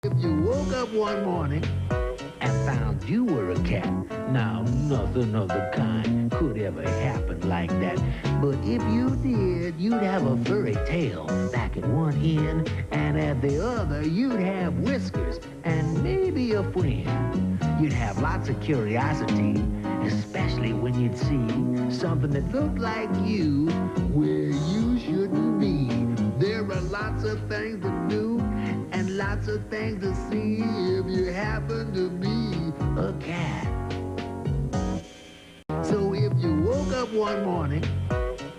If you woke up one morning and found you were a cat, now nothing of the kind could ever happen like that. But if you did, you'd have a furry tail back at one end, and at the other you'd have whiskers and maybe a friend. You'd have lots of curiosity, especially when you'd see something that looked like you where you shouldn't be. There are lots of things to do and lots of things to see if you happen to be a cat. So if you woke up one morning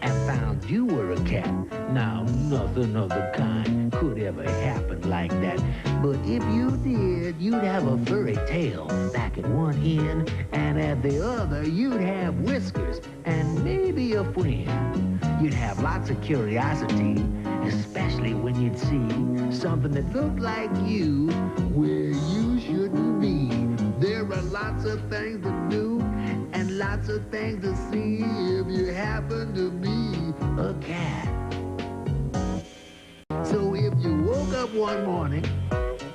and found you were a cat, now nothing of the kind could ever happen like that. But if you did, you'd have a furry tail back at one end, and at the other you'd have whiskers and maybe a friend. You'd have lots of curiosity, especially when you'd see something that looked like you where you shouldn't be. There are lots of things to do and lots of things to see if you happen to be a cat. So if you woke up one morning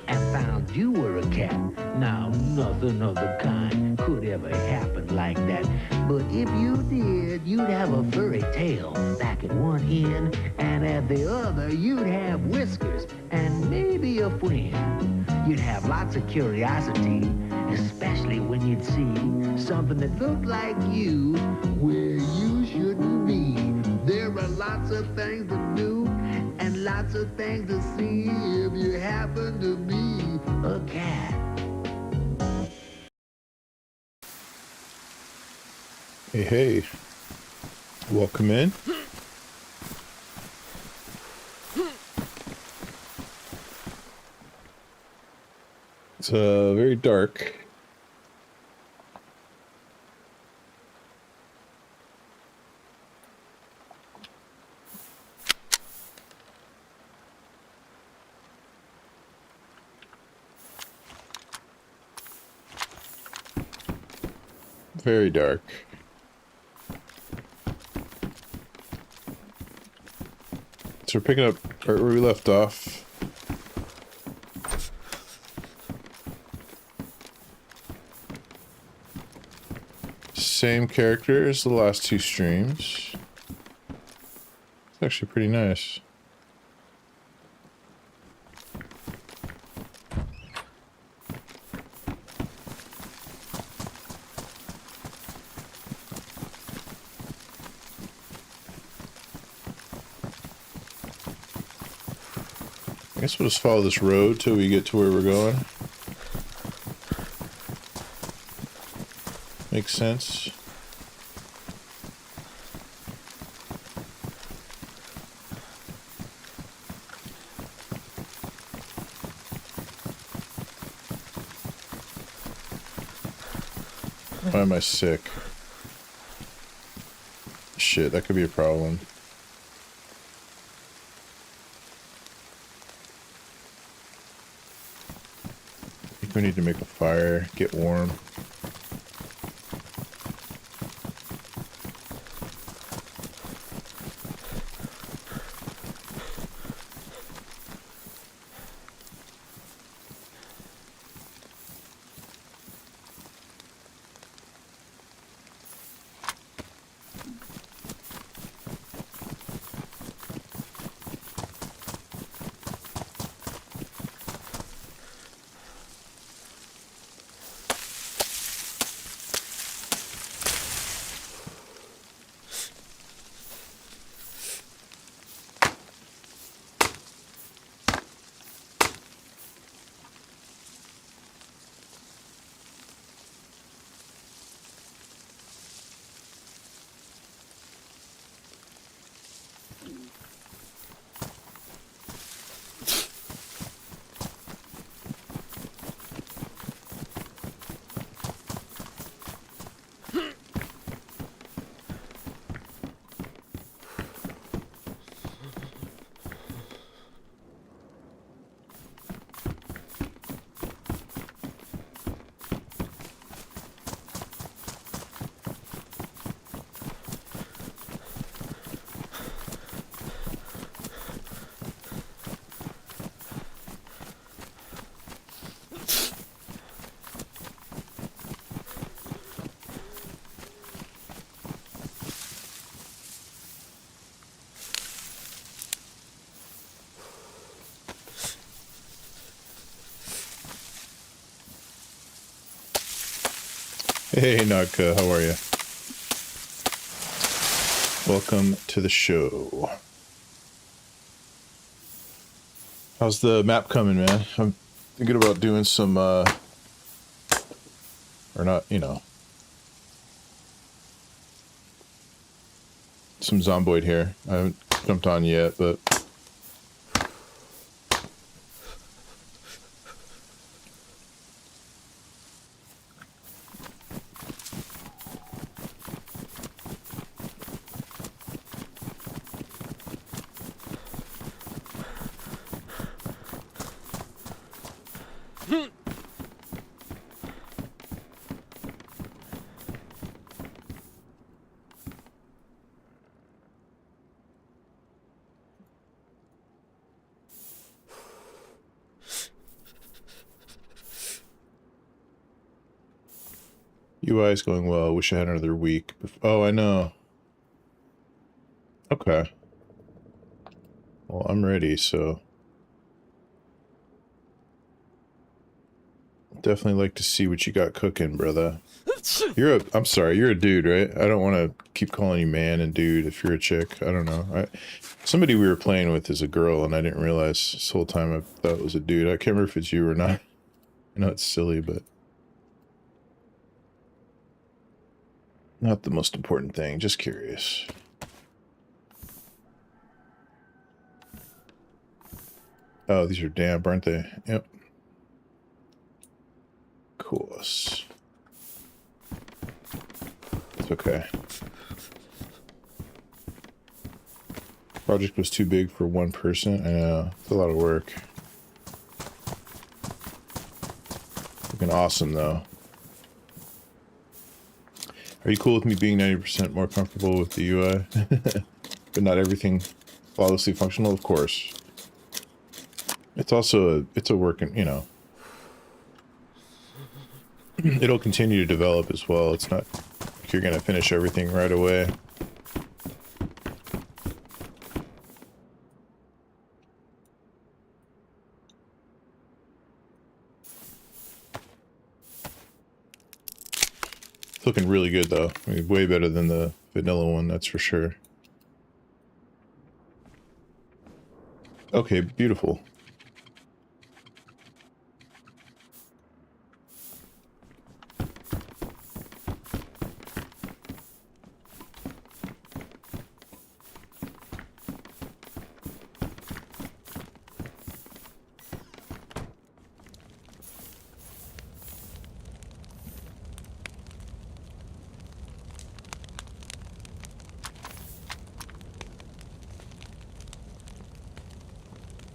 and found you were a cat, now nothing of the kind could ever happen like that. But if you did, you'd have a furry tail back at one end, and at the other you'd have whiskers and maybe a friend. You'd have lots of curiosity, especially when you'd see something that looked like you where you shouldn't be. There are lots of things to do and lots of things to see if you happen to be a cat. Hey, welcome in. It's very dark. Very dark. So we're picking up right where we left off. Same character as the last two streams. It's actually pretty nice. I guess we'll just follow this road till we get to where we're going. Makes sense. Why am I sick? Shit, that could be a problem. We need to make a fire, get warm. Hey, Naka, how are you? Welcome to the show. How's the map coming, man? I'm thinking about doing some, or not, you know, some Zomboid here. I haven't jumped on yet, but... UI is going well. Wish I had another week. Oh, I know. Okay. Well, I'm ready, so... Definitely like to see what you got cooking, brother. I'm sorry, you're a dude, right? I don't want to keep calling you man and dude if you're a chick. I don't know. Somebody we were playing with is a girl, and I didn't realize this whole time I thought it was a dude. I can't remember if it's you or not. I know it's silly, but... Not the most important thing, just curious. Oh, these are damp, aren't they? Yep. Of course. It's okay. Project was too big for one person. I know. It's a lot of work. Looking awesome, though. Are you cool with me being 90% more comfortable with the UI? But not everything flawlessly functional? Of course. It's also it's a working, you know. It'll continue to develop as well. It's not like you're going to finish everything right away. Looking really good though. I mean, way better than the vanilla one, that's for sure. Okay, beautiful.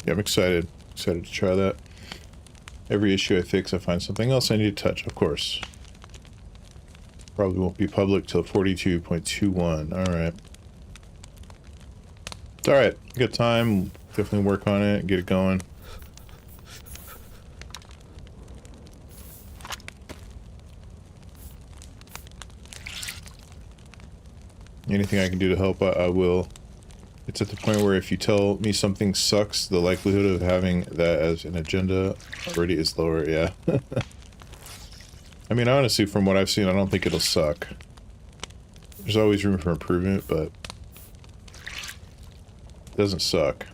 Yeah, I'm excited to try that. Every issue I fix, I find something else I need to touch, of course. Probably won't be public till 42.21. Alright. It's alright. Got time. Definitely work on it. Get it going. Anything I can do to help, I will. It's at the point where if you tell me something sucks, the likelihood of having that as an agenda already is lower, yeah. I mean, honestly, from what I've seen, I don't think it'll suck. There's always room for improvement, but it doesn't suck.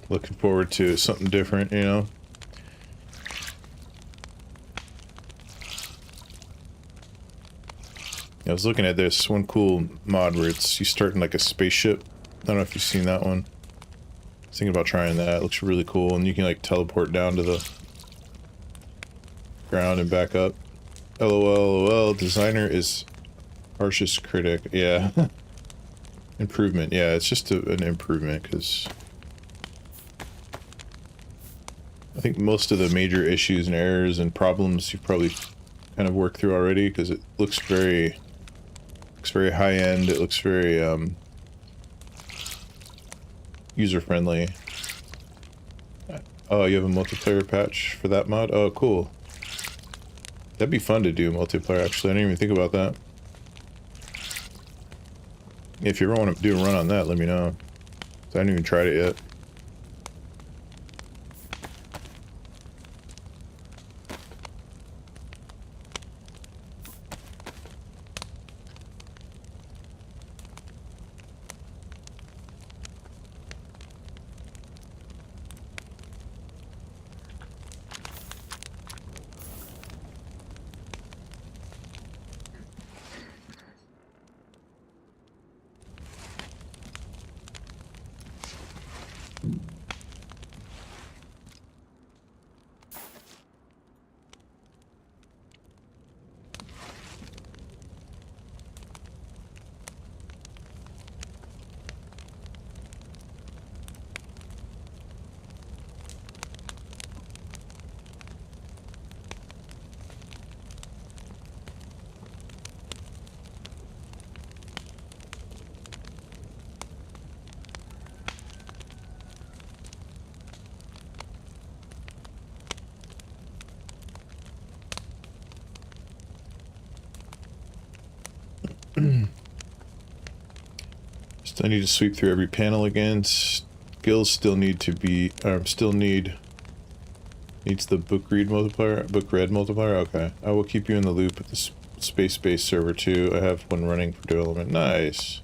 Looking forward to something different, you know? I was looking at this one cool mod where you start in like a spaceship. I don't know if you've seen that one. I was thinking about trying that. It looks really cool, and you can like teleport down to the ground and back up. LOL, LOL, designer is harshest critic. Yeah. Improvement. Yeah, it's just an improvement, because I think most of the major issues and errors and problems you've probably kind of worked through already, because it looks very high end. It looks very user friendly. Oh, you have a multiplayer patch for that mod? Oh, cool. That'd be fun to do multiplayer, actually. I didn't even think about that. If you ever want to do a run on that, let me know. I haven't even tried it yet. Still need to sweep through every panel again. Skills still need to be, needs the book read multiplier. Okay, I will keep you in the loop with the space-based server too. I have one running for development. Nice.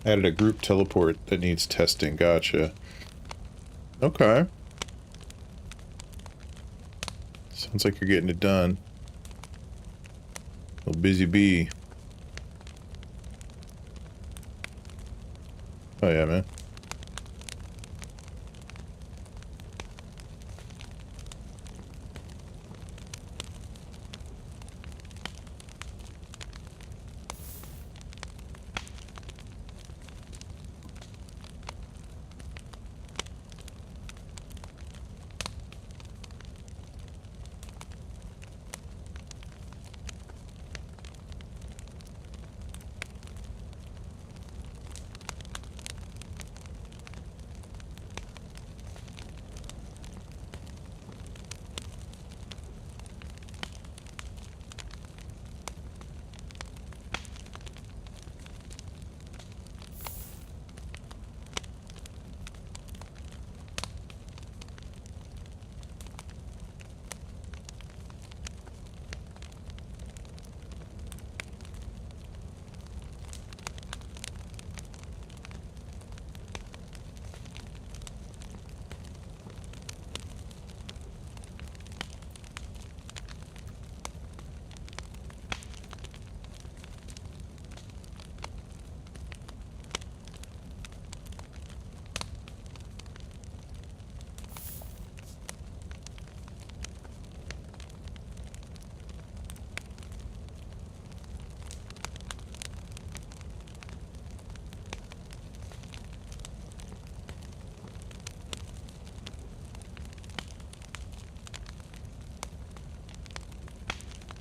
Added a group teleport that needs testing. Gotcha. Okay. Sounds like you're getting it done. Little busy bee. Oh yeah, man.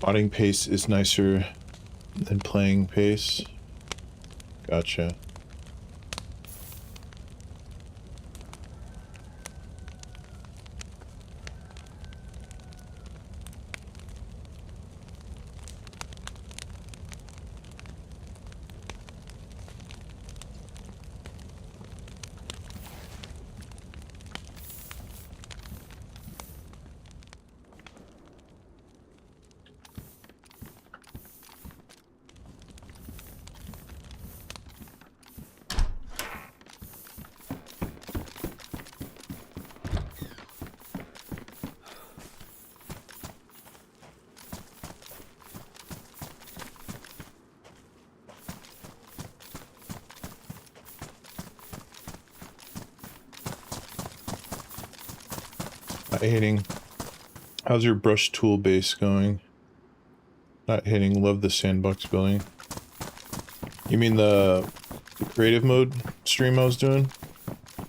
Modding pace is nicer than playing pace. Gotcha. Not hitting. How's your brush tool base going? Not hitting. Love the sandbox building. You mean the creative mode stream I was doing?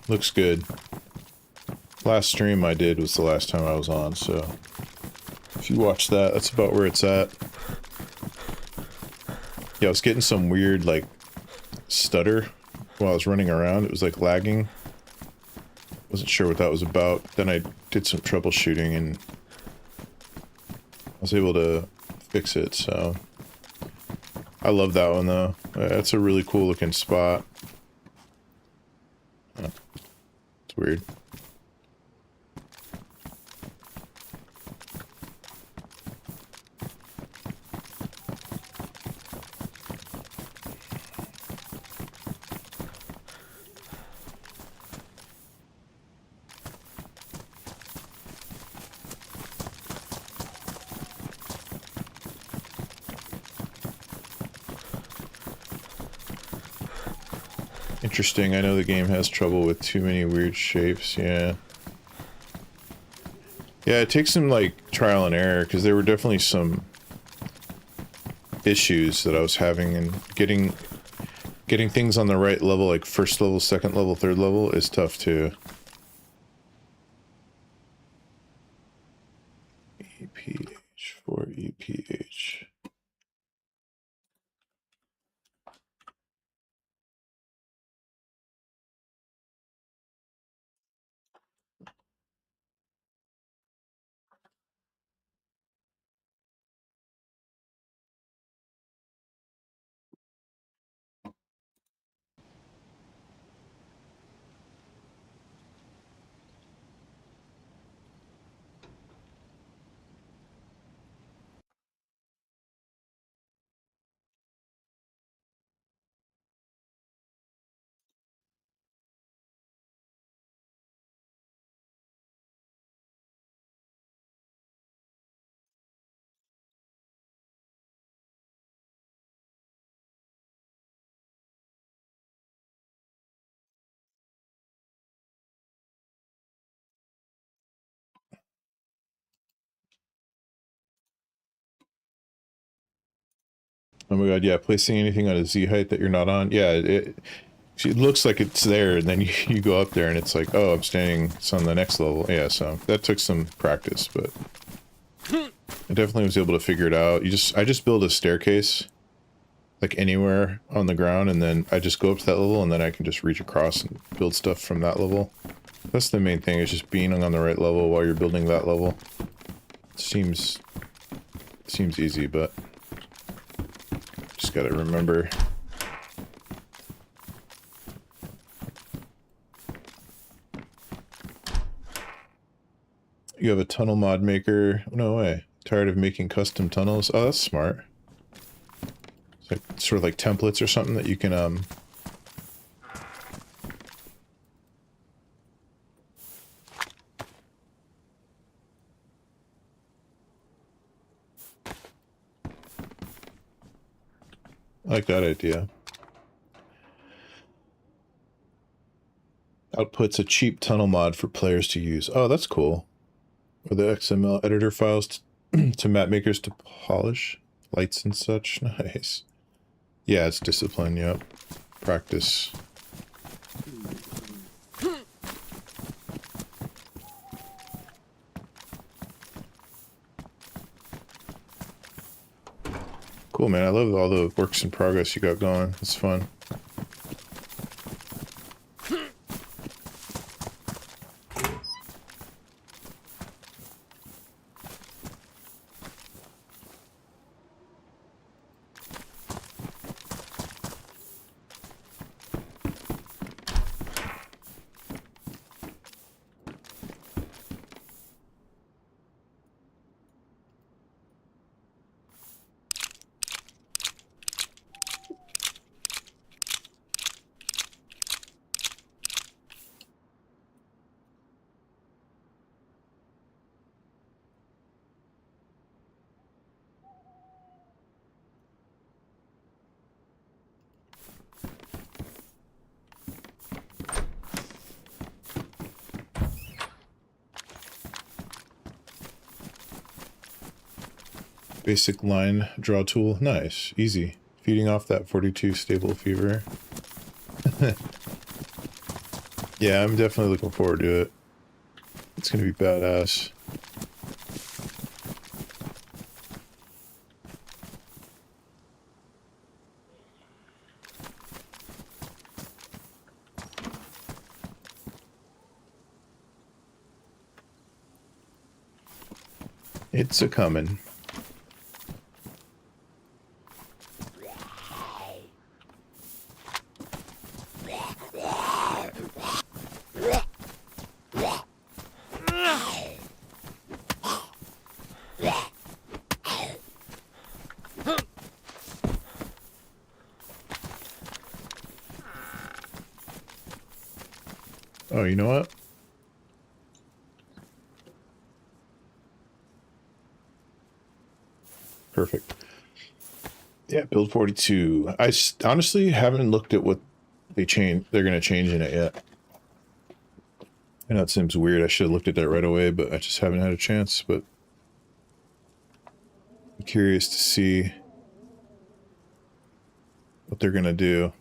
Looks good. Last stream I did was the last time I was on, so if you watch that, that's about where it's at. Yeah, I was getting some weird, like, stutter while I was running around. It was, like, lagging. Wasn't sure what that was about. Then I did some troubleshooting and I was able to fix it, so I love that one though. That's a really cool looking spot. Oh, it's weird. Interesting. I know the game has trouble with too many weird shapes. Yeah. Yeah, it takes some like trial and error because there were definitely some issues that I was having, and getting things on the right level, like first level, second level, third level, is tough too. EPH for EPH. Oh my god, yeah, placing anything on a Z height that you're not on. Yeah, it looks like it's there, and then you go up there and it's like, oh, I'm standing, it's on the next level. Yeah, so that took some practice, but I definitely was able to figure it out. I just build a staircase, like anywhere on the ground, and then I just go up to that level, and then I can just reach across and build stuff from that level. That's the main thing, is just being on the right level while you're building that level. Seems easy, but just gotta remember. You have a tunnel mod maker. No way. Tired of making custom tunnels? Oh, that's smart. It's like, sort of like templates or something that you can, I like that idea. Outputs a cheap tunnel mod for players to use. Oh, that's cool. Or the XML editor files to map makers to polish lights and such. Nice. Yeah, it's discipline, yep. Practice. Cool, man. I love all the works in progress you got going. It's fun. Basic line draw tool. Nice. Easy. Feeding off that 42 stable fever. Yeah, I'm definitely looking forward to it. It's gonna be badass. It's a-comin'. Oh, you know what? Perfect. Yeah, build 42. Honestly haven't looked at what they're going to change in it yet. I know it seems weird. I should have looked at that right away, but I just haven't had a chance. But I'm curious to see what they're going to do.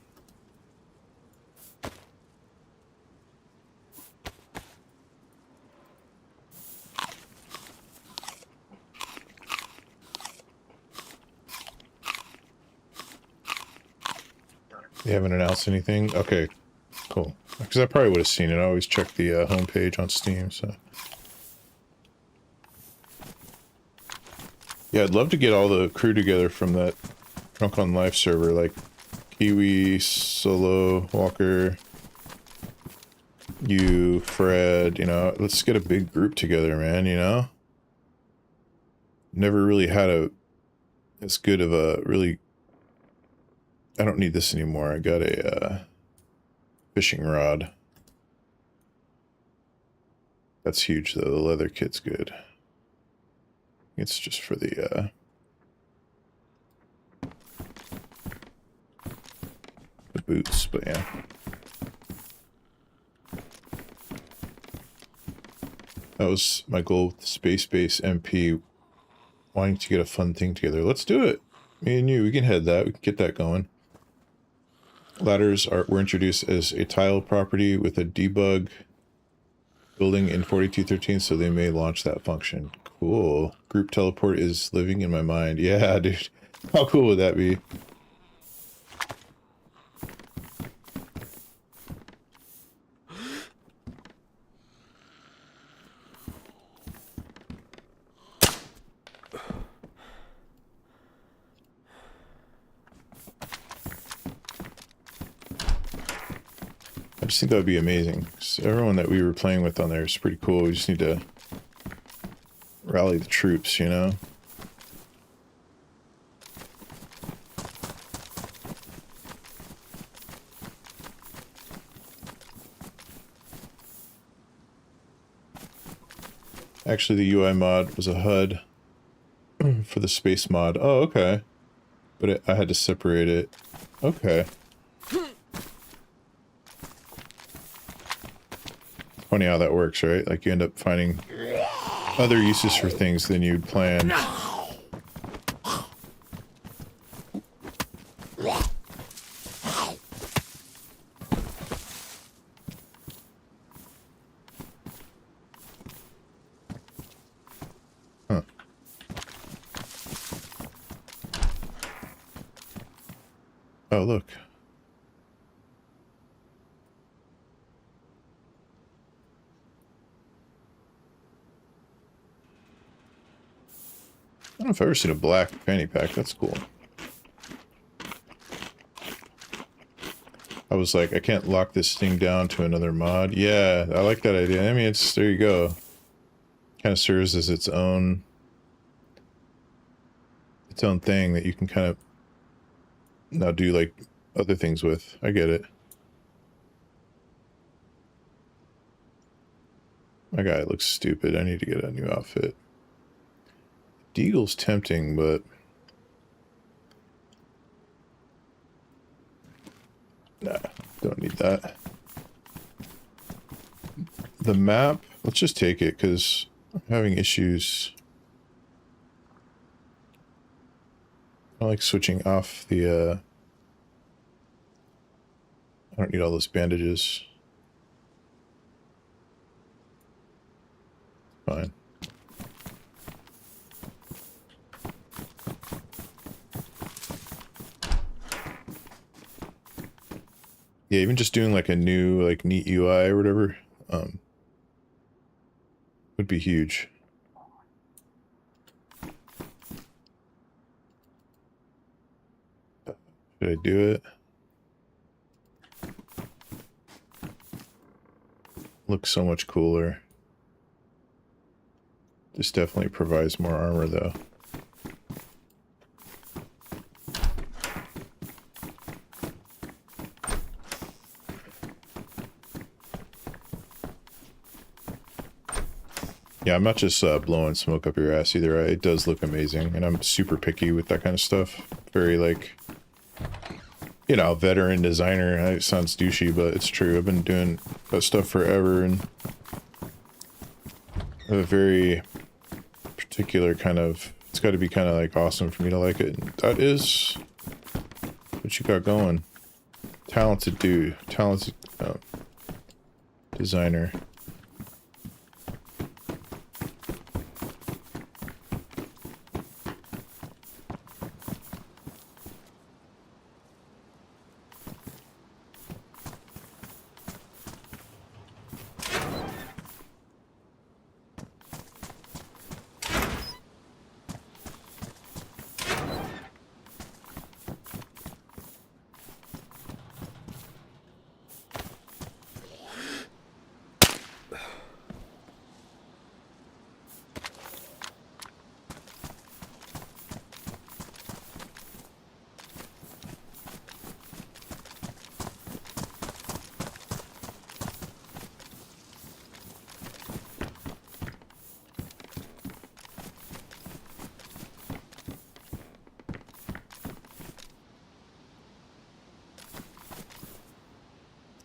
They haven't announced anything? Okay, cool. Because I probably would have seen it. I always check the homepage on Steam, so... Yeah, I'd love to get all the crew together from that Drunk on Life server, like Kiwi, Solo, Walker, you, Fred, you know, let's get a big group together, man, you know? Never really had as good of a really... I don't need this anymore. I got a fishing rod. That's huge, though. The leather kit's good. It's just for the boots, but yeah. That was my goal with the Space Base MP, wanting to get a fun thing together. Let's do it. Me and you, we can head that. We can get that going. Ladders were introduced as a tile property with a debug building in 4213, so they may launch that function. Cool. Group teleport is living in my mind. Yeah, dude. How cool would that be? I just think that would be amazing. Everyone that we were playing with on there is pretty cool. We just need to rally the troops, you know? Actually, the UI mod was a HUD for the space mod. Oh, okay. But I had to separate it. Okay. Funny how that works, right? Like you end up finding other uses for things than you'd plan. Huh. Oh, look. I don't know if I've ever seen a black fanny pack. That's cool. I was like, I can't lock this thing down to another mod. Yeah, I like that idea. I mean, there you go. Kind of serves as its own thing that you can kind of now do like other things with. I get it. My guy looks stupid. I need to get a new outfit. Deagle's tempting, but nah, don't need that. The map, let's just take it because I'm having issues. I like switching off the I don't need all those bandages. Fine. Yeah, even just doing like a new, like neat UI or whatever, would be huge. Should I do it? Looks so much cooler. This definitely provides more armor though. Yeah, I'm not just blowing smoke up your ass either. It does look amazing, and I'm super picky with that kind of stuff. Very, like, you know, veteran designer. It sounds douchey, but it's true. I've been doing that stuff forever, and I have a very particular kind of... It's got to be kind of, like, awesome for me to like it. And that is what you got going. Talented dude. Talented designer.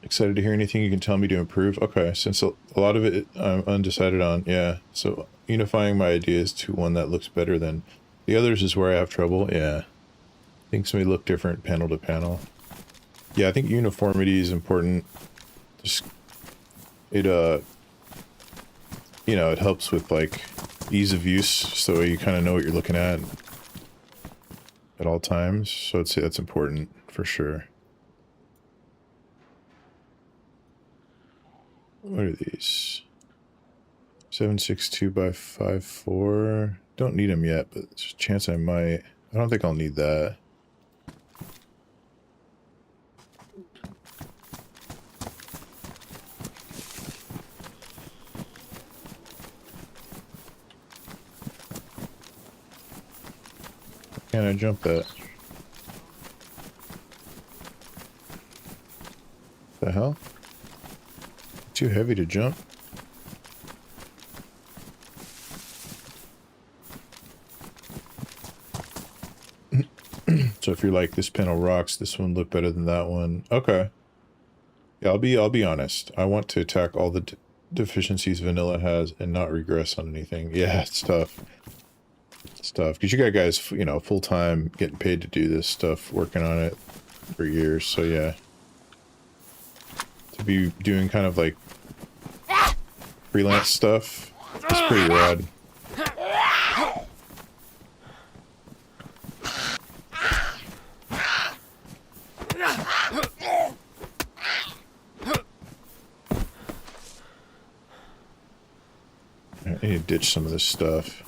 Excited to hear anything you can tell me to improve. Okay, since a lot of it I'm undecided on, yeah. So unifying my ideas to one that looks better than the others is where I have trouble. Yeah, things may look different panel to panel. Yeah, I think uniformity is important. Just it you know, it helps with like ease of use, so you kind of know what you're looking at all times. So I'd say that's important for sure. What are these? 762 by 54. Don't need them yet, but there's a chance I might. I don't think I'll need that. Can I jump that? The hell? Too heavy to jump? So if you're like, this panel rocks, this one look better than that one. Okay. Yeah, I'll be honest. I want to attack all the deficiencies vanilla has and not regress on anything. Yeah, it's tough. It's tough. Because you got guys, you know, full-time getting paid to do this stuff, working on it for years. So yeah. To be doing kind of like freelance stuff is pretty rad. I need to ditch some of this stuff.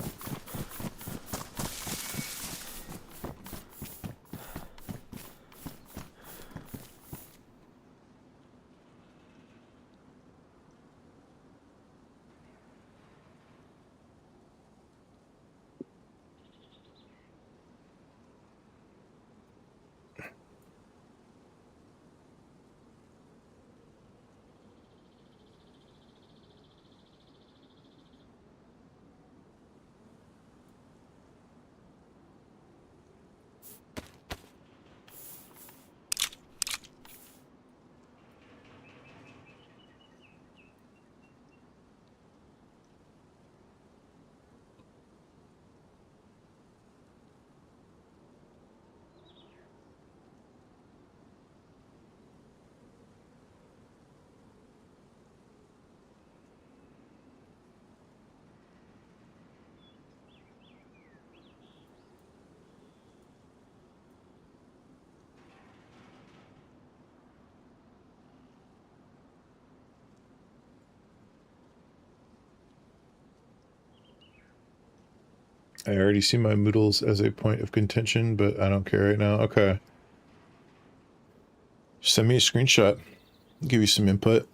I already see my moodles as a point of contention, but I don't care right now. Okay. Send me a screenshot. I'll give you some input.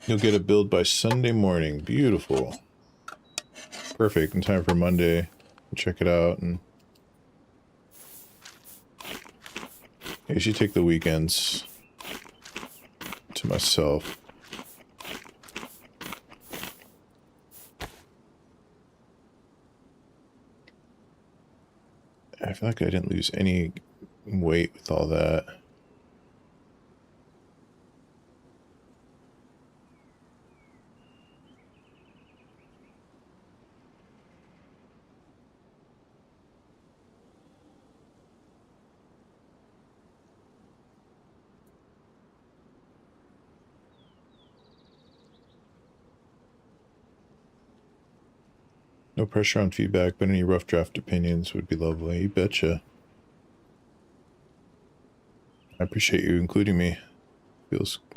You'll get a build by Sunday morning. Beautiful. Perfect. In time for Monday. Check it out. And I usually take the weekends to myself. I feel like I didn't lose any weight with all that. No pressure on feedback, but any rough draft opinions would be lovely. You betcha. I appreciate you including me.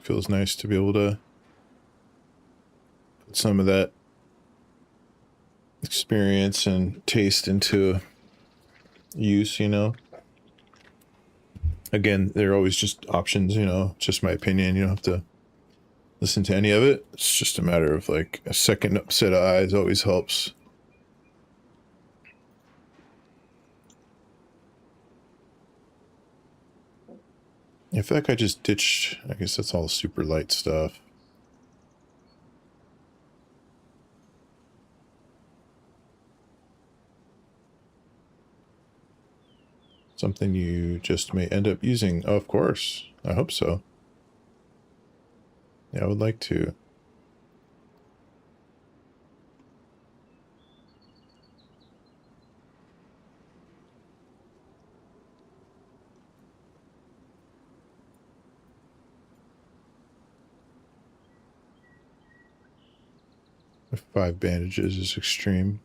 Feels nice to be able to put some of that experience and taste into use, you know. Again, they're always just options, you know, just my opinion. You don't have to listen to any of it. It's just a matter of like a second set of eyes always helps. I feel like I just ditched, I guess that's all super light stuff. Something you just may end up using. Oh, of course. I hope so. Yeah, I would like to. With 5 bandages is extreme.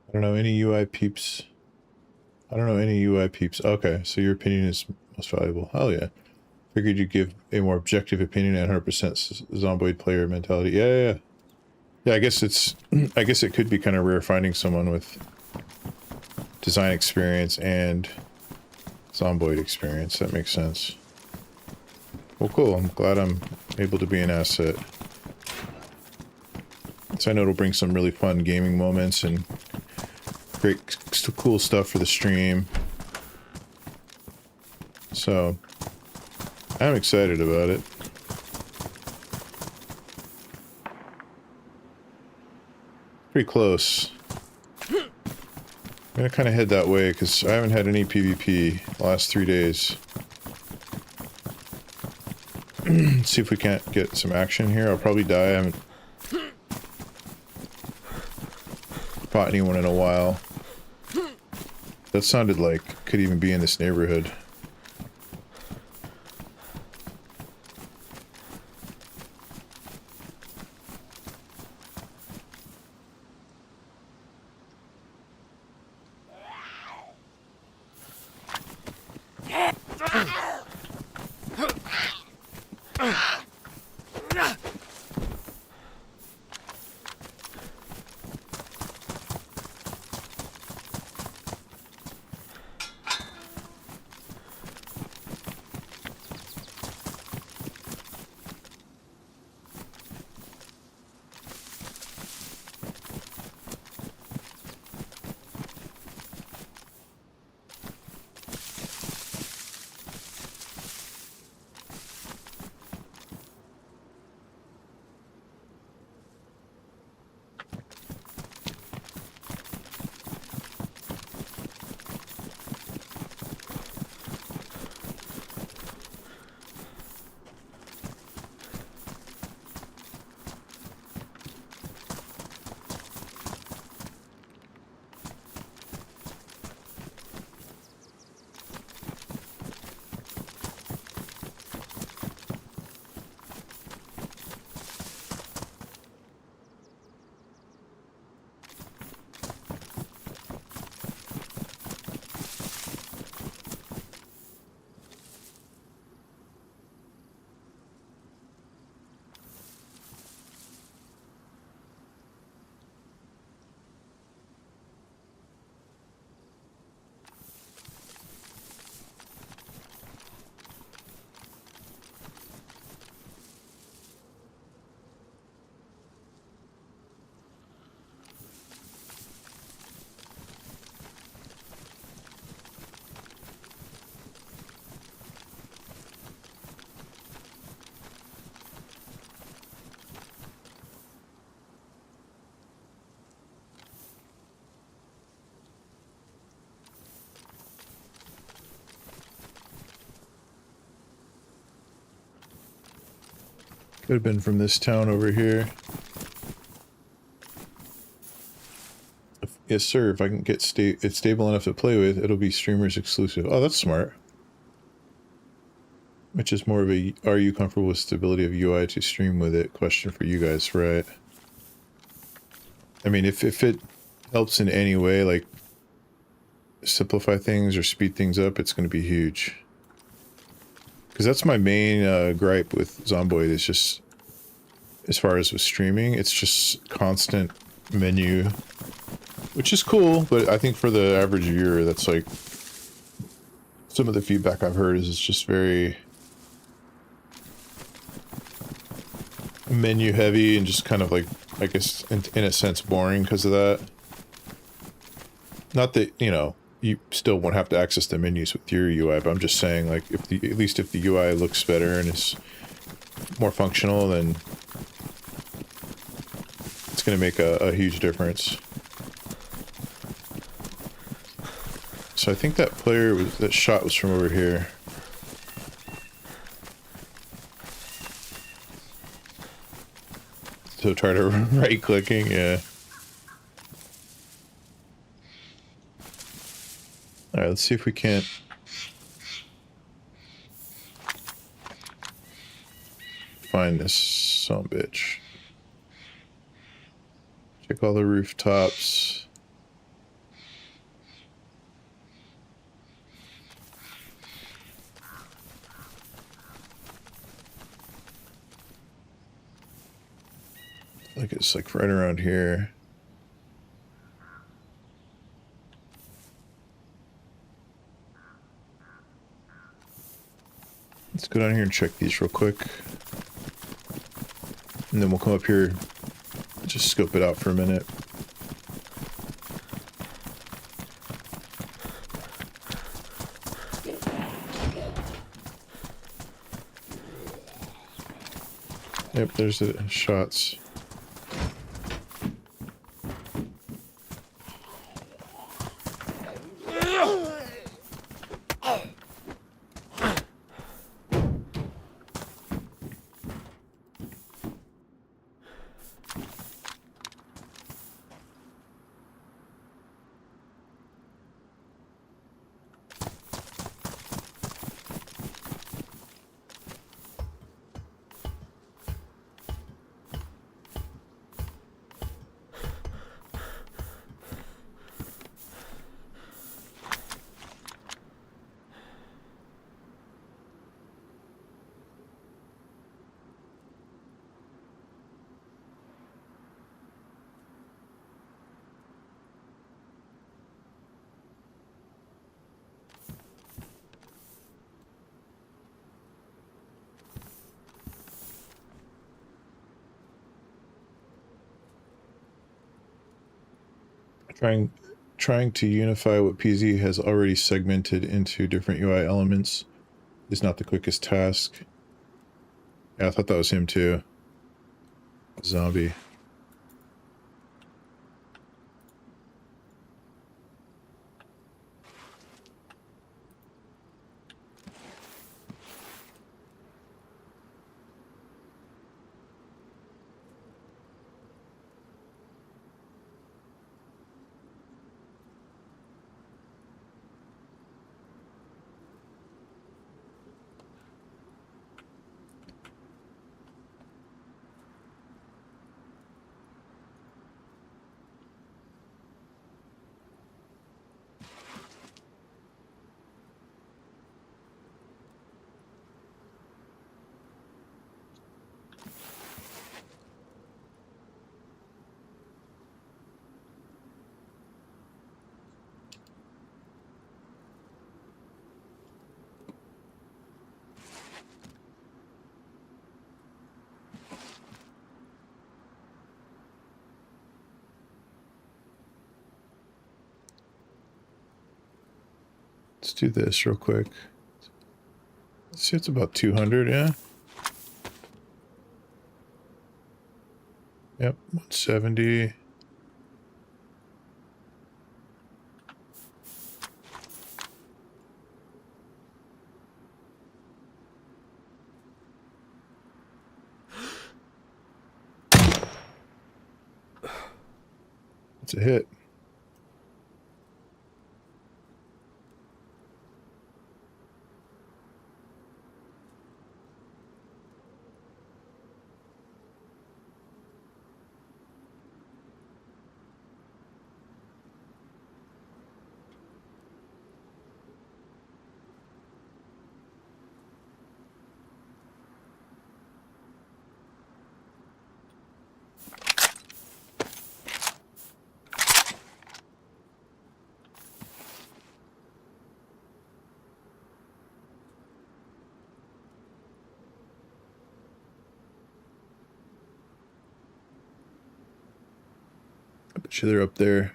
I don't know any UI peeps. I don't know any UI peeps. Okay, so your opinion is most valuable. Hell yeah. Figured you'd give a more objective opinion at 100% zomboid player mentality. Yeah. Yeah, I guess it's... I guess it could be kind of rare finding someone with design experience and zomboid experience. That makes sense. Well, cool. I'm glad I'm able to be an asset. So I know it'll bring some really fun gaming moments and great, cool stuff for the stream. So, I'm excited about it. Pretty close. I'm gonna kind of head that way because I haven't had any PvP the last 3 days. See if we can't get some action here. I'll probably die. I haven't fought anyone in a while. That sounded like could even be in this neighborhood. Could have been from this town over here. Yes, sir. If I can get it's stable enough to play with, it'll be streamers exclusive. Oh, that's smart. Which is more of a, are you comfortable with stability of UI to stream with it? Question for you guys, right? I mean, if it helps in any way, like simplify things or speed things up, it's going to be huge. Because that's my main gripe with Zomboid, is just, as far as with streaming, it's just constant menu, which is cool, but I think for the average viewer, that's like, some of the feedback I've heard is it's just very menu heavy and just kind of like, I guess, in a sense, boring because of that. Not that, you know, you still won't have to access the menus with your UI, but I'm just saying, like, if the, at least if the UI looks better and is more functional, then it's going to make a huge difference. So I think that player was, that shot was from over here. So try to right clicking, yeah. Alright, let's see if we can't find this sumbitch. Check all the rooftops. Like it's like right around here. Let's go down here and check these real quick. And then we'll come up here, just scope it out for a minute. Yep, there's the shots. Trying to unify what PZ has already segmented into different UI elements is not the quickest task. Yeah, I thought that was him too. Zombie. Let's do this real quick. Let's see, it's about 200, yeah? Yep, 170. It's a hit. I bet you they're up there.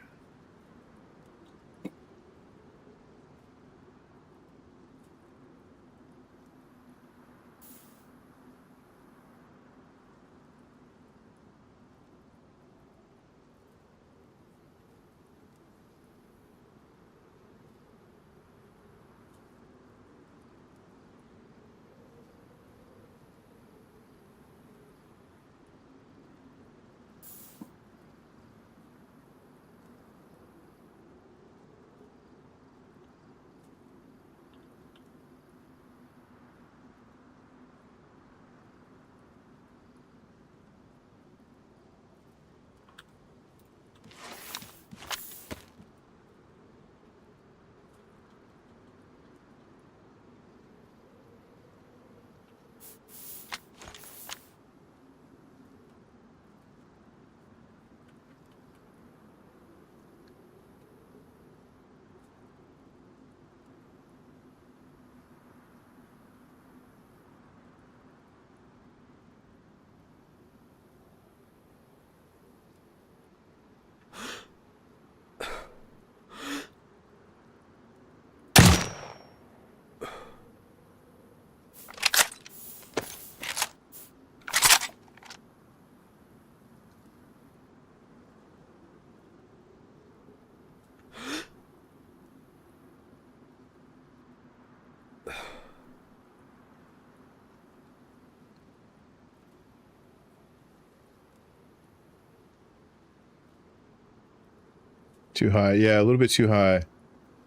Too high. Yeah, a little bit too high.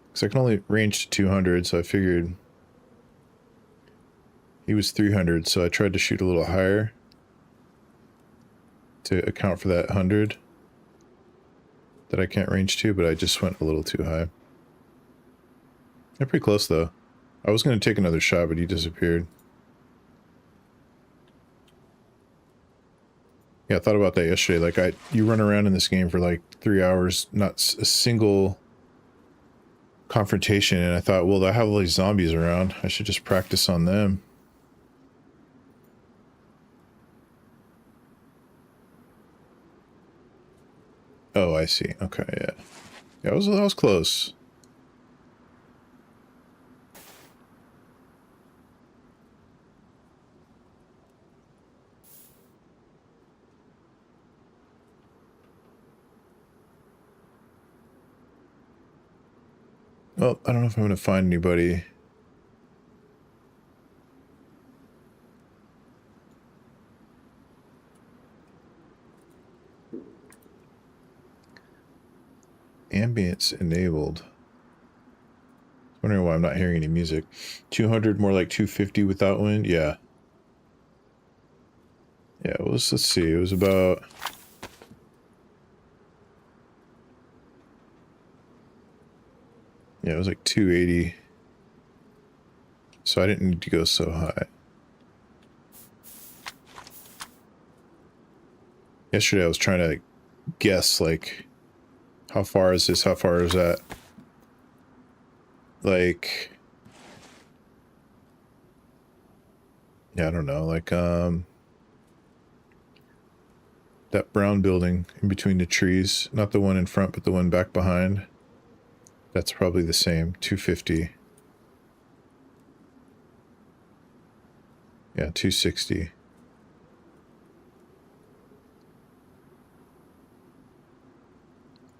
Because I can only range to 200, so I figured he was 300, so I tried to shoot a little higher to account for that 100 that I can't range to, but I just went a little too high. Yeah, pretty close, though. I was going to take another shot, but he disappeared. Yeah, I thought about that yesterday. Like, you run around in this game for like 3 hours, not a single confrontation, and I thought, well, I have all these zombies around. I should just practice on them. Oh, I see. Okay, yeah. Yeah, that was close. Well, I don't know if I'm going to find anybody. Ambience enabled. Wondering why I'm not hearing any music. 200, more like 250 without wind? Yeah. Yeah, well, let's see. It was about... Yeah, it was like 280. So I didn't need to go so high. Yesterday I was trying to guess, like, how far is this? How far is that? Like... Yeah, I don't know. Like, that brown building in between the trees. Not the one in front, but the one back behind. That's probably the same. 250. Yeah, 260.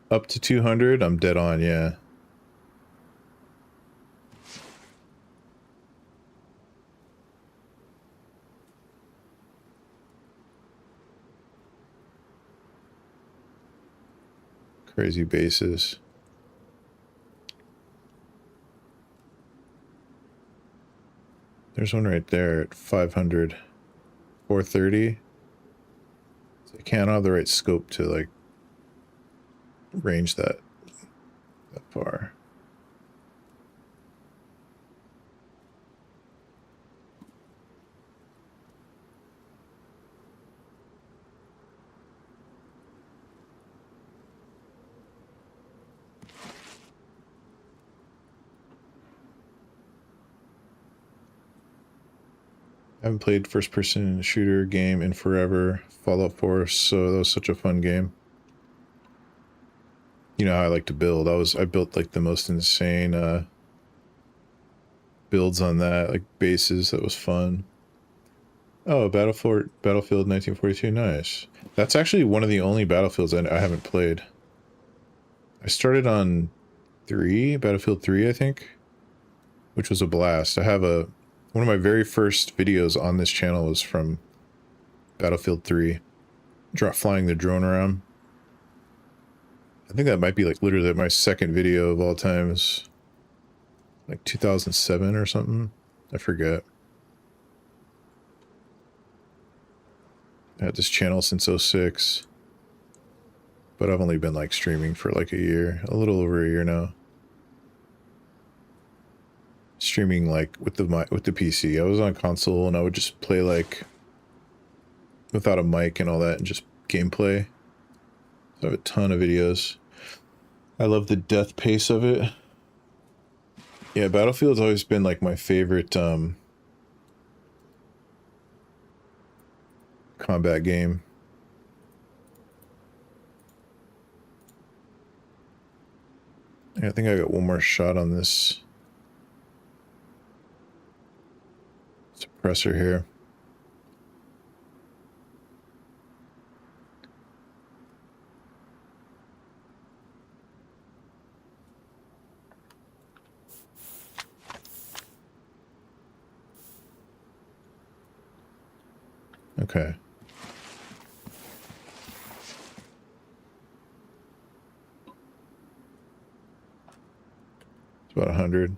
Up to 200, I'm dead on, yeah. Crazy bases. There's one right there at 500. 430. So I can't have the right scope to, like, range that far. I haven't played first-person shooter game in forever. Fallout 4, so that was such a fun game. You know how I like to build. I built like the most insane builds on that, like bases. That was fun. Oh, Battlefield 1942, nice. That's actually one of the only Battlefields I haven't played. I started on Battlefield 3, I think, which was a blast. I have one of my very first videos on this channel was from Battlefield 3, flying the drone around. I think that might be like literally my second video of all times, like 2007 or something. I forget. I had this channel since 06, but I've only been like streaming for like a little over a year now. Streaming like with the PC. I was on console and I would just play like without a mic and all that and just gameplay. So I have a ton of videos. I love the death pace of it. Yeah, Battlefield's always been like my favorite combat game. I think I got one more shot on this suppressor here. Okay. It's about 100.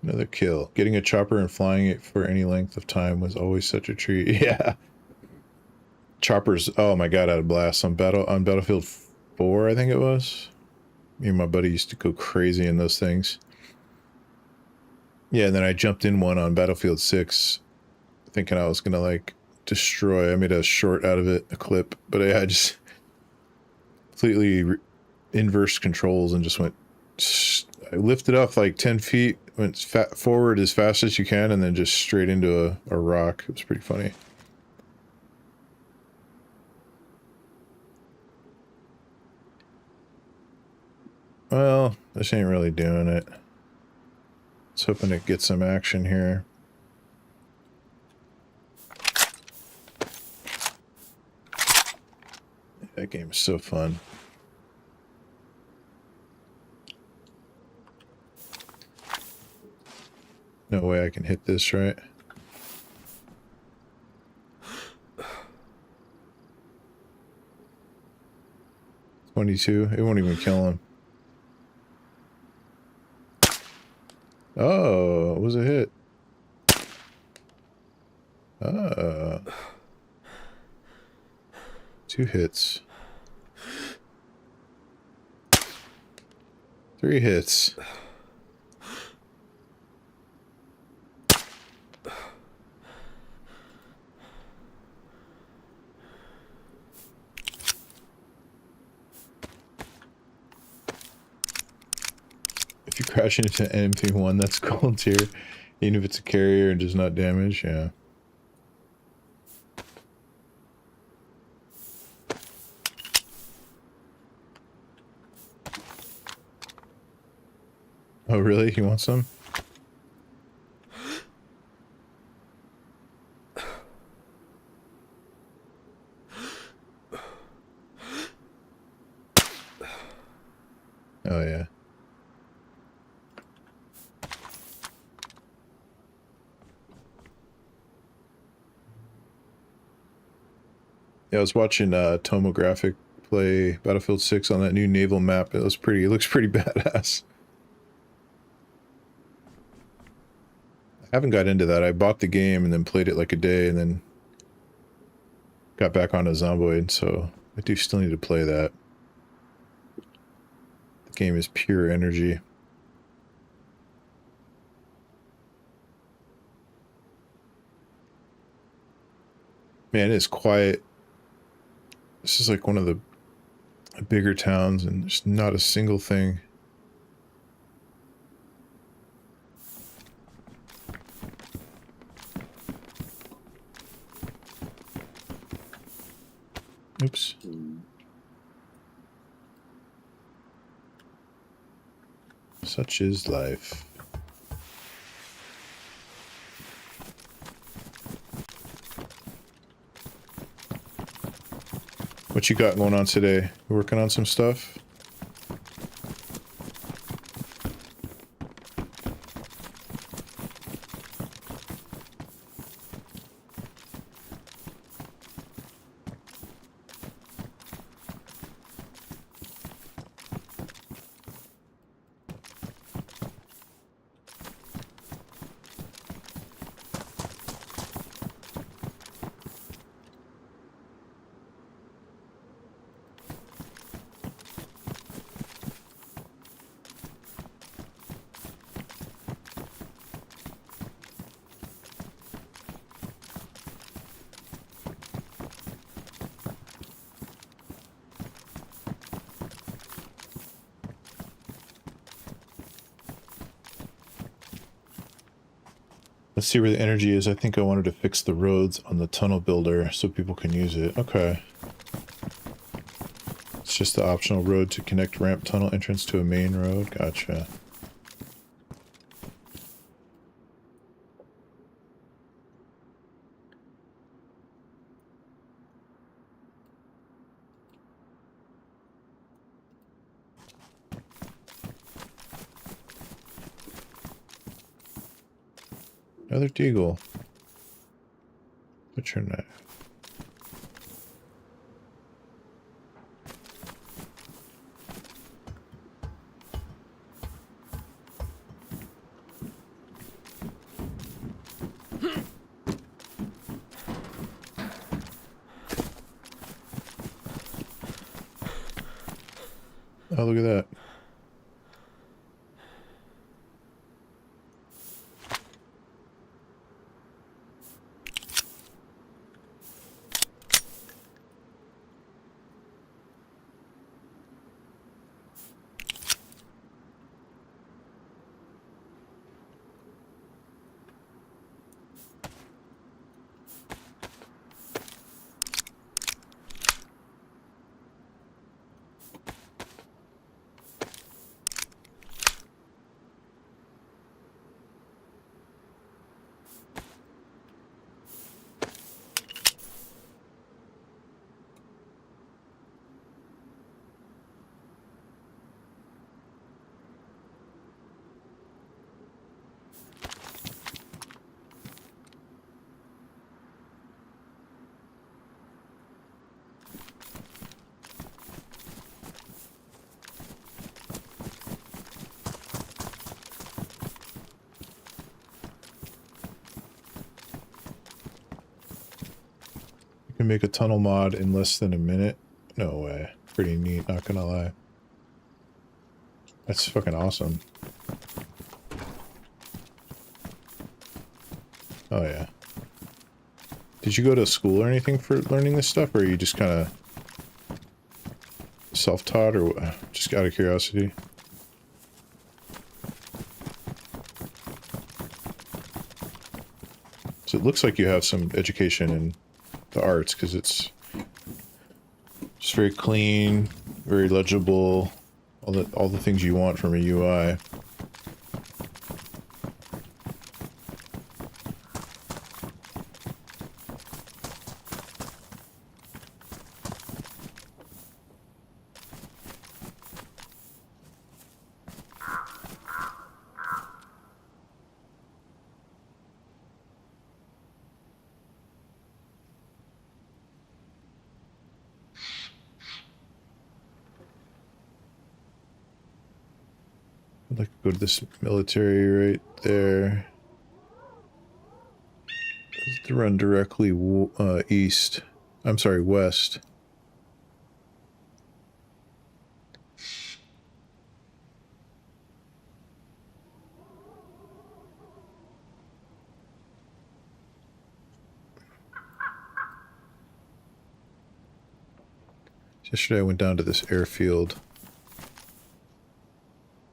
Another kill. Getting a chopper and flying it for any length of time was always such a treat. Yeah. Choppers, oh my god, I had a blast on Battlefield 4, I think it was. Me and my buddy used to go crazy in those things. Yeah, and then I jumped in one on Battlefield 6, thinking I was gonna like destroy. I made a short out of it, a clip, but I just completely inverse controls and just went. I lifted up like 10 feet, went forward as fast as you can, and then just straight into a rock. It was pretty funny. Well, this ain't really doing it. Let's hoping to get some action here. That game is so fun. No way I can hit this, right? $22. It won't even kill him. Oh, it was a hit. Ah. 2 hits. 3 hits. If you crash into an MP1, that's gold tier. Even if it's a carrier and does not damage, yeah. Oh, really? You want some? Oh, yeah. Yeah, I was watching Tomographic play Battlefield 6 on that new naval map. It looks pretty badass. I haven't got into that. I bought the game and then played it like a day and then got back onto Zomboid, so I do still need to play that. The game is pure energy. Man, it's quiet. This is like one of the bigger towns and there's not a single thing. Oops. Such is life. What you got going on today? You working on some stuff? Let's see where the energy is. I think I wanted to fix the roads on the tunnel builder so people can use it. Okay. It's just the optional road to connect ramp tunnel entrance to a main road. Gotcha. Another deagle. What's your knife? Oh, look at that. make a tunnel mod in less than a minute. No way. Pretty neat, not gonna lie. That's fucking awesome. Oh yeah. Did you go to school or anything for learning this stuff, or are you just kind of self-taught, or just out of curiosity? So it looks like you have some education in the arts, because it's just very clean, very legible, all the things you want from a UI. I'd like to go to this military right there. To run directly east. I'm sorry, west. Yesterday I went down to this airfield.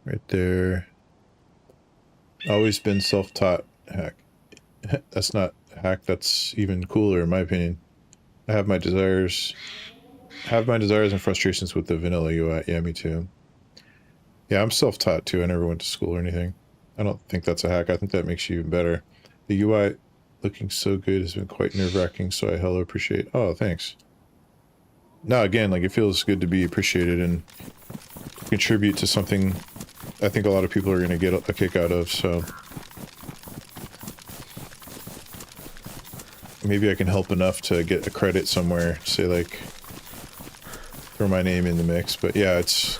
Right there. Always been self-taught. Hack. That's not hack, that's even cooler in my opinion. I have my desires. And frustrations with the vanilla UI. Yeah, me too. Yeah, I'm self-taught too. I never went to school or anything. I don't think that's a hack. I think that makes you even better. The UI looking so good has been quite nerve-wracking, so I hella appreciate. Oh, thanks. No, again, like, it feels good to be appreciated and contribute to something I think a lot of people are going to get a kick out of, so maybe I can help enough to get a credit somewhere, say, like, throw my name in the mix. But yeah, it's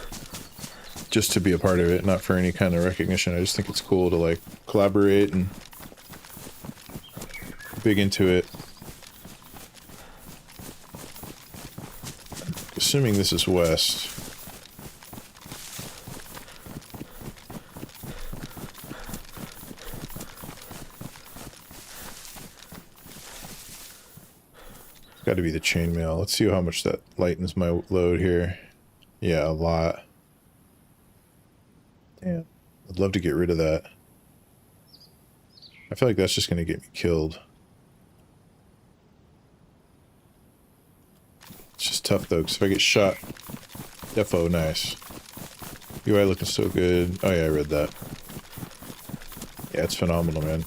just to be a part of it, not for any kind of recognition. I just think it's cool to, like, collaborate and big into it. Assuming this is west. Got to be the chainmail. Let's see how much that lightens my load here. Yeah, a lot. Damn. I'd love to get rid of that. I feel like that's just going to get me killed. It's just tough though, because if I get shot... Defo, nice. UI looking so good. Oh yeah, I read that. Yeah, it's phenomenal, man.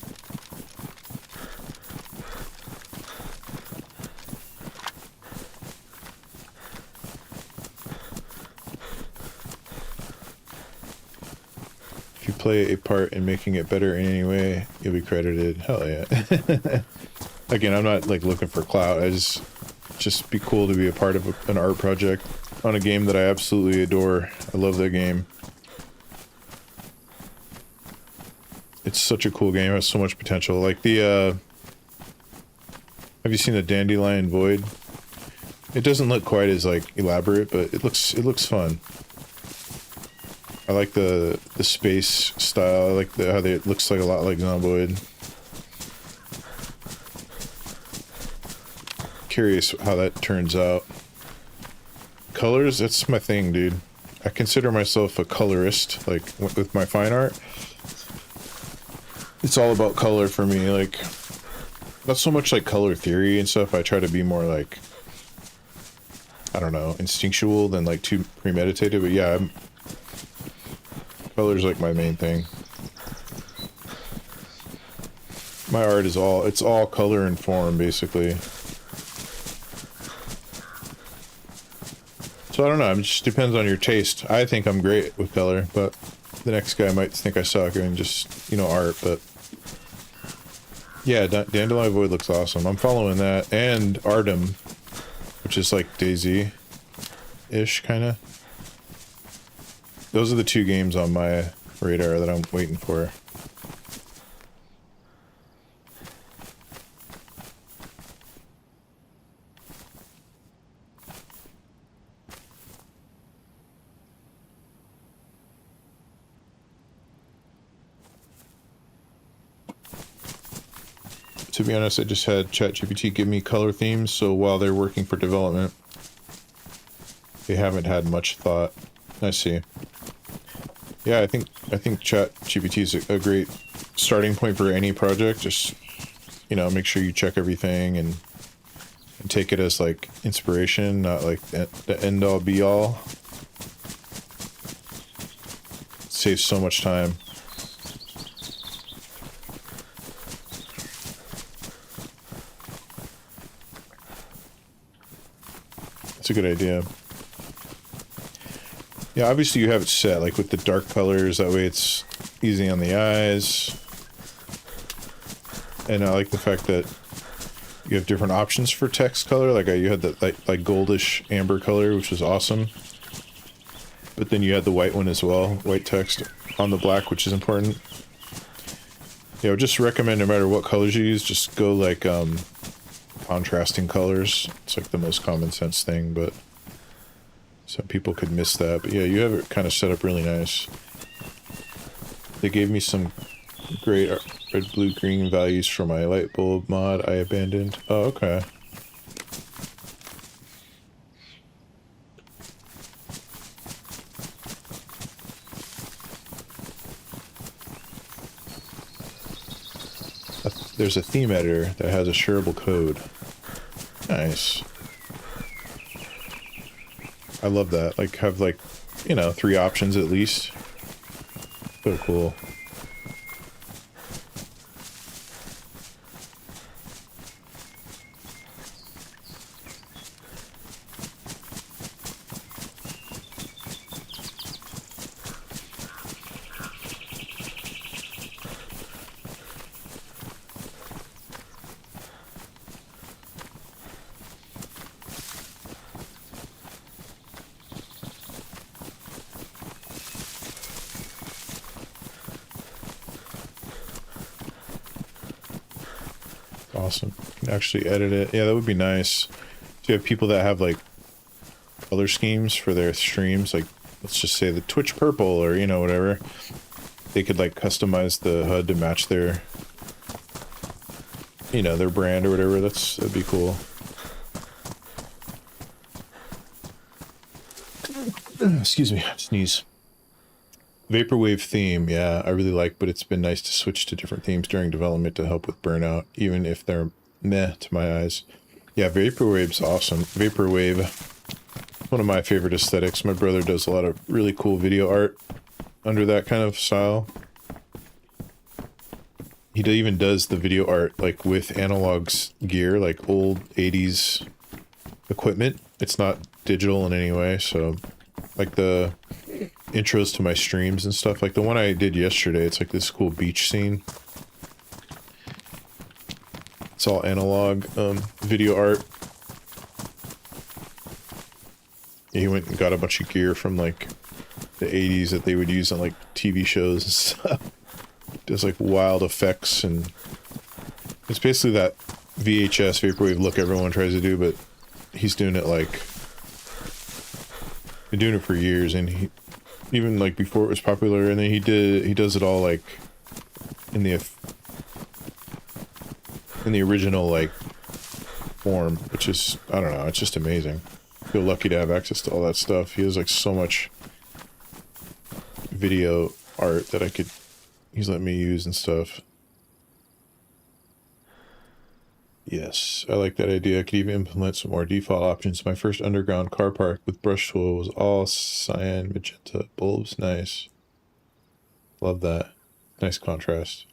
Play a part in making it better in any way, you'll be credited. Hell yeah. Again, I'm not like looking for clout. I just be cool to be a part of an art project on a game that I absolutely adore. I love that game. It's such a cool game. It has so much potential. Like the have you seen the Dandelion Void? It doesn't look quite as like elaborate, but it looks fun. I like the space style. I like how it looks like a lot like Zomboid. Curious how that turns out. Colors, that's my thing, dude. I consider myself a colorist, like with my fine art. It's all about color for me, like not so much like color theory and stuff. I try to be more like, I don't know, instinctual than like too premeditated, but yeah, color's like my main thing. My art is it's all color and form, basically. So I don't know, it just depends on your taste. I think I'm great with color, but the next guy might think I suck and just, you know, art, but... Yeah, Dandelion Void looks awesome. I'm following that, and Artem, which is like DayZ-ish, kinda. Those are the two games on my radar that I'm waiting for. to be honest, I just had ChatGPT give me color themes, so while they're working for development, they haven't had much thought. I see. Yeah, I think ChatGPT is a great starting point for any project. Just, you know, make sure you check everything and take it as like inspiration, not like the end all be all. It saves so much time. It's a good idea. Yeah, obviously you have it set, like with the dark colors, that way it's easy on the eyes. And I like the fact that you have different options for text color, like you had that like goldish amber color, which was awesome. But then you had the white one as well, white text on the black, which is important. Yeah, I would just recommend no matter what colors you use, just go like contrasting colors. It's like the most common sense thing, but some people could miss that. But yeah, you have it kind of set up really nice. They gave me some great red, blue, green values for my light bulb mod I abandoned. Oh, okay. There's a theme editor that has a shareable code. Nice. I love that. Like, have like, you know, 3 options at least. So cool. Awesome. You can actually edit it. Yeah, that would be nice. So you have people that have like color schemes for their streams, like let's just say the Twitch purple or, you know, whatever. They could like customize the HUD to match their, you know, their brand or whatever. That'd be cool. Excuse me, sneeze. Vaporwave theme, yeah, I really like, but it's been nice to switch to different themes during development to help with burnout, even if they're meh to my eyes. Yeah, Vaporwave's awesome. Vaporwave, one of my favorite aesthetics. My brother does a lot of really cool video art under that kind of style. He even does the video art like with analog gear, like old 80s equipment. It's not digital in any way, so like the intros to my streams and stuff, like the one I did yesterday, it's like this cool beach scene. It's all analog video art. He went and got a bunch of gear from like the 80s that they would use on like TV shows and stuff. Does like wild effects, and it's basically that VHS vaporwave look everyone tries to do, but he's doing it like, been doing it for years, and he even like before it was popular, and then he does it all like in the original like form, which is, I don't know, it's just amazing. I feel lucky to have access to all that stuff. He has like so much video art that he's let me use and stuff. Yes, I like that idea. I could even implement some more default options. My first underground car park with brush tool was all cyan magenta bulbs. Nice. Love that. Nice contrast.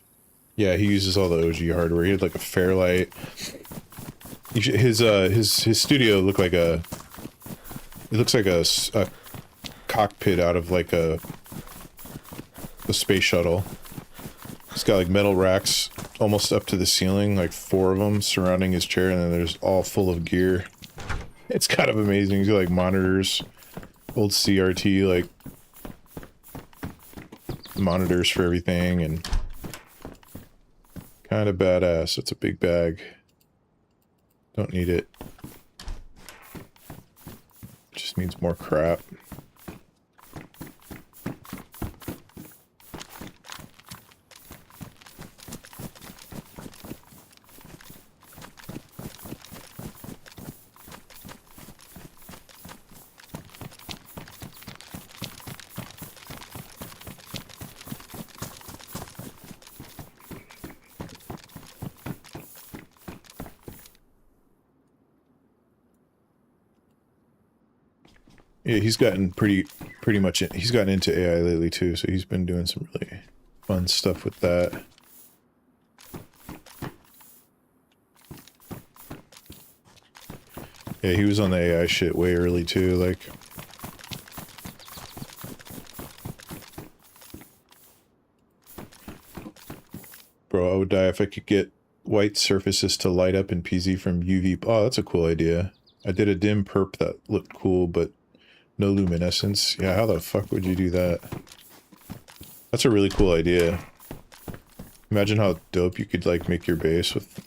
Yeah, he uses all the OG hardware. He had like a Fairlight. His studio looked like it looks like a cockpit out of like a space shuttle. He's got like metal racks almost up to the ceiling, like 4 of them surrounding his chair, and then there's all full of gear. It's kind of amazing. He's got like monitors, old CRT, like monitors for everything, and kind of badass. It's a big bag. Don't need it. Just needs more crap. Yeah, he's gotten pretty much he's gotten into AI lately too, so he's been doing some really fun stuff with that. Yeah, he was on the AI shit way early too, like. Bro, I would die if I could get white surfaces to light up in PZ from UV. Oh, that's a cool idea. I did a dim perp that looked cool, but no luminescence. Yeah, how the fuck would you do that? That's a really cool idea. Imagine how dope you could, like, make your base with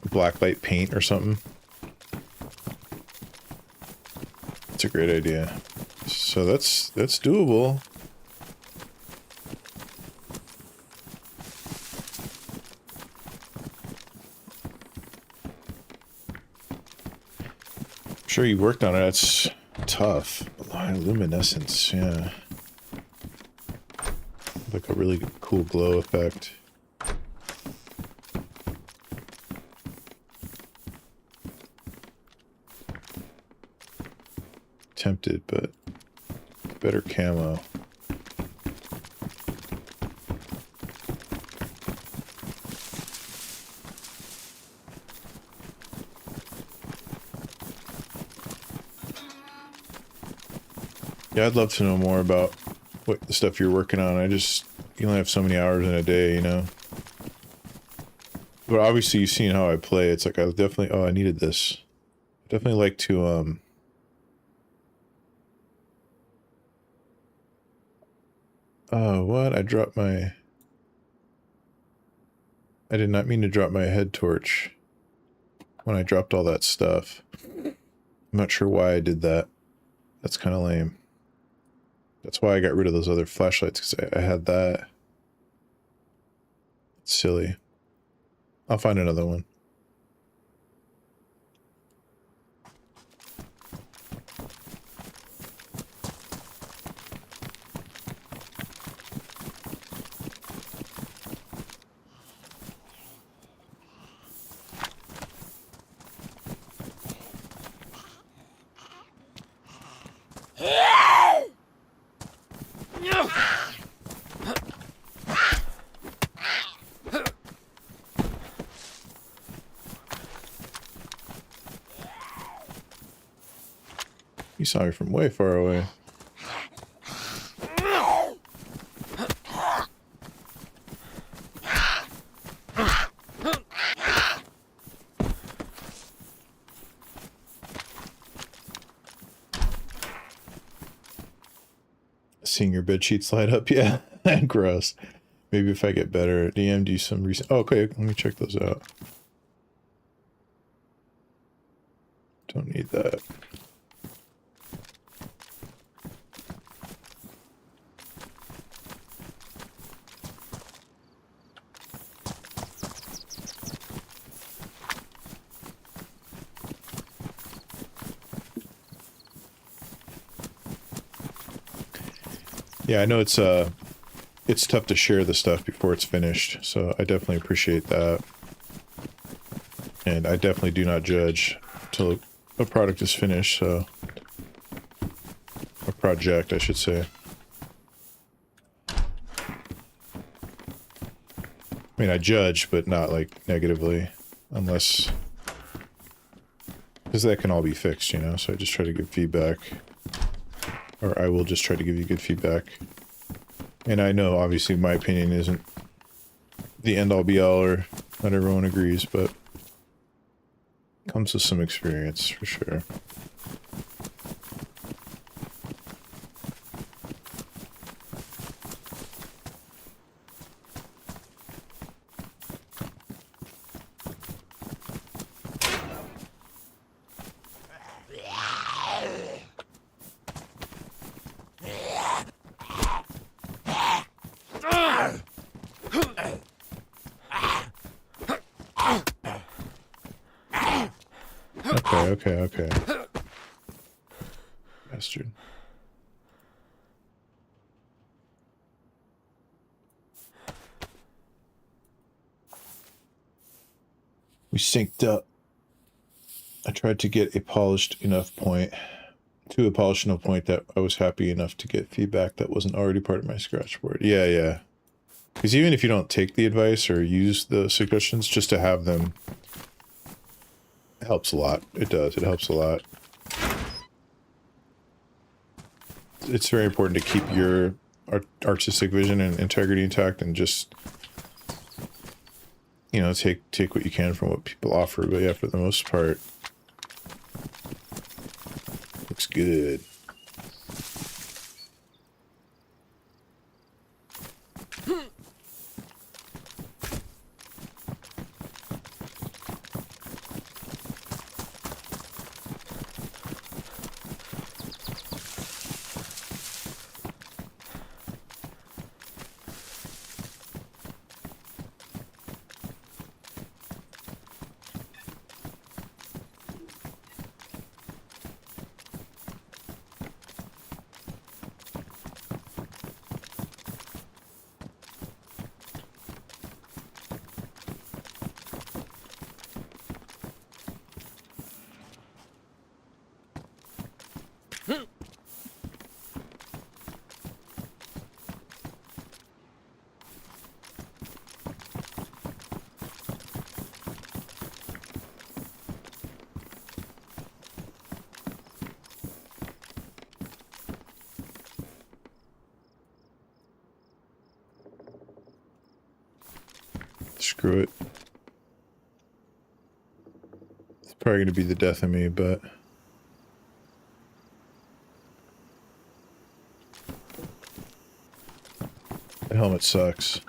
blacklight paint or something. That's a great idea. So that's doable. I'm sure you worked on it. That's tough. A lot of luminescence, yeah. Like a really cool glow effect. Tempted, but better camo. Yeah, I'd love to know more about what the stuff you're working on. You only have so many hours in a day, you know? But obviously you've seen how I play. It's like I definitely, oh, I needed this. Definitely like to, oh, what? I did not mean to drop my head torch when I dropped all that stuff. I'm not sure why I did that. That's kind of lame. That's why I got rid of those other flashlights, because I had that. It's silly. I'll find another one. You saw me from way far away. Seeing your bed sheets light up, yeah. Gross. Maybe if I get better, DM'd you some recent. Oh, okay, let me check those out. Don't need that. Yeah, I know it's tough to share the stuff before it's finished, so I definitely appreciate that. And I definitely do not judge till a product is finished, so... A project, I should say. I mean, I judge, but not, like, negatively. Unless... Because that can all be fixed, you know? So I just try to give feedback. Or I will just try to give you good feedback. And I know, obviously, my opinion isn't the end-all be-all, or not everyone agrees, but... Comes with some experience, for sure. Okay. Bastard. We synced up. I tried to get a polished enough point, to a polished enough point that I was happy enough to get feedback that wasn't already part of my scratch board. Yeah, yeah. Because even if you don't take the advice or use the suggestions, just to have them helps a lot. It does. It helps a lot. It's very important to keep your artistic vision and integrity intact, and just, you know, take what you can from what people offer. But yeah, for the most part, looks good. Screw it. It's probably going to be the death of me, but... the helmet sucks.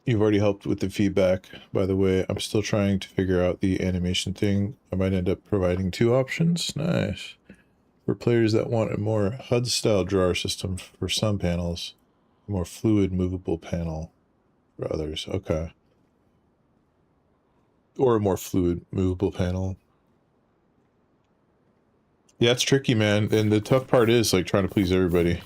You've already helped with the feedback, by the way. I'm still trying to figure out the animation thing. I might end up providing 2 options. Nice. For players that want a more HUD-style drawer system for some panels, a more fluid, movable panel for others. Okay. Or a more fluid, movable panel. Yeah, it's tricky, man. And the tough part is, like, trying to please everybody.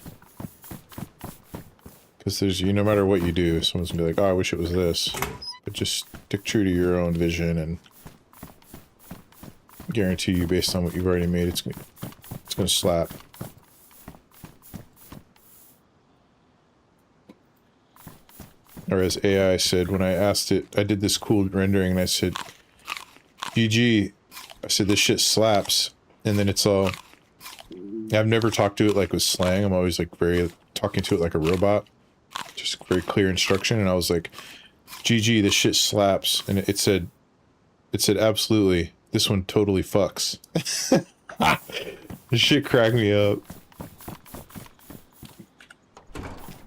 Because there's, no matter what you do, someone's gonna be like, oh, I wish it was this. But just stick true to your own vision, and guarantee you, based on what you've already made, it's gonna slap. Or as AI said, when I asked it, I did this cool rendering, and I said, GG, I said, this shit slaps. And then it's all, I've never talked to it like with slang. I'm always like talking to it like a robot. Just very clear instruction, and I was like, GG, this shit slaps. And it said absolutely, this one totally fucks. This shit cracked me up.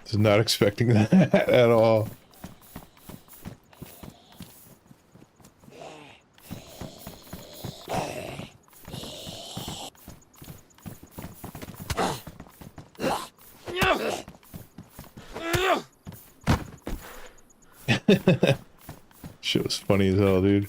Was not expecting that at all. Shit was funny as hell, dude.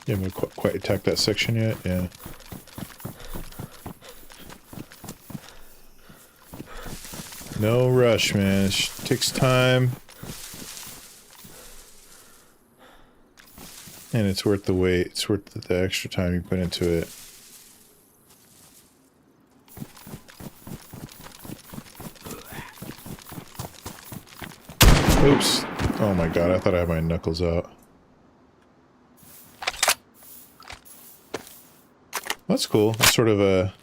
You haven't quite attacked that section yet? Yeah. No rush, man. It takes time. And it's worth the wait. It's worth the extra time you put into it. Oops. Oh my god, I thought I had my knuckles out. That's cool. It's sort of a...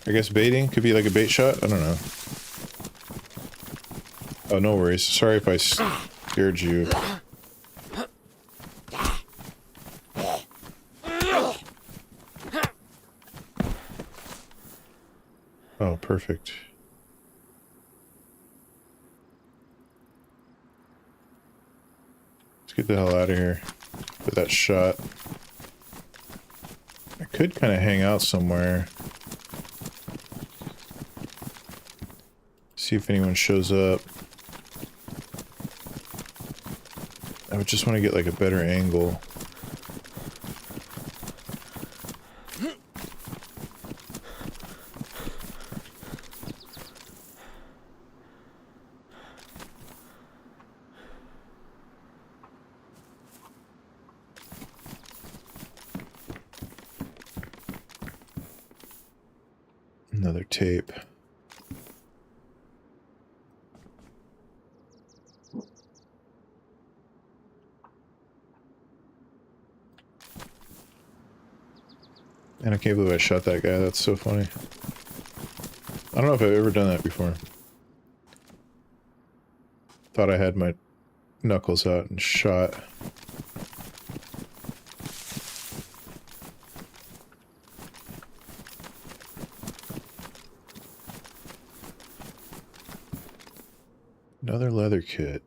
I guess baiting? Could be like a bait shot? I don't know. Oh, no worries. Sorry if I scared you. Oh, perfect. Let's get the hell out of here with that shot. I could kind of hang out somewhere. See if anyone shows up. I would just want to get like a better angle. Another tape. And I can't believe I shot that guy. That's so funny. I don't know if I've ever done that before. Thought I had my knuckles out and shot. Another leather kit.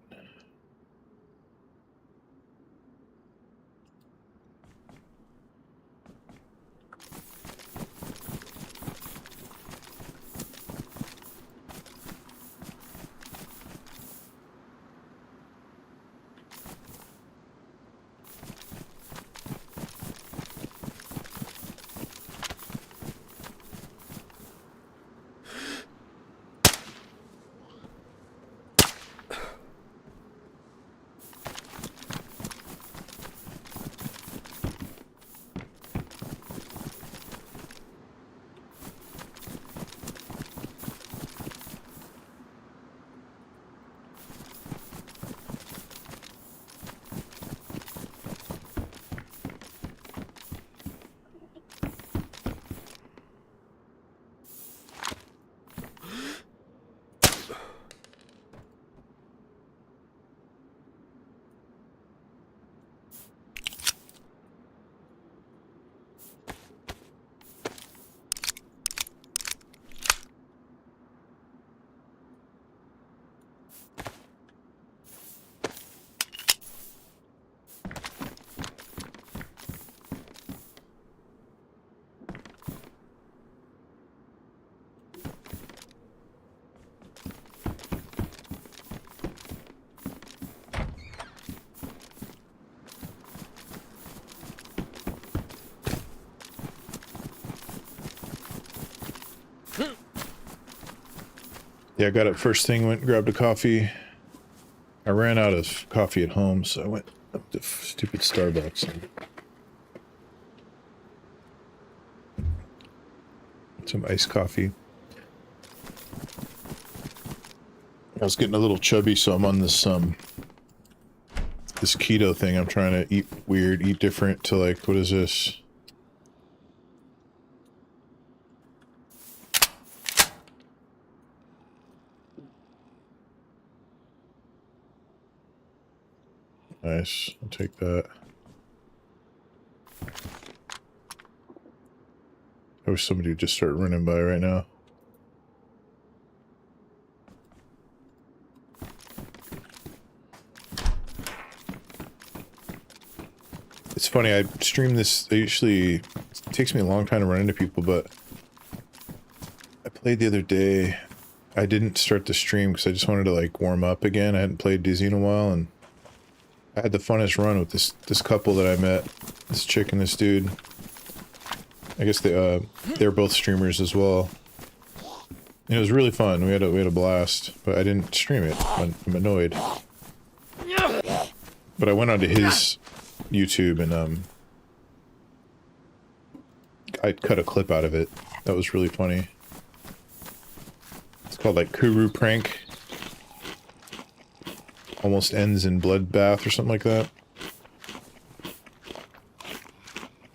Yeah, I got up first thing, went and grabbed a coffee. I ran out of coffee at home, so I went up to stupid Starbucks and some iced coffee. I was getting a little chubby, so I'm on this this keto thing. I'm trying to eat weird, eat different to like, what is this? Nice, I'll take that. I wish somebody would just start running by right now. It's funny, I stream this, it takes me a long time to run into people, but I played the other day. I didn't start the stream because I just wanted to like warm up again. I hadn't played DayZ in a while, and I had the funnest run with this couple that I met, this chick and this dude. I guess they're both streamers as well. And it was really fun. We had a blast, but I didn't stream it. I'm annoyed. But I went onto his YouTube and I cut a clip out of it. That was really funny. It's called like Kuru Prank. Almost ends in bloodbath or something like that.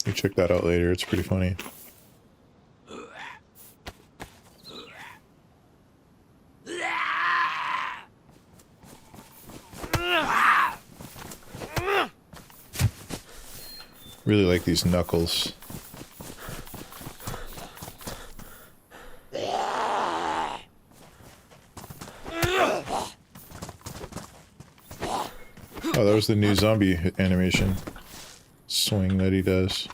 You check that out later. It's pretty funny. Really like these knuckles. Oh, that was the new zombie animation. Swing that he does.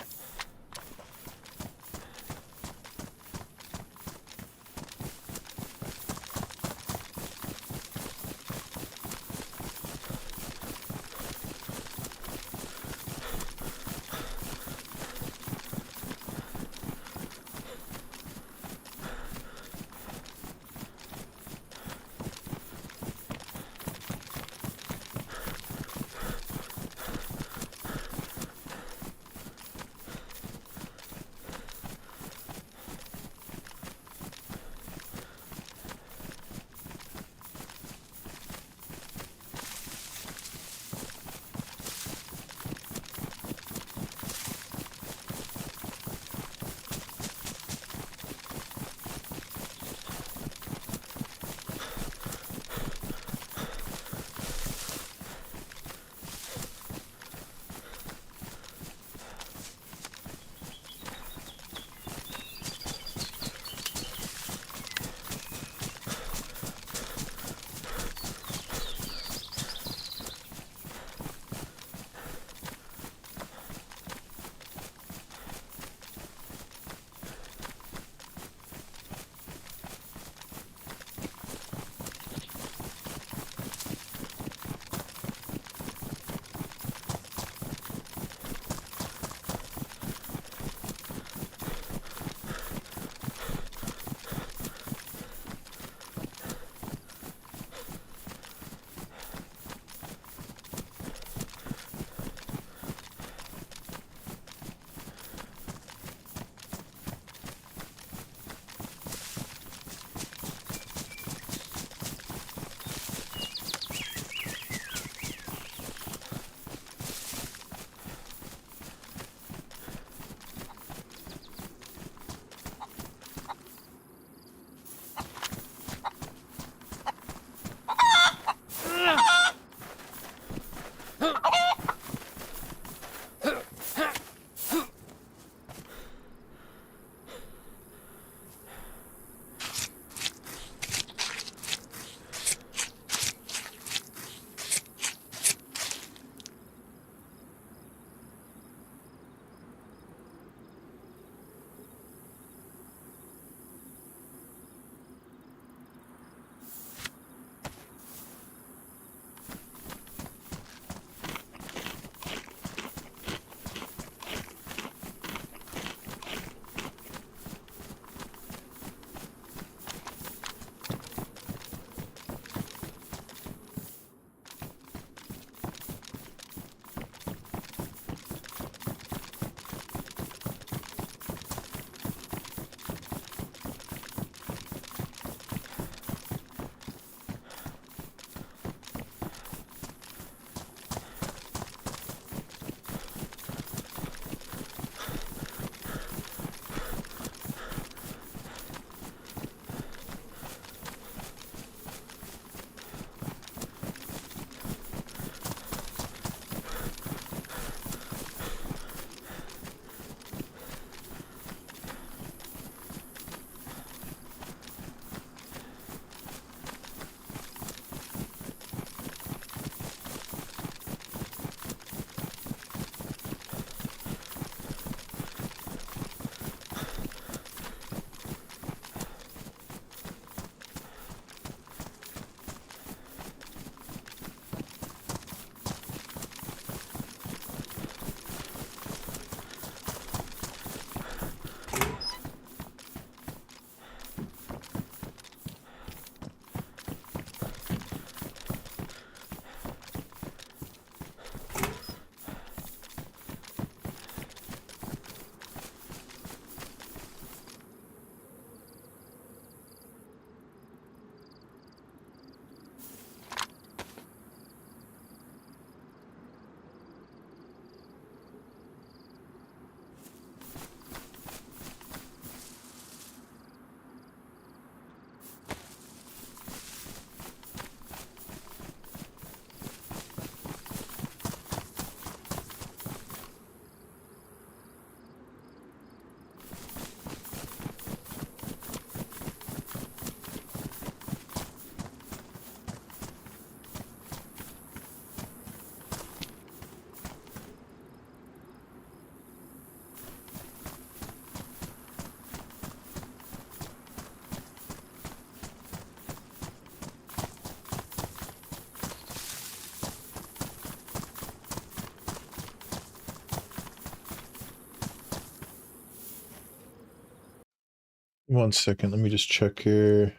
1 second, let me just check here.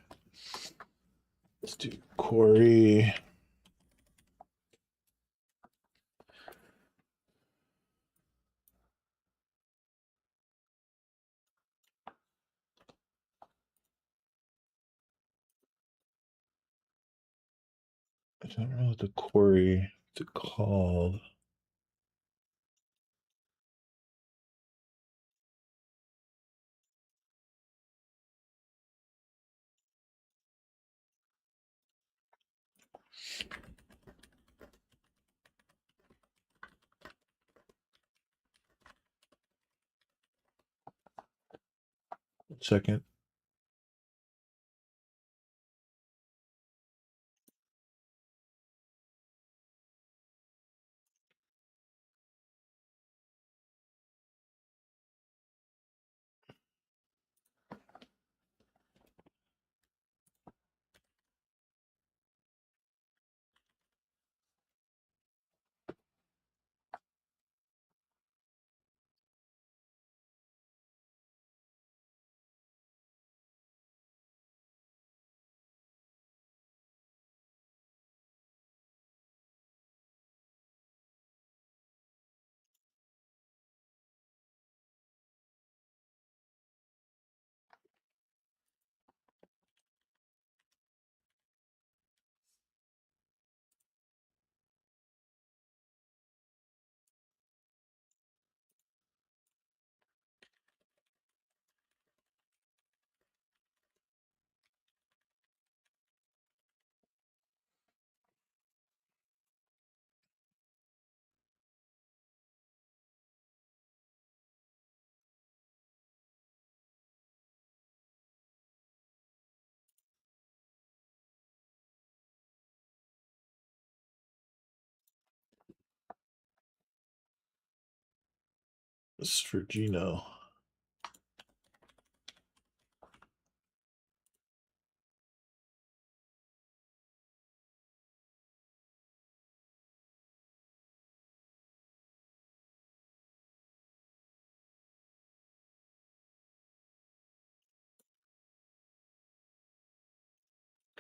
Let's do quarry. I don't know what the quarry, what's it called? Second. This is for Gino.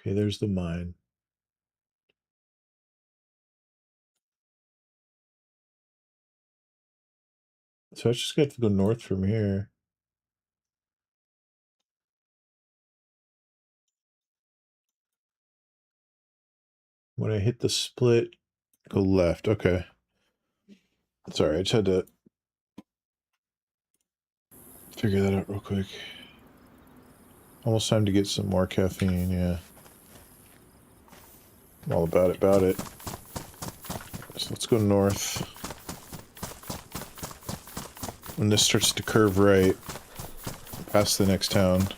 Okay, there's the mine. So I just got to go north from here. When I hit the split, go left. Okay. Sorry, I just had to figure that out real quick. Almost time to get some more caffeine, yeah. I'm all about it. So let's go north. When this starts to curve right, past the next town,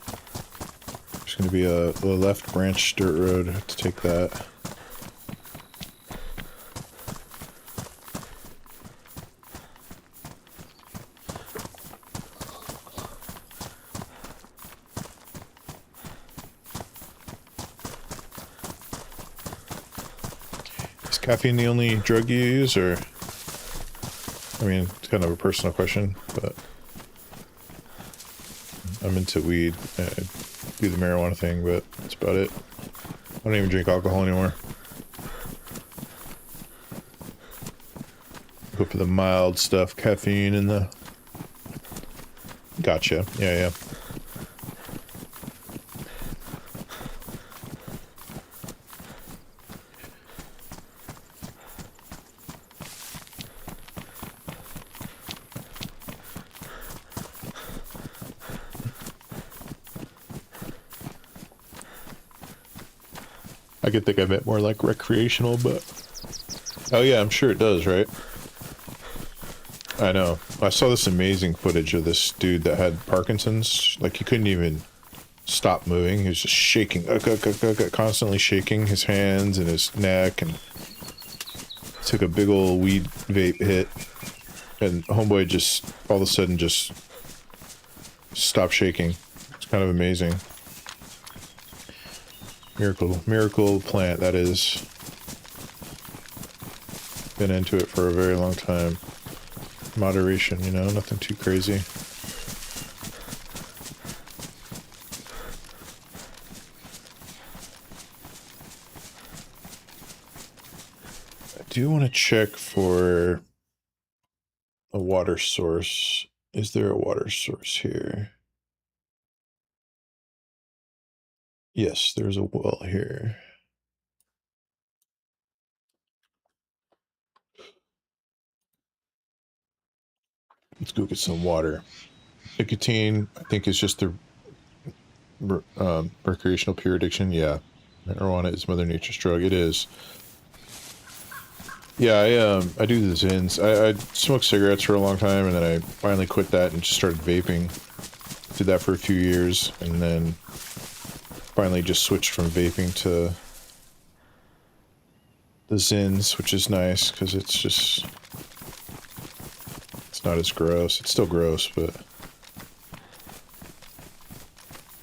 there's going to be a left branch dirt road. I have to take that. Is caffeine the only drug you use, or? I mean, it's kind of a personal question, but I'm into weed. I do the marijuana thing, but that's about it. I don't even drink alcohol anymore. Go for the mild stuff, caffeine and the... Gotcha. Yeah. I could think of it more like recreational, but... Oh yeah, I'm sure it does, right? I know. I saw this amazing footage of this dude that had Parkinson's. Like, he couldn't even stop moving. He was just shaking, constantly shaking his hands and his neck, and took a big old weed vape hit. And homeboy just, all of a sudden, just stopped shaking. It's kind of amazing. Miracle plant, that is. Been into it for a very long time. Moderation, you know, nothing too crazy. do want to check for a water source. Is there a water source here? Yes, there's a well here. Let's go get some water. Nicotine, I think, is just the recreational pure addiction. Yeah, marijuana is Mother Nature's drug. It is. Yeah, I do the Zins. I smoked cigarettes for a long time, and then I finally quit that and just started vaping. Did that for a few years, and then finally just switched from vaping to the Zins, which is nice because it's just, it's not as gross. It's still gross, but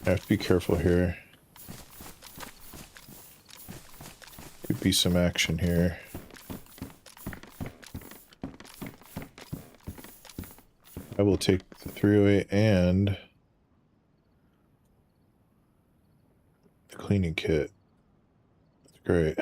I have to be careful here. Could be some action here. I will take the 308 and the cleaning kit. That's great.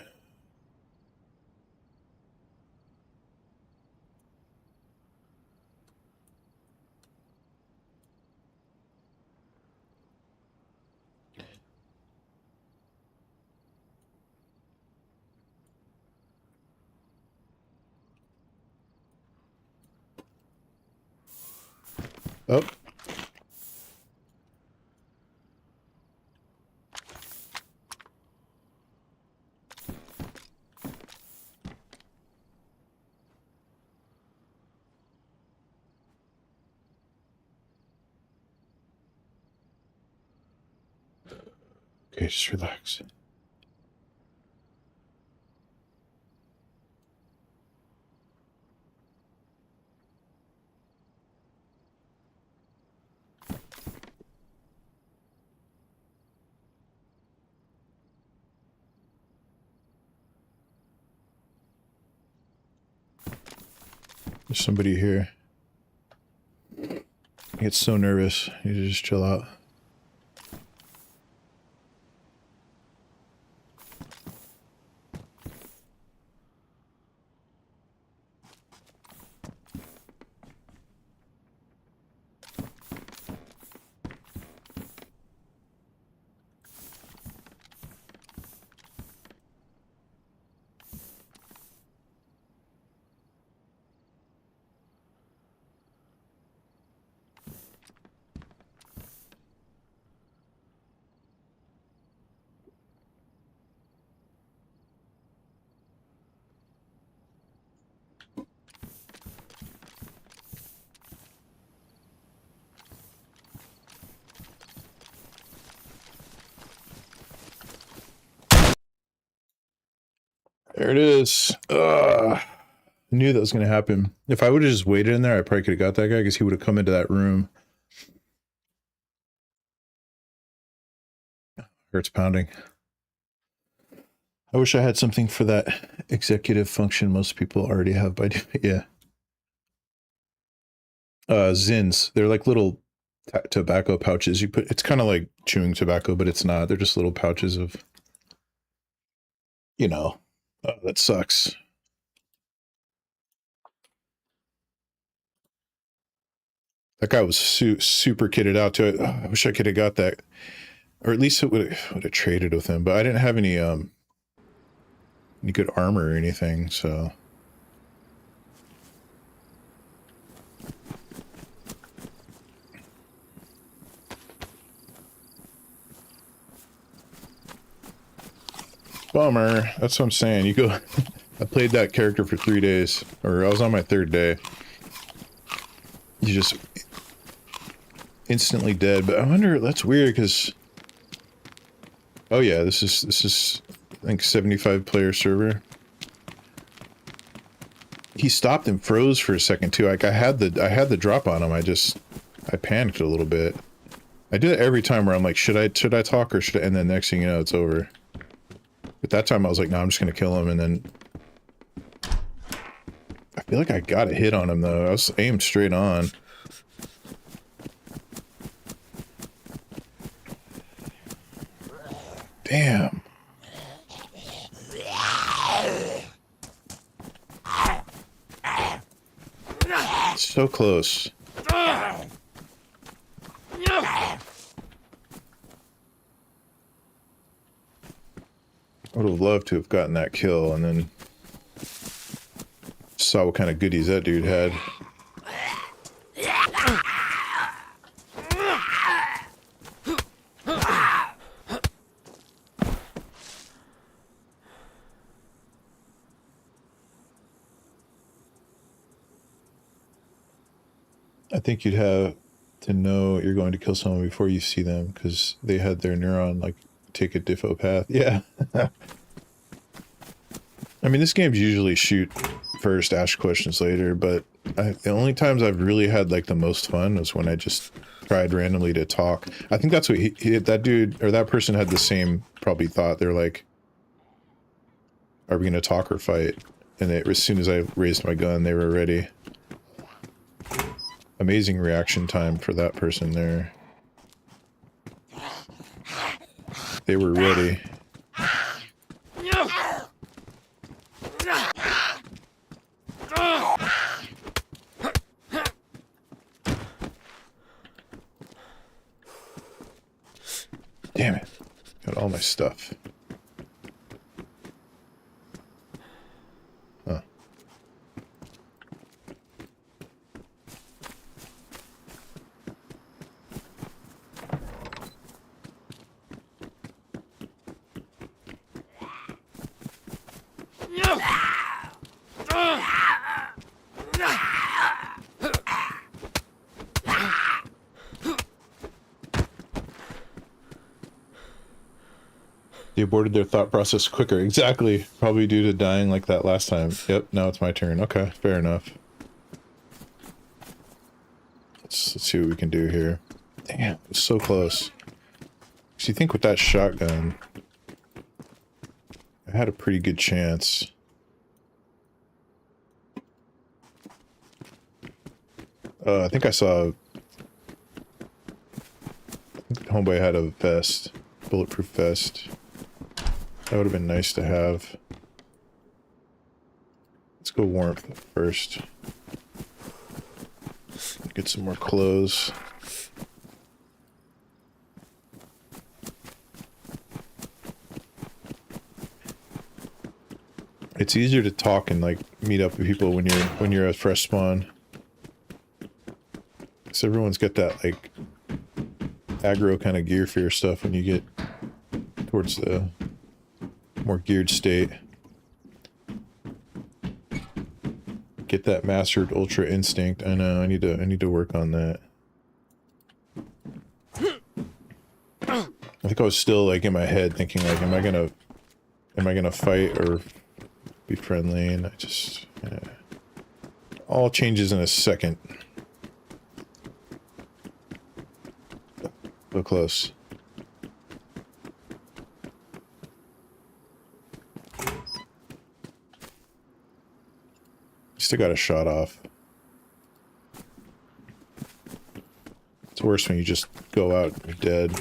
Oh. Okay, just relax. There's somebody here. I get so nervous. You need to just chill out. There it is. I knew that was going to happen. If I would have just waited in there, I probably could have got that guy because he would have come into that room. Heart's pounding. I wish I had something for that executive function most people already have by doing. Yeah. Zins. They're like little tobacco pouches. You put. It's kind of like chewing tobacco, but it's not. They're just little pouches of, you know. That sucks. That guy was super kitted out to it. Oh, I wish I could have got that, or at least it would have traded with him. But I didn't have any good armor or anything, so. Bummer. That's what I'm saying. You go. I played that character for 3 days, or I was on my 3rd day. You just instantly dead. But I wonder. That's weird because. Oh yeah, this is I think 75 player server. He stopped and froze for a second too. Like I had the drop on him. I panicked a little bit. I do it every time where I'm like, should I talk or should I? And then next thing you know, it's over. But that time I was like, no, I'm just gonna kill him. And then I feel like I got a hit on him though. I was aimed straight on. Damn. So close. I would have loved to have gotten that kill and then saw what kind of goodies that dude had. I think you'd have to know you're going to kill someone before you see them because they had their neuron like take a diffo path. Yeah. I mean, this game's usually shoot first, ask questions later, but the only times I've really had like the most fun was when I just tried randomly to talk. I think that's what that dude or that person had the same probably thought. They're like, are we going to talk or fight? And as soon as I raised my gun, they were ready. Amazing reaction time for that person there. They were ready. Damn it. Got all my stuff. Huh. They aborted their thought process quicker. Exactly. Probably due to dying like that last time. Yep, now it's my turn. Okay, fair enough. Let's see what we can do here. Damn, it was so close. So you think with that shotgun, I had a pretty good chance. I think I saw... I think Homeboy had a vest. Bulletproof vest. That would have been nice to have. Let's go warmth first. Get some more clothes. It's easier to talk and like meet up with people when you're at fresh spawn. So everyone's got that like aggro kind of gear fear stuff when you get towards the more geared state. Get that mastered ultra instinct. I know, I need to work on that. I think I was still like in my head thinking like, am I gonna fight or be friendly? And I just all changes in a second. So close. Still got a shot off. It's worse when you just go out and you're dead.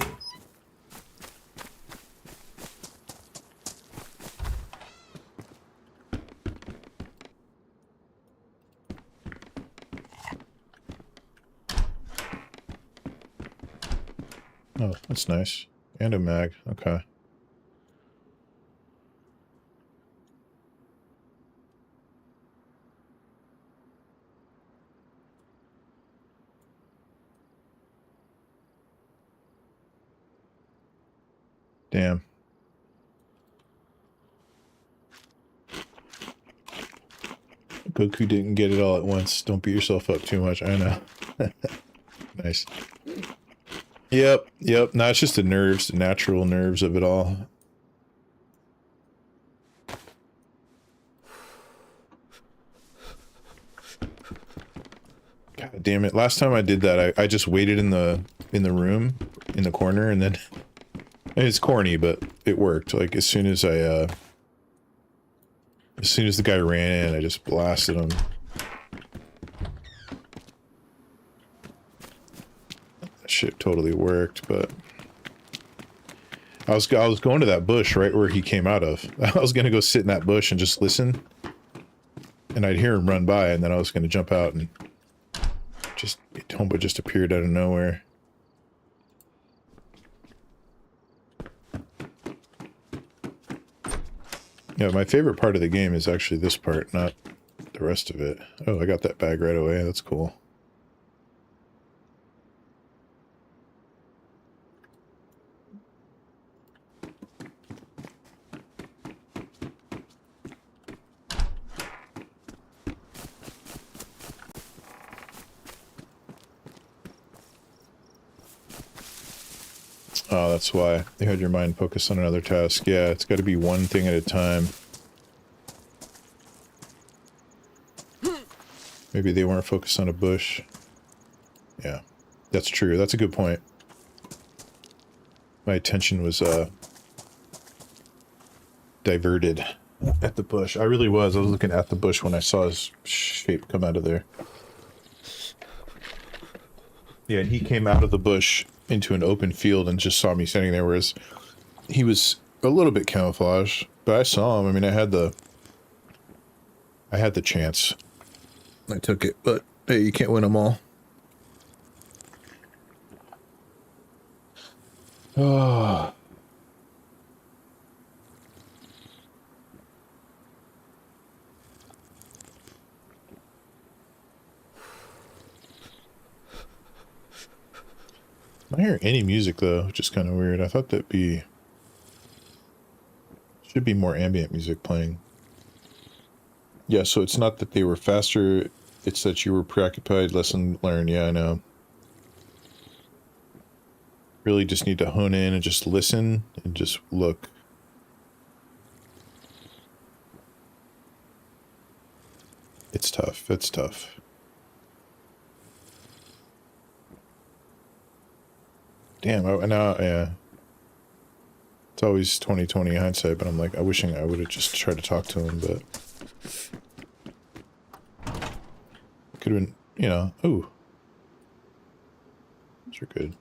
Oh, that's nice. And a mag. Okay. Damn. Goku didn't get it all at once. Don't beat yourself up too much. I know. Nice. Yep. No, it's just the nerves, the natural nerves of it all. God damn it. Last time I did that, I just waited in the room, in the corner, and then... It's corny, but it worked. Like, as soon as the guy ran in, I just blasted him. That shit totally worked, but... I was going to that bush right where he came out of. I was gonna go sit in that bush and just listen. And I'd hear him run by, and then I was gonna jump out and Tomba just appeared out of nowhere. Yeah, my favorite part of the game is actually this part, not the rest of it. Oh, I got that bag right away. That's cool. Oh, that's why. You had your mind focused on another task. Yeah, it's got to be one thing at a time. Maybe they weren't focused on a bush. Yeah, that's true. That's a good point. My attention was, diverted at the bush. I really was. I was looking at the bush when I saw his shape come out of there. Yeah, and he came out of the bush into an open field and just saw me standing there, whereas he was a little bit camouflaged, but I saw him. I mean, I had the chance. I took it, but hey, you can't win them all. Oh. I don't hear any music though, which is kind of weird. I thought that'd be... should be more ambient music playing. Yeah, so it's not that they were faster, it's that you were preoccupied, lesson learned. Yeah, I know. Really just need to hone in and just listen and just look. It's tough. It's tough. Damn, now, yeah. It's always 20/20 hindsight, but I'm like, I wishing I would have just tried to talk to him, but... could have been, you know, ooh. Those are good.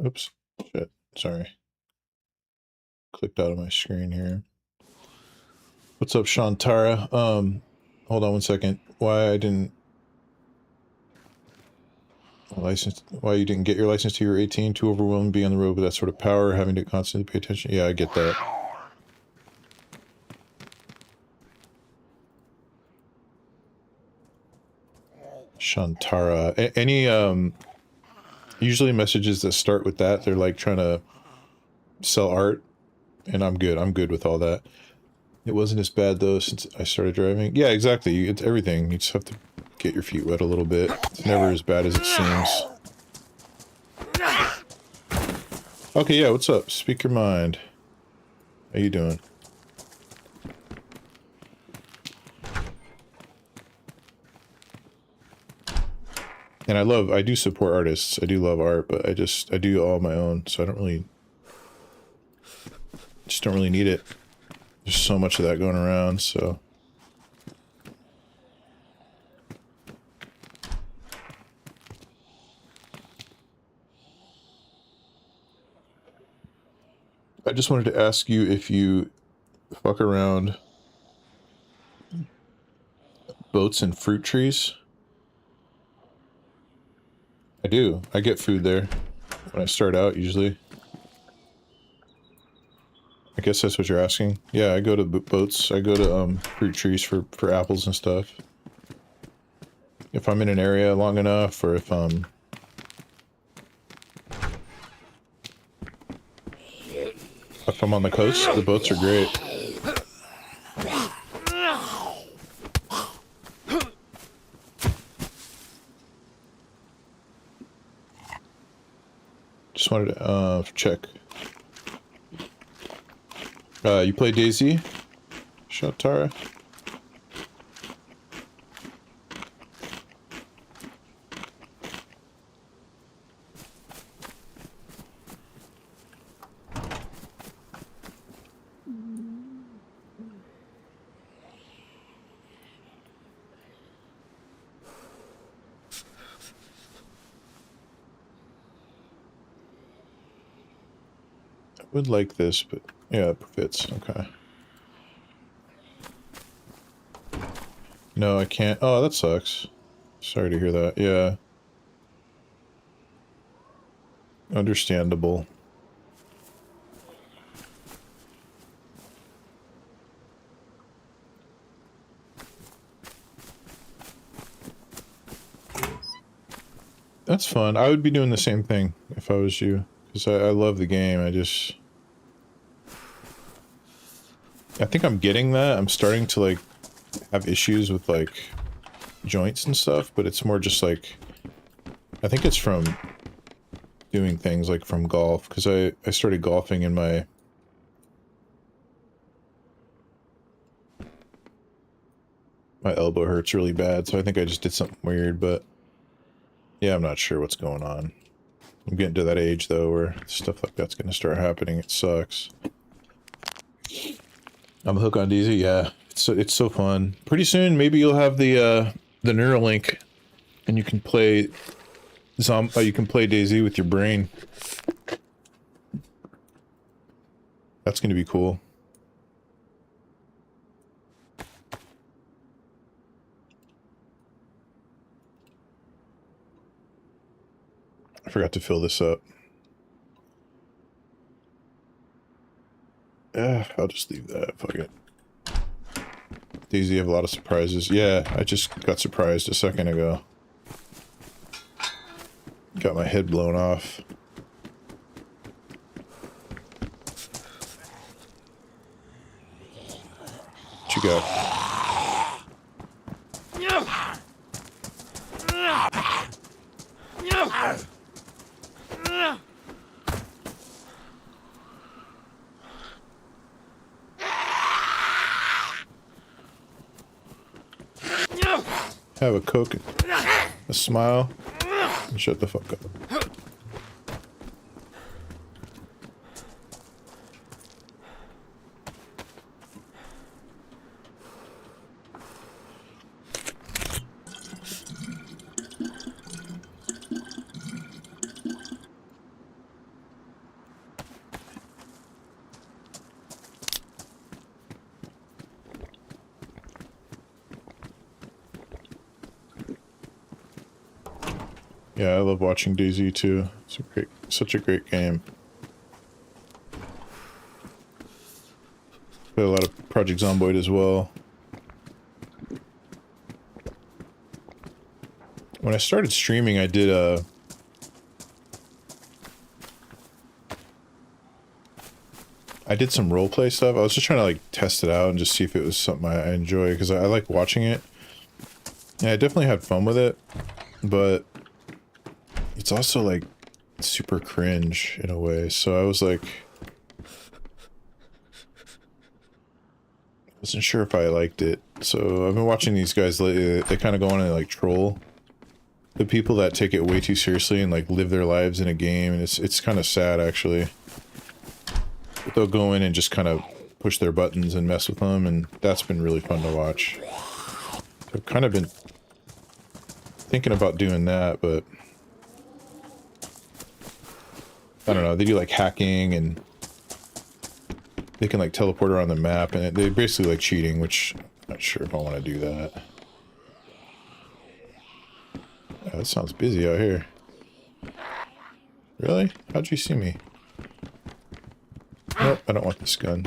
Oops. Shit. Sorry. Clicked out of my screen here. What's up, Shantara? Hold on one second. Why you didn't get your license till you were 18? Too overwhelmed being on the road with that sort of power, having to constantly pay attention. Yeah, I get that. Shantara. Any, usually messages that start with that, they're like trying to sell art, and I'm good. I'm good with all that. It wasn't as bad though since I started driving. Yeah, exactly. It's everything. You just have to get your feet wet a little bit. It's never as bad as it seems. Okay, yeah, what's up? Speak your mind. How you doing? And I do support artists. I do love art, but I do all my own, so I don't really need it. There's so much of that going around, so. I just wanted to ask you if you fuck around boats and fruit trees. I do. I get food there when I start out, usually. I guess that's what you're asking. Yeah, I go to boats. I go to fruit trees for apples and stuff. If I'm in an area long enough, or if I'm on the coast, the boats are great. Just wanted to check. You play DayZ? Shantara? Would like this, but yeah, it fits. Okay. No, I can't. Oh, that sucks. Sorry to hear that. Yeah. Understandable. That's fun. I would be doing the same thing if I was you. Because I love the game. I think I'm getting that. I'm starting to, like, have issues with, like, joints and stuff. But it's more just, like... I think it's from doing things, like, from golf. Because I started golfing in my... My elbow hurts really bad. So I think I just did something weird, but... Yeah, I'm not sure what's going on. I'm getting to that age, though, where stuff like that's going to start happening. It sucks. I'm hooked on DayZ, yeah. It's so fun. Pretty soon, maybe you'll have the Neuralink, and you can play you can play DayZ with your brain. That's going to be cool. I forgot to fill this up. I'll just leave that. Fuck it. DayZ have a lot of surprises. Yeah, I just got surprised a second ago. Got my head blown off. What you got? Have a Coke, a smile, and shut the fuck up. Yeah, I love watching DayZ too. It's such a great game. Play a lot of Project Zomboid as well. When I started streaming, I did some roleplay stuff. I was just trying to like test it out and just see if it was something I enjoy, because I like watching it. Yeah, I definitely had fun with it, but it's also like super cringe in a way. So I was like, wasn't sure if I liked it. So I've been watching these guys lately. They kind of go on and like troll the people that take it way too seriously and like live their lives in a game, and it's kind of sad actually. But they'll go in and just kind of push their buttons and mess with them, and that's been really fun to watch. I've kind of been thinking about doing that, but I don't know. They do like hacking, and they can like teleport around the map, and they basically like cheating, which I'm not sure if I want to do that. Yeah, that sounds busy out here. Really? How'd you see me? Nope, I don't want this gun.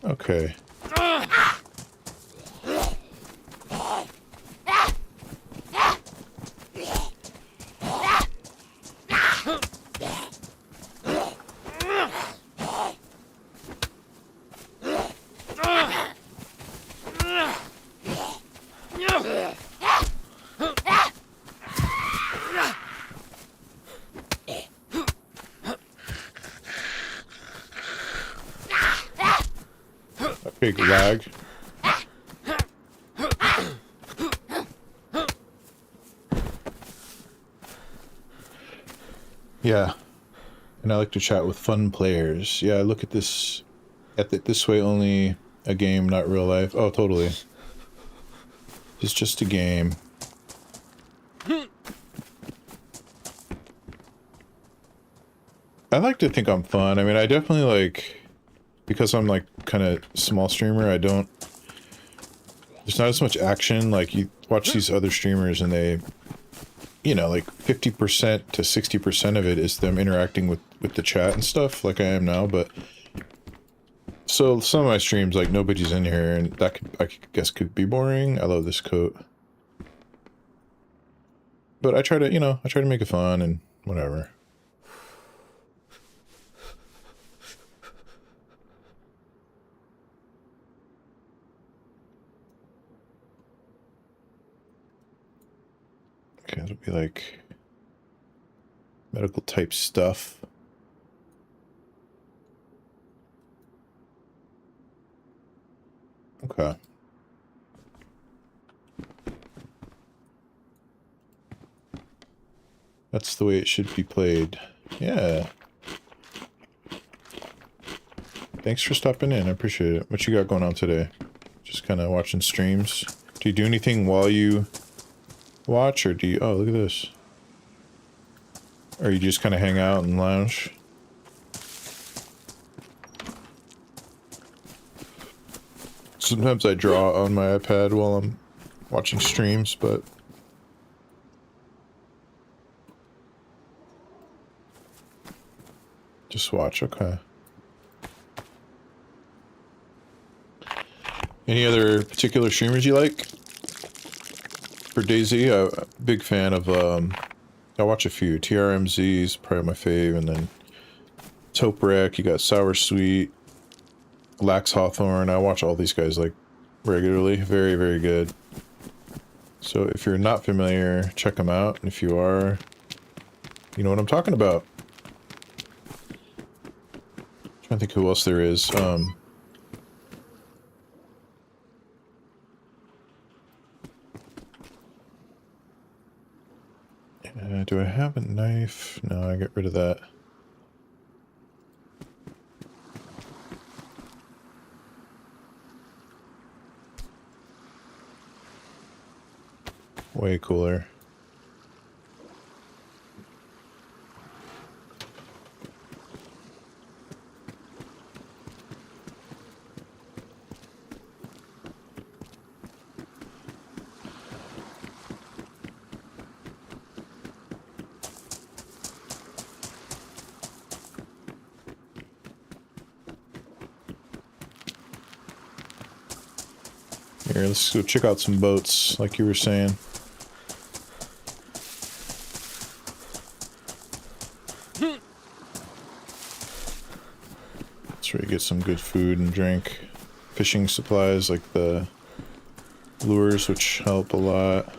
Okay. Big lag. Yeah, and I like to chat with fun players. Yeah, look at this. This way only a game, not real life. Oh, totally. It's just a game. I like to think I'm fun. I mean, I definitely like, because I'm like kind of small streamer, I don't, there's not as much action. Like you watch these other streamers and they, you know, like 50% to 60% of it is them interacting with the chat and stuff like I am now. But so some of my streams, like nobody's in here and that could, I guess could be boring. I love this coat. But I try to, you know, I try to make it fun and whatever. Okay, it'll be like medical type stuff. Okay. That's the way it should be played. Yeah. Thanks for stopping in. I appreciate it. What you got going on today? Just kind of watching streams. Do you do anything while you watch, or do you... Oh, look at this. Or you just kind of hang out and lounge? Sometimes I draw on my iPad while I'm watching streams, but... Just watch, okay. Any other particular streamers you like? For DayZ, I'm a big fan of, I watch a few. TRMZ is probably my fave, and then Toprek, you got Sour Sweet, Lax Hawthorne. I watch all these guys, like, regularly. Very, very good. So if you're not familiar, check them out. And if you are, you know what I'm talking about. Trying to think who else there is. Do I have a knife? No, I got rid of that. Way cooler. Here, let's go check out some boats, like you were saying. That's where you get some good food and drink. Fishing supplies, like the lures, which help a lot.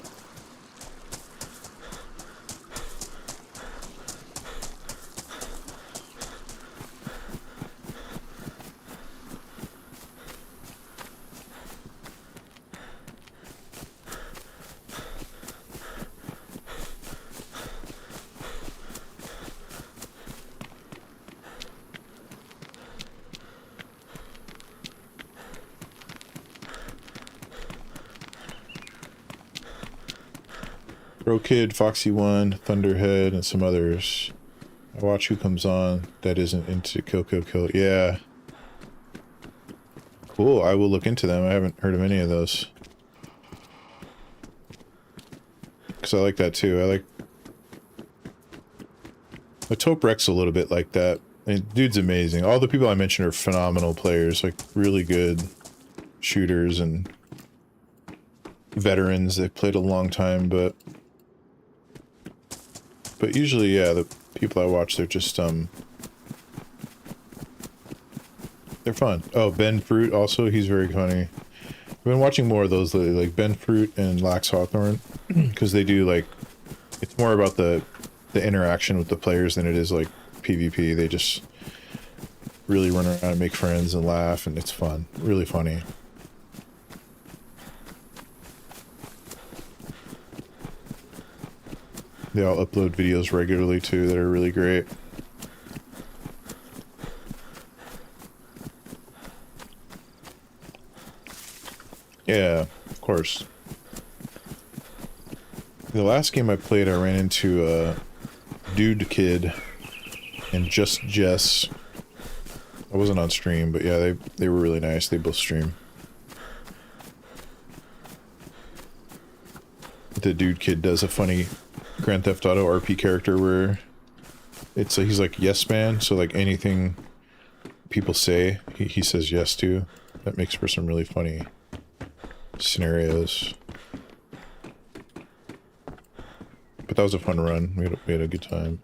Kid, Foxy1, Thunderhead, and some others. I watch who comes on that isn't into Kill Kill Kill. Yeah. Cool, I will look into them. I haven't heard of any of those. Because I like that too. I like... But Toprek's a little bit like that. I mean, dude's amazing. All the people I mentioned are phenomenal players. Like, really good shooters and veterans. They've played a long time, but usually, yeah, the people I watch, they're just, they're fun. Oh, Ben Fruit also, he's very funny. I've been watching more of those lately, like Ben Fruit and Lax Hawthorne, because they do, like, it's more about the interaction with the players than it is, like, PvP. They just really run around and make friends and laugh, and it's fun. Really funny. They all upload videos regularly too that are really great. Yeah, of course. The last game I played, I ran into a dude kid and Just Jess. I wasn't on stream, but yeah, they were really nice. They both stream. The Dude Kid does a funny Grand Theft Auto RP character where he's like yes man, so like anything people say, he says yes to. That makes for some really funny scenarios. But that was a fun run. We had a good time.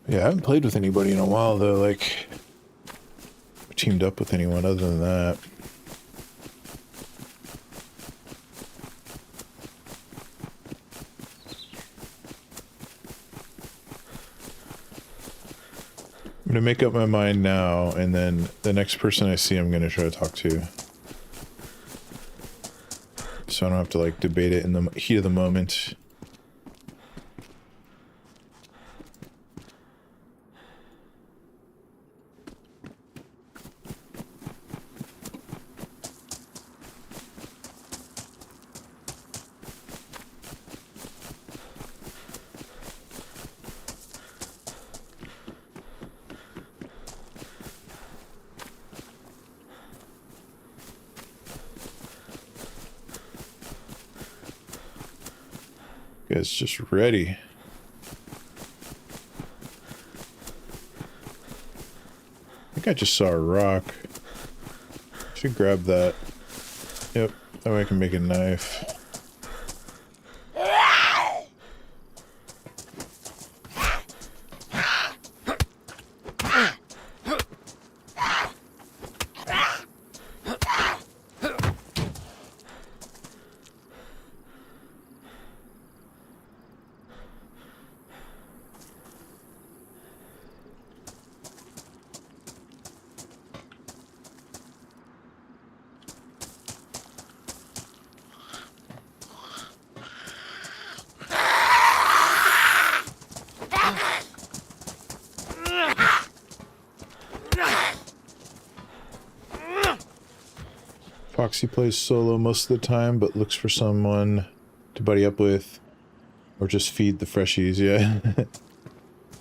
Yeah, I haven't played with anybody in a while though, like teamed up with anyone other than that. I'm gonna make up my mind now, and then the next person I see I'm gonna try to talk to. So I don't have to like debate it in the heat of the moment. Guys, just ready. I think I just saw a rock. Should grab that. Yep, that way I can make a knife. Foxy plays solo most of the time, but looks for someone to buddy up with, or just feed the freshies, yeah.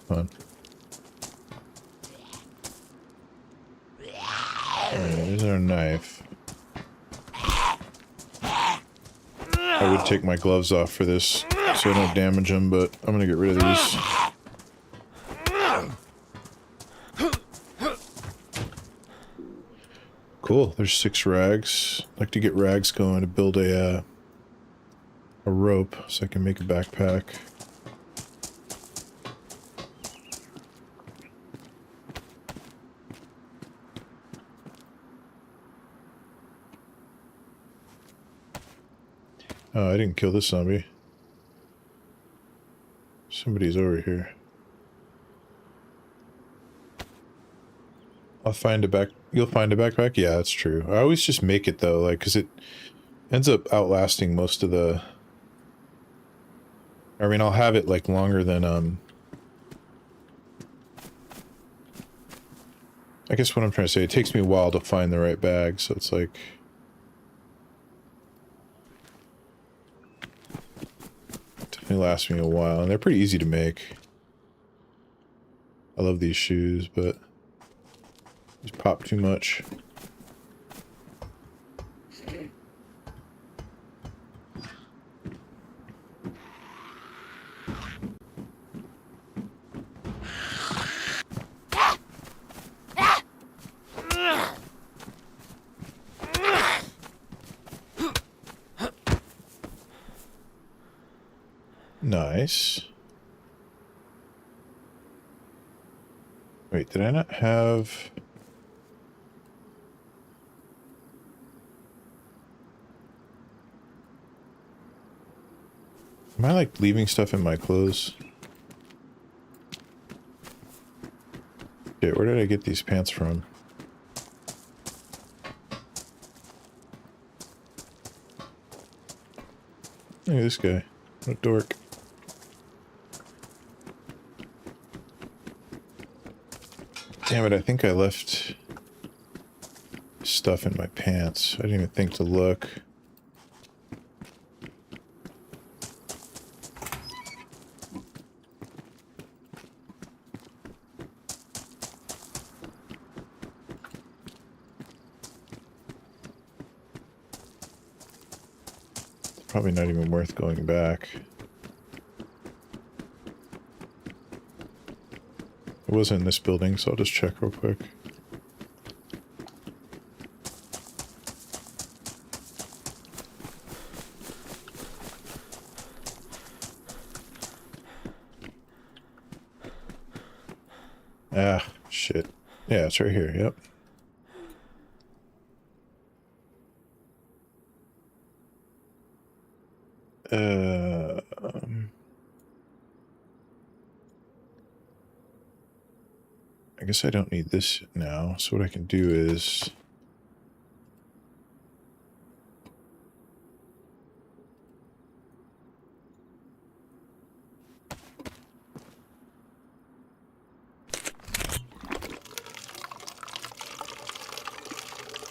Fun. Alright, there's our knife. I would take my gloves off for this, so I don't damage them, but I'm gonna get rid of these. Cool, there's 6 rags. I'd like to get rags going to build a rope so I can make a backpack. Oh, I didn't kill this zombie. Somebody's over here. I'll find a You'll find a backpack? Yeah, that's true. I always just make it though, like, because it ends up outlasting most of the... I mean, I'll have it like longer than, I guess what I'm trying to say, it takes me a while to find the right bag, so it's like... Definitely lasts me a while, and they're pretty easy to make. I love these shoes, but... Just pop too much. Nice. Wait, did I not have... Am I like leaving stuff in my clothes? Okay, where did I get these pants from? Look at this guy. What a dork. Damn it, I think I left stuff in my pants. I didn't even think to look. Probably not even worth going back. It wasn't in this building, so I'll just check real quick. Ah, shit. Yeah, it's right here, yep. I guess I don't need this now, so what I can do is...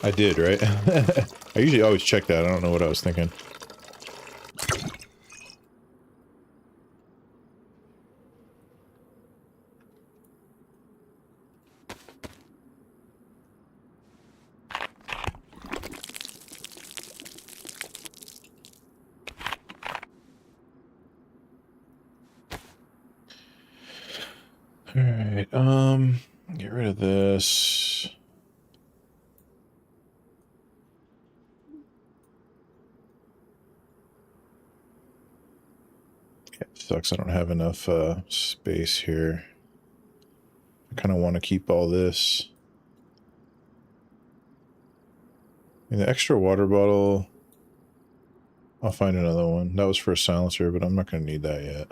I did, right? I usually always check that. I don't know what I was thinking. Alright, get rid of this. Yeah, it sucks I don't have enough space here. I kind of want to keep all this. And the extra water bottle, I'll find another one. That was for a silencer, but I'm not going to need that yet.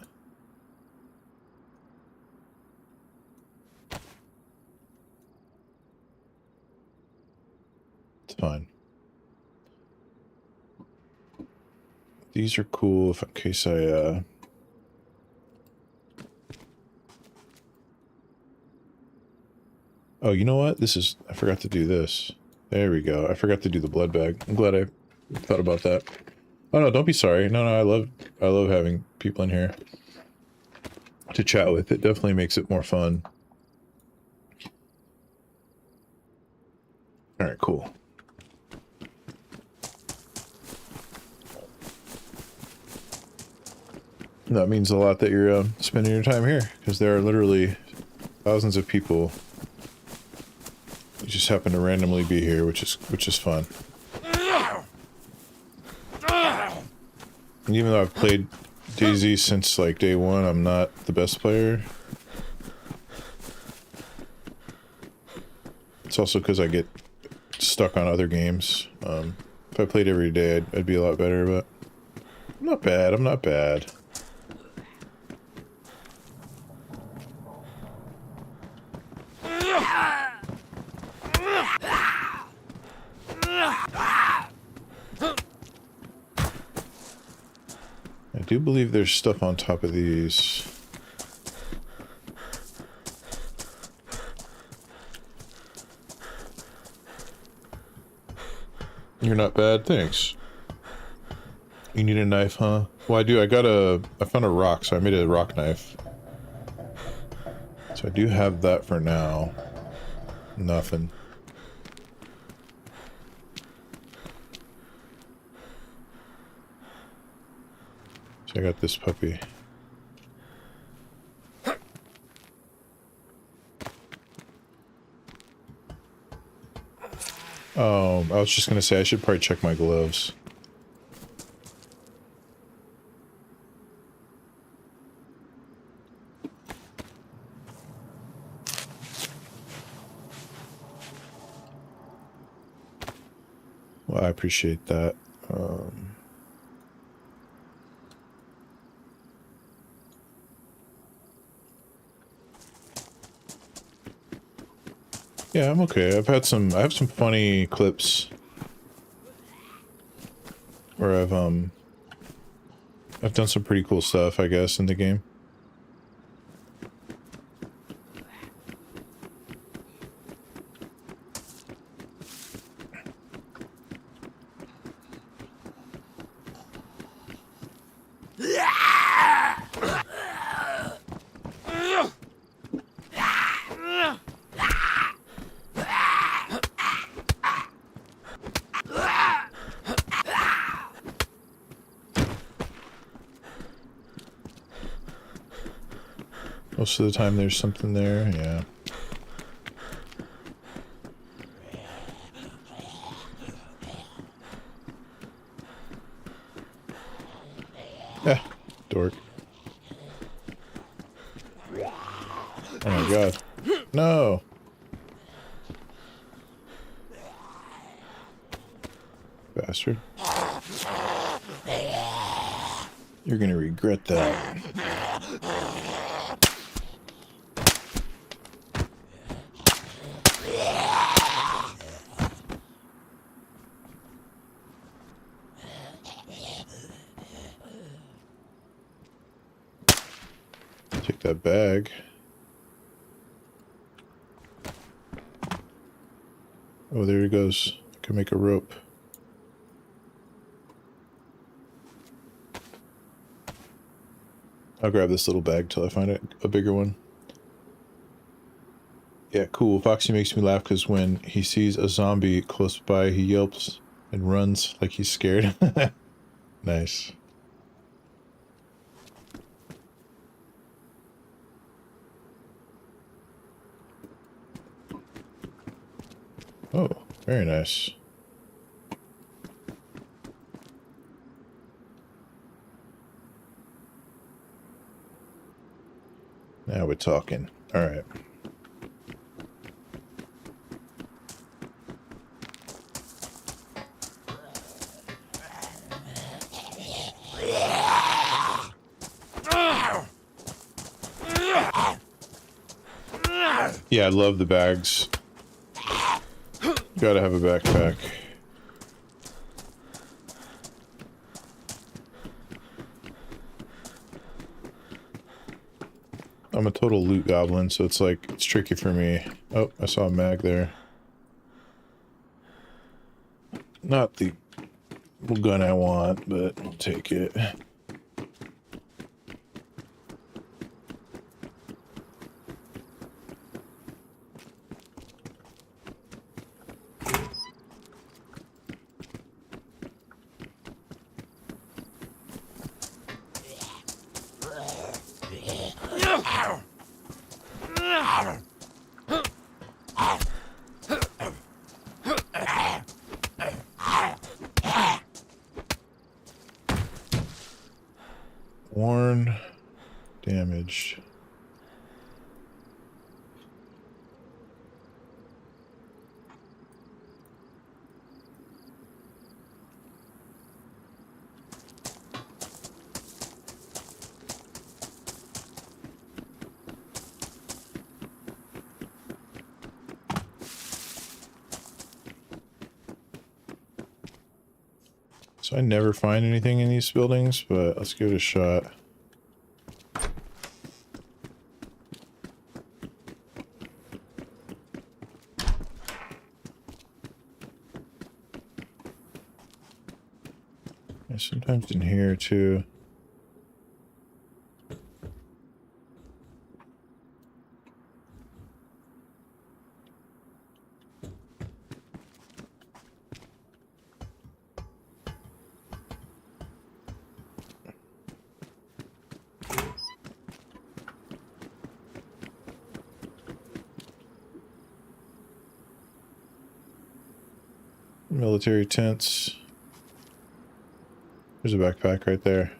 It's fine. These are cool if in case I, Oh, you know what? I forgot to do this. There we go. I forgot to do the blood bag. I'm glad I thought about that. Oh no, don't be sorry. No, I love having people in here to chat with. It definitely makes it more fun. Alright, cool. That means a lot that you're spending your time here, because there are literally thousands of people who just happen to randomly be here, which is fun. And even though I've played DayZ since like day one, I'm not the best player. It's also because I get stuck on other games. If I played every day, I'd be a lot better, but I'm not bad. I'm not bad. I do believe there's stuff on top of these. You're not bad, thanks. You need a knife, huh? Well, I do. I found a rock, so I made a rock knife. So I do have that for now. Nothing. So I got this puppy. Oh, I was just gonna say I should probably check my gloves. Well, I appreciate that. Yeah, I'm okay. I have some funny clips where I've done some pretty cool stuff, I guess, in the game. Most of the time there's something there, yeah. Ah, dork. Oh my god. No! Bastard. You're gonna regret that. Take that bag. Oh, there it goes. I can make a rope. I'll grab this little bag till I find a bigger one. Yeah, cool. Foxy makes me laugh because when he sees a zombie close by, he yelps and runs like he's scared. Nice. Oh, very nice. Now we're talking. All right. Yeah, I love the bags. Gotta have a backpack. I'm a total loot goblin, so it's like, it's tricky for me. Oh, I saw a mag there. Not the gun I want, but I'll take it. Worn, damaged. So I never find anything in these buildings, but let's give it a shot. And sometimes in here too. Military tents. There's a backpack right there.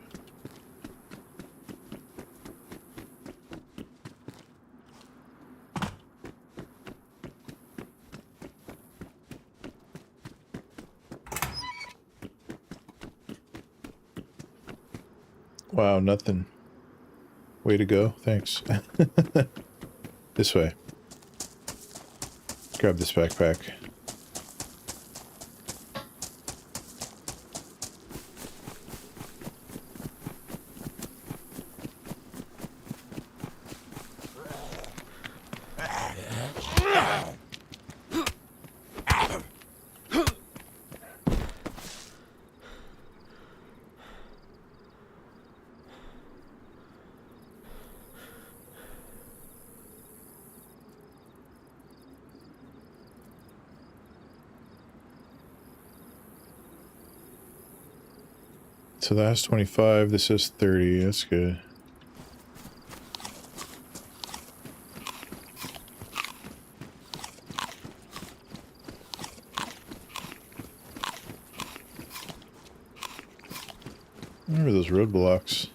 Wow, nothing. Way to go. Thanks. This way. Grab this backpack. So that's 25, this is 30, that's good. Remember those roadblocks?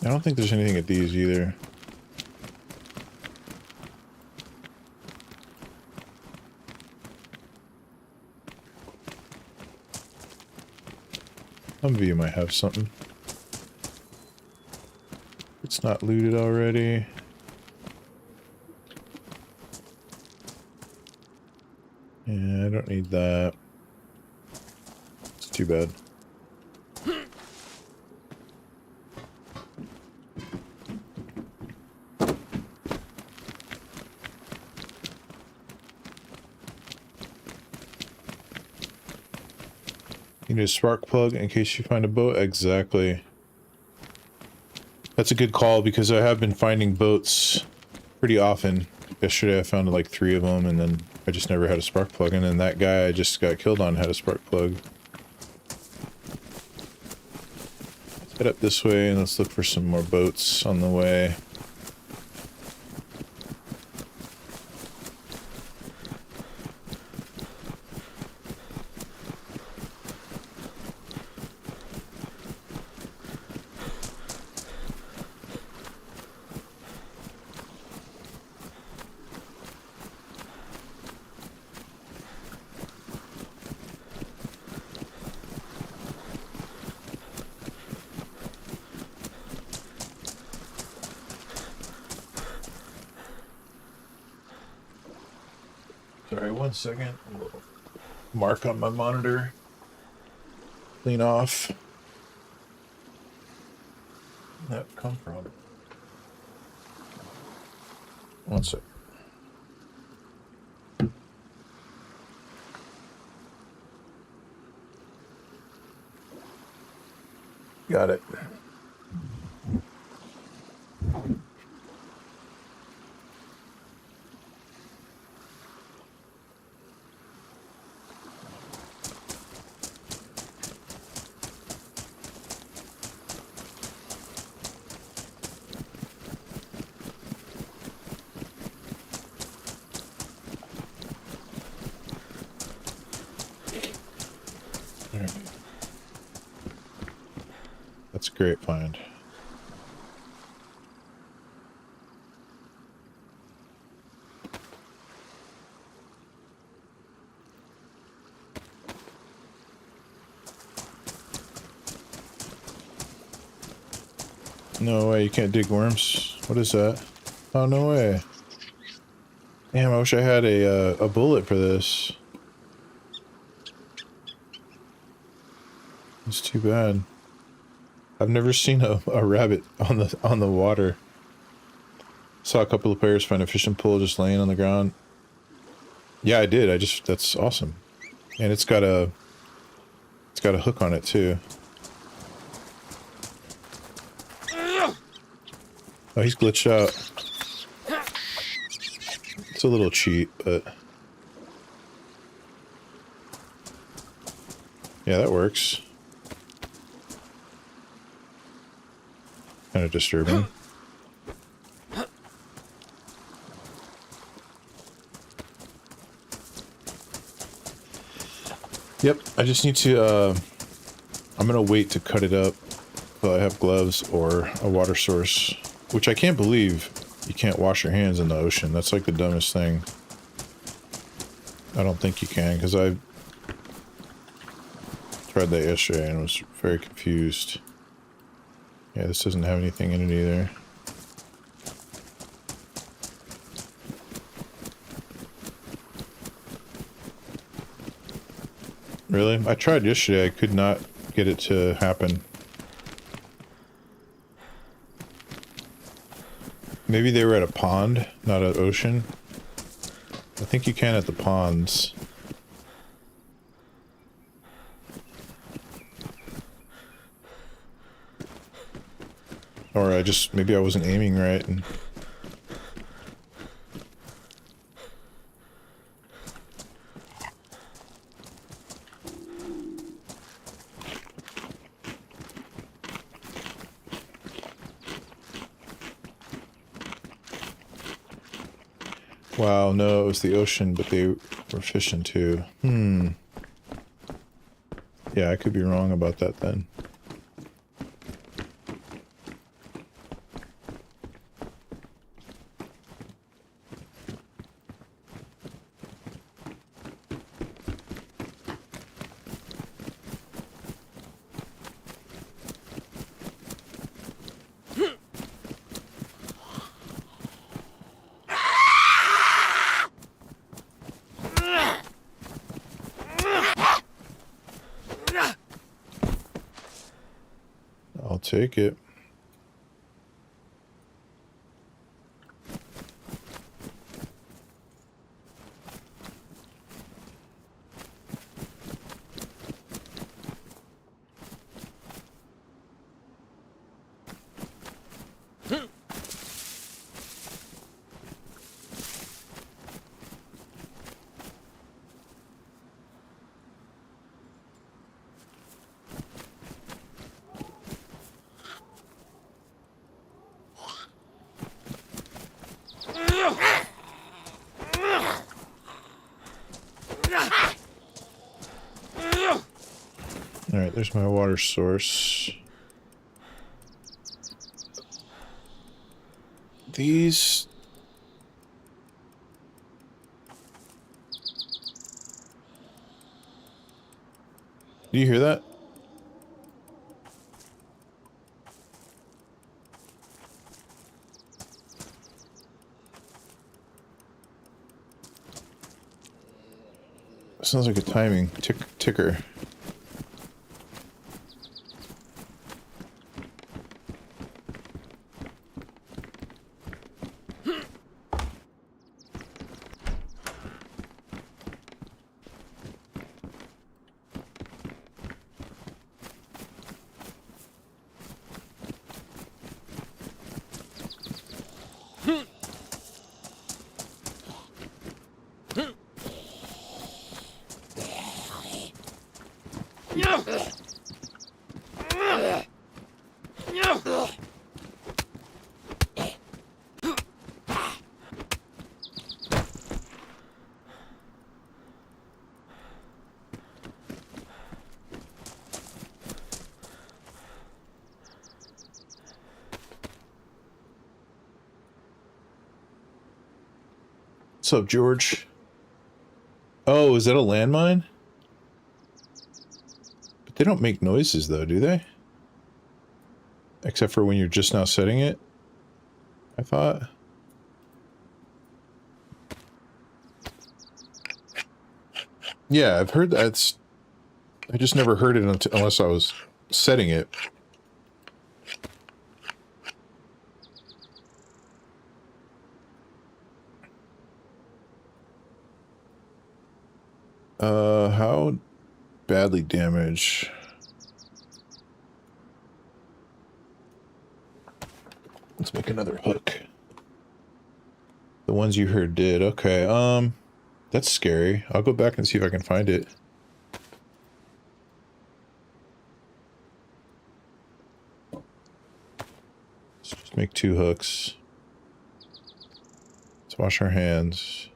I don't think there's anything at these either. Some of you might have something. It's not looted already. Yeah, I don't need that. It's too bad. You need a spark plug in case you find a boat? Exactly. That's a good call because I have been finding boats pretty often. Yesterday I found like 3 of them and then I just never had a spark plug. And then that guy I just got killed on had a spark plug. Let's head up this way and let's look for some more boats on the way. Sorry, 1 second. Mark on my monitor. Clean off. Where'd that come from? 1 sec. Got it. That's a great find. No way, you can't dig worms. What is that? Oh, no way. Damn, I wish I had a bullet for this. It's too bad. I've never seen a rabbit on the water. Saw a couple of players find a fishing pole just laying on the ground. Yeah, I did. That's awesome. And it's got a hook on it too. Oh, he's glitched out. It's a little cheat, but yeah, that works. Kind of disturbing. Yep, I just need to, I'm gonna wait to cut it up till I have gloves or a water source, which I can't believe you can't wash your hands in the ocean. That's like the dumbest thing. I don't think you can, because I tried that yesterday and was very confused. Yeah, this doesn't have anything in it either. Really? I tried yesterday. I could not get it to happen. Maybe they were at a pond, not an ocean. I think you can at the ponds. Or maybe I wasn't aiming right. And Wow, no, it was the ocean, but they were fishing too. Hmm. Yeah, I could be wrong about that then. I'll take it. Alright, there's my water source. These... Do you hear that? Sounds like a timing ticker. What's up, George? Oh, is that a landmine? But they don't make noises, though, do they? Except for when you're just now setting it, I thought. Yeah, I've heard that. I just never heard it unless I was setting it. How badly damaged? Let's make another hook. The ones you heard did. Okay, that's scary. I'll go back and see if I can find it. Let's just make 2 hooks. Let's wash our hands.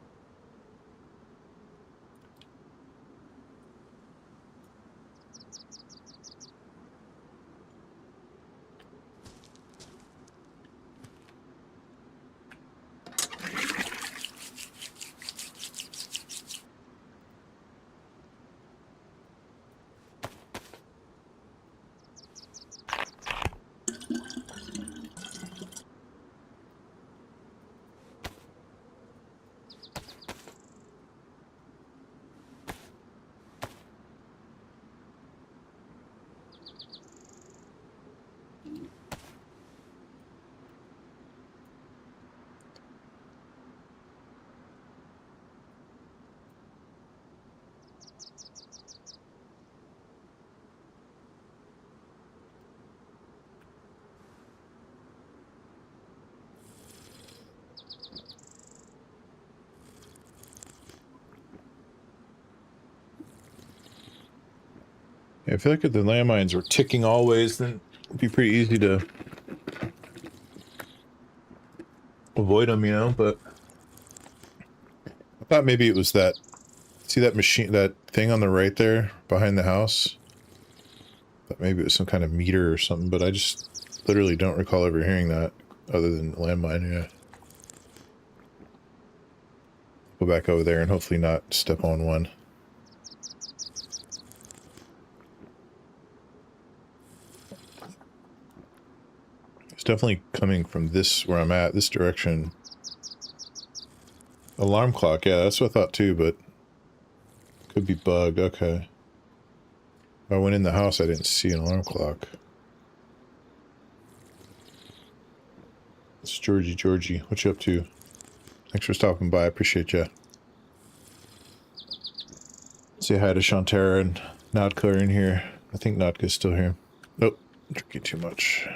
Yeah, I feel like if the landmines were ticking always, then it'd be pretty easy to avoid them, you know, but thought maybe it was that. See that machine, that thing on the right there behind the house? Thought maybe it was some kind of meter or something, but I just literally don't recall ever hearing that other than landmine, yeah. Go back over there and hopefully not step on one. It's definitely coming from this, where I'm at, this direction. Alarm clock, yeah, that's what I thought too, but could be bug, okay. I went in the house, I didn't see an alarm clock. It's Georgie, what you up to? Thanks for stopping by, I appreciate ya. Say hi to Shantara and Nadka are in here. I think Nadka's still here. Nope, drinking too much.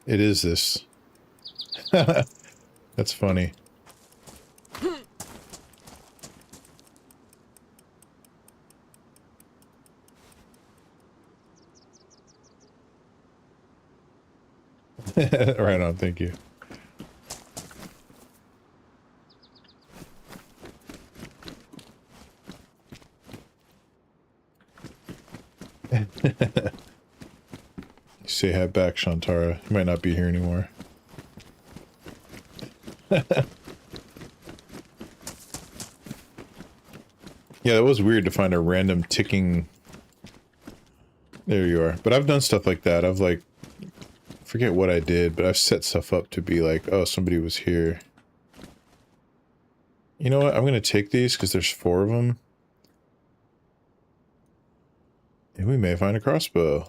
It is this. That's funny. Right on, thank you. Say hi back, Shantara. You might not be here anymore. Yeah, that was weird to find a random ticking... There you are. But I've done stuff like that. I've like... forget what I did, but I've set stuff up to be like, oh, somebody was here. You know what? I'm going to take these because there's 4 of them. And we may find a crossbow.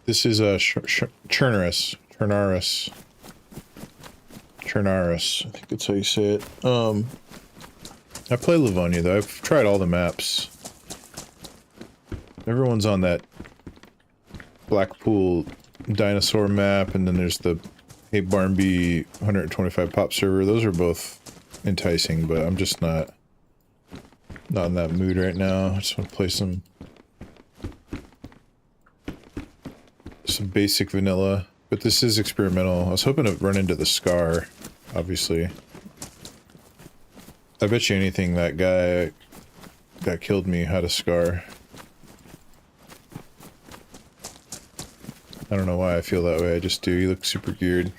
This is Chernarus. Chernarus. I think that's how you say it. I play Livonia though. I've tried all the maps. Everyone's on that Blackpool dinosaur map, and then there's the Hey Barnby 125 pop server. Those are both enticing, but I'm just not in that mood right now. I just want to play some basic vanilla, but this is experimental. I was hoping to run into the Scar, obviously. I bet you anything that guy that killed me had a Scar. I don't know why I feel that way, I just do. He looks super geared.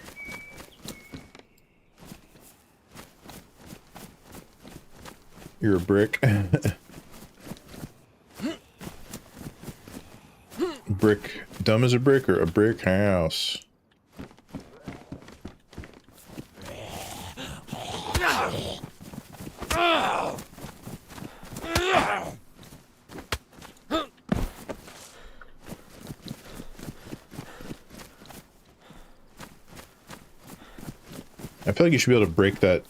You're a brick. Brick. Dumb as a brick or a brick house? I feel like you should be able to break that,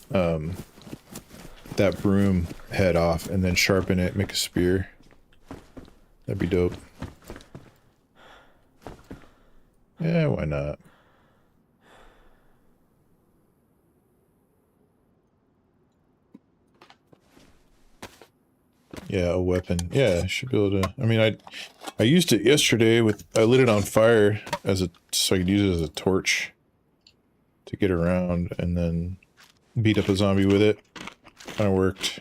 that broom head off and then sharpen it, make a spear. That'd be dope. Yeah, why not? Yeah, a weapon. Yeah, I should be able to... I mean, I used it yesterday with... I lit it on fire as a... so I could use it as a torch to get around and then beat up a zombie with it. Kinda worked.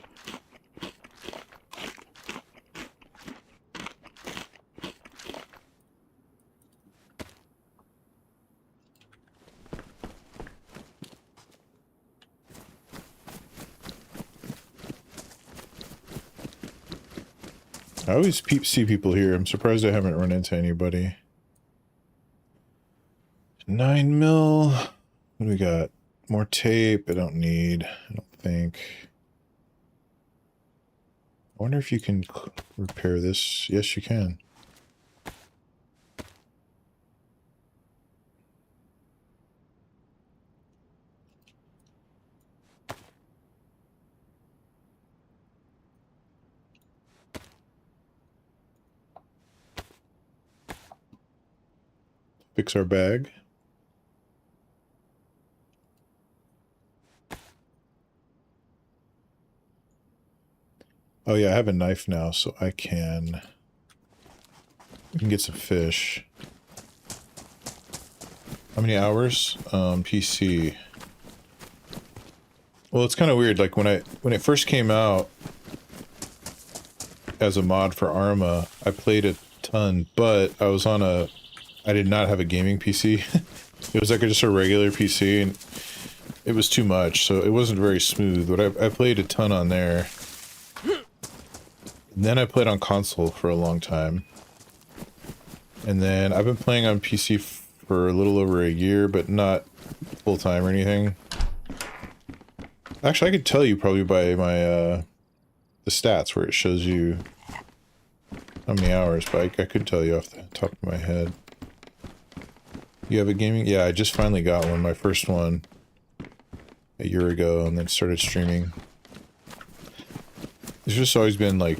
I always see people here. I'm surprised I haven't run into anybody. 9 mil. What do we got? More tape. I don't need. I don't think. I wonder if you can repair this. Yes, you can. Fix our bag. Oh yeah, I have a knife now, so I can get some fish. How many hours? PC. Well, it's kind of weird. Like when it first came out as a mod for Arma, I played a ton, but I did not have a gaming PC. It was like just a regular PC, and it was too much, so it wasn't very smooth. But I played a ton on there. And then I played on console for a long time. And then I've been playing on PC for a little over a year, but not full time or anything. Actually, I could tell you probably by my the stats where it shows you how many hours, but I could tell you off the top of my head. You have a gaming? Yeah, I just finally got one, my first one, a year ago, and then started streaming. It's just always been, like,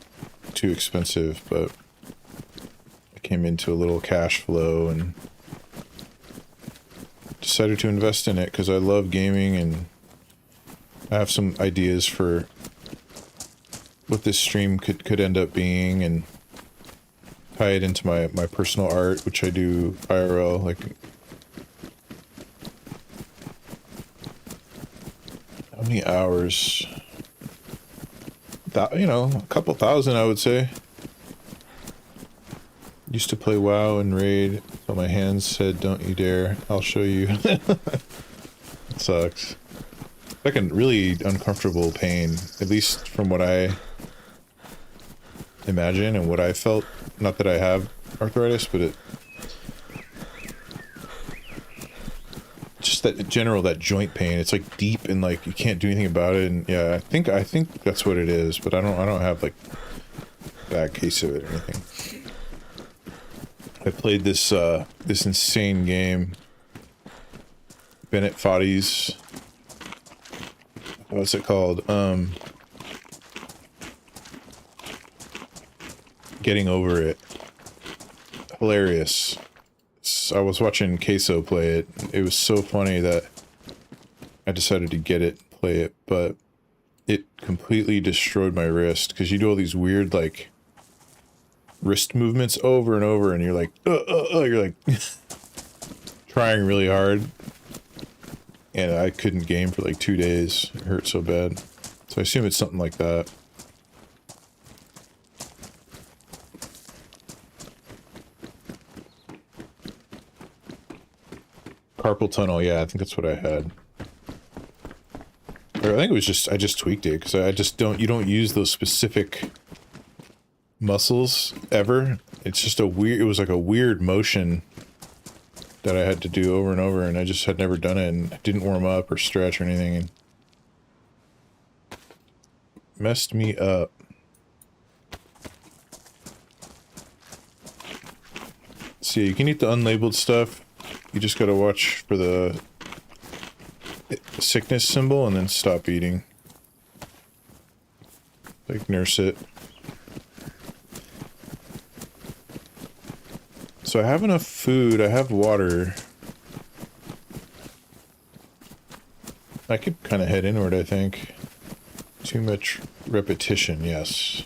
too expensive, but I came into a little cash flow and decided to invest in it because I love gaming, and I have some ideas for what this stream could end up being, and tie it into my personal art, which I do IRL, like... How many hours? You know, a couple thousand, I would say. Used to play WoW and Raid, but my hands said, "Don't you dare! I'll show you." It sucks. Like a really uncomfortable pain, at least from what I imagine and what I felt. Not that I have arthritis, but it just that joint pain. It's like deep and like you can't do anything about it. And yeah, I think that's what it is. But I don't have like a bad case of it or anything. I played this this insane game, Bennett Foddy's. What's it called? Getting Over It. Hilarious. I was watching Queso play it. It was so funny that I decided to play it, but it completely destroyed my wrist because you do all these weird like wrist movements over and over, and you're like, you're like trying really hard, and I couldn't game for like 2 days. It hurt so bad. So I assume it's something like that. Carpal tunnel, yeah, I think that's what I had. Or I think it was just, I just tweaked it, because I just you don't use those specific muscles ever. It's just it was like a weird motion that I had to do over and over, and I just had never done it, and didn't warm up or stretch or anything, and messed me up. See, you can eat the unlabeled stuff. You just gotta watch for the sickness symbol and then stop eating. Like, nurse it. So I have enough food, I have water. I could kind of head inward, I think. Too much repetition, yes.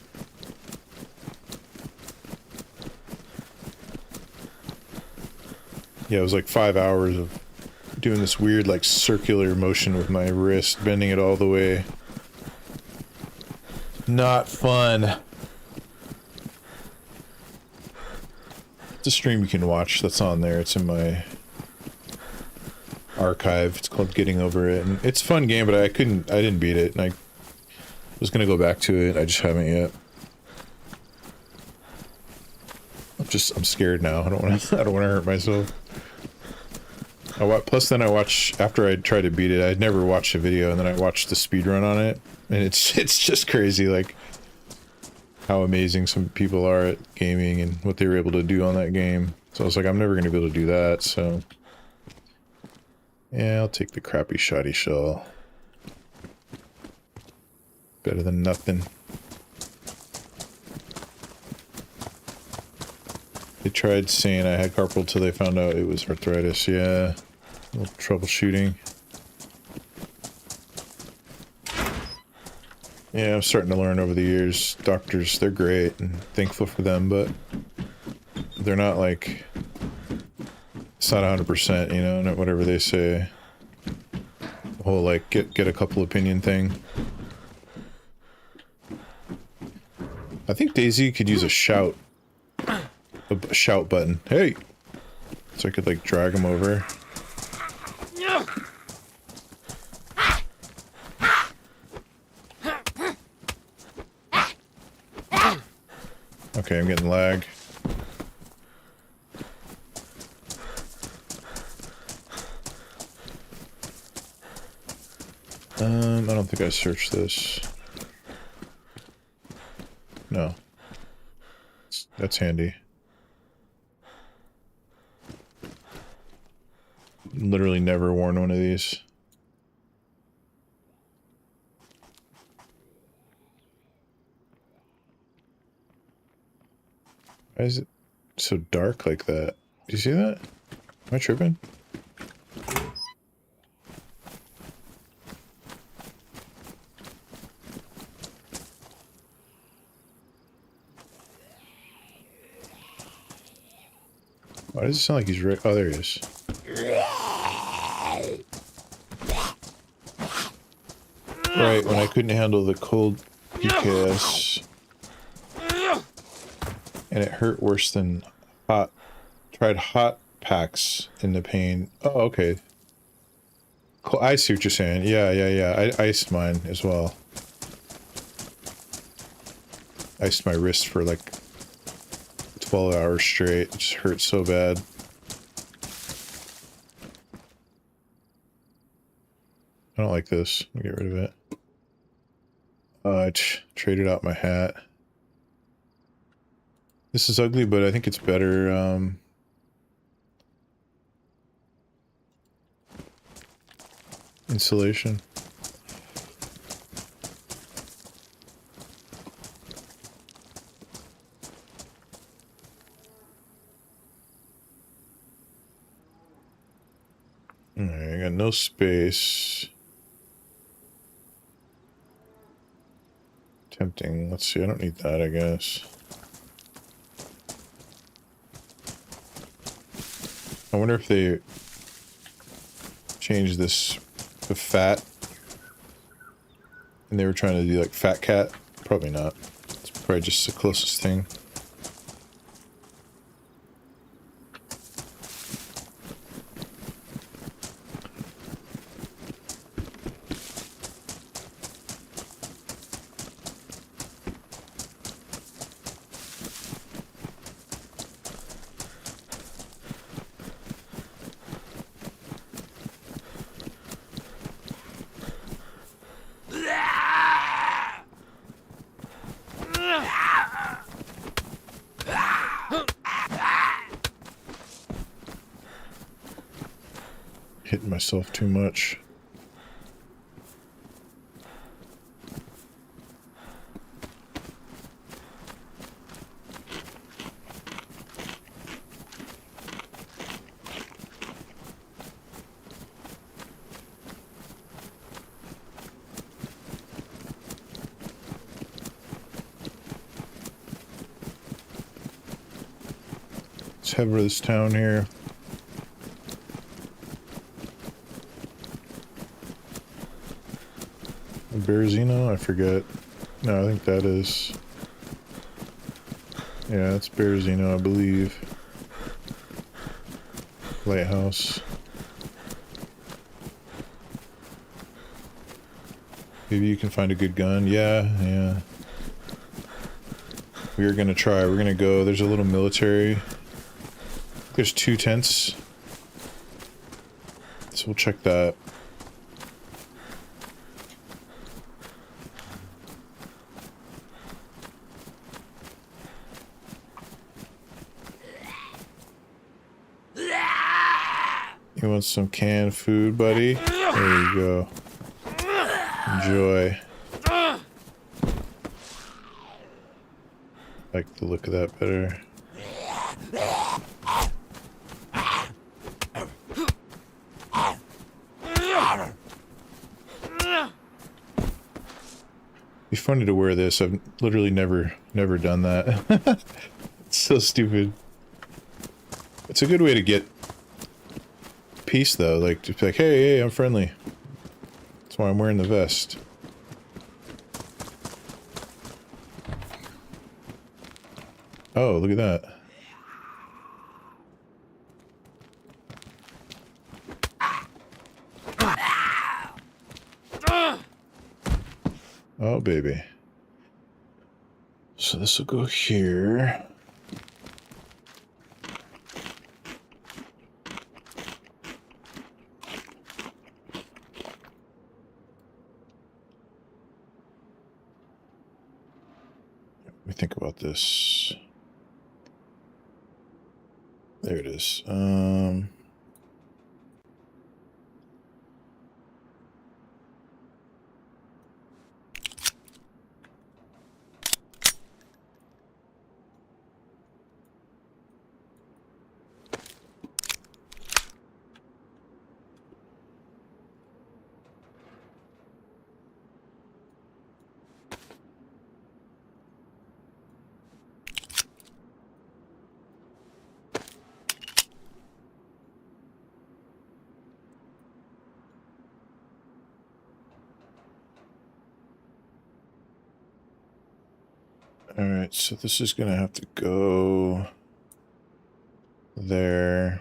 Yeah, it was like 5 hours of doing this weird, like, circular motion with my wrist, bending it all the way. Not fun. It's a stream you can watch that's on there. It's in my archive. It's called Getting Over It. And it's a fun game, but I didn't beat it. And I was going to go back to it. I just haven't yet. I'm scared now. I don't want to hurt myself. Plus then I watch, after I tried to beat it, I'd never watched a video, and then I watched the speed run on it, and it's just crazy, like, how amazing some people are at gaming and what they were able to do on that game. So I was like, I'm never going to be able to do that, so... Yeah, I'll take the crappy shoddy shell. Better than nothing. They tried saying I had carpal till they found out it was arthritis, yeah. A little troubleshooting. Yeah, I'm starting to learn over the years. Doctors, they're great and thankful for them, but they're not like, it's not 100%, you know, not whatever they say. The whole like get a couple opinion thing. I think DayZ could use a shout button. Hey! So I could like drag him over. Okay, I'm getting lag. I don't think I searched this. No. That's handy. Literally never worn one of these. Why is it so dark like that? Do you see that? Am I tripping? Why does it sound like he's right? Oh, there he is. Right, when I couldn't handle the cold PKS. And it hurt worse than hot. Tried hot packs in the pain. Oh, okay. Cool. I see what you're saying. Yeah. I iced mine as well. Iced my wrist for like 12 hours straight. It just hurt so bad. I don't like this. Let me get rid of it. I traded out my hat. This is ugly, but I think it's better. Insulation. Alright, I got no space. Tempting. Let's see, I don't need that, I guess. I wonder if they changed this to fat and they were trying to do like fat cat. Probably not. It's probably just the closest thing. Hitting myself too much. Let's head over this town here. Berezino? I forget. No, I think that is. Yeah, that's Berezino, I believe. Lighthouse. Maybe you can find a good gun. Yeah. We're gonna try. We're gonna go. There's a little military. There's 2 tents. we'll check that. You want some canned food, buddy? There you go. Enjoy. Like the look of that better. Be funny to wear this. I've literally never done that. It's so stupid. It's a good way to get peace though, like to be like, hey, I'm friendly. That's why I'm wearing the vest. Oh, look at that. Oh, baby. So this will go here. Let me think about this. There it is. Alright, so this is gonna have to go there.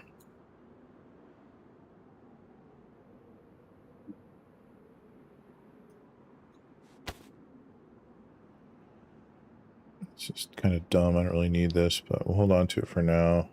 It's just kind of dumb. I don't really need this, but we'll hold on to it for now.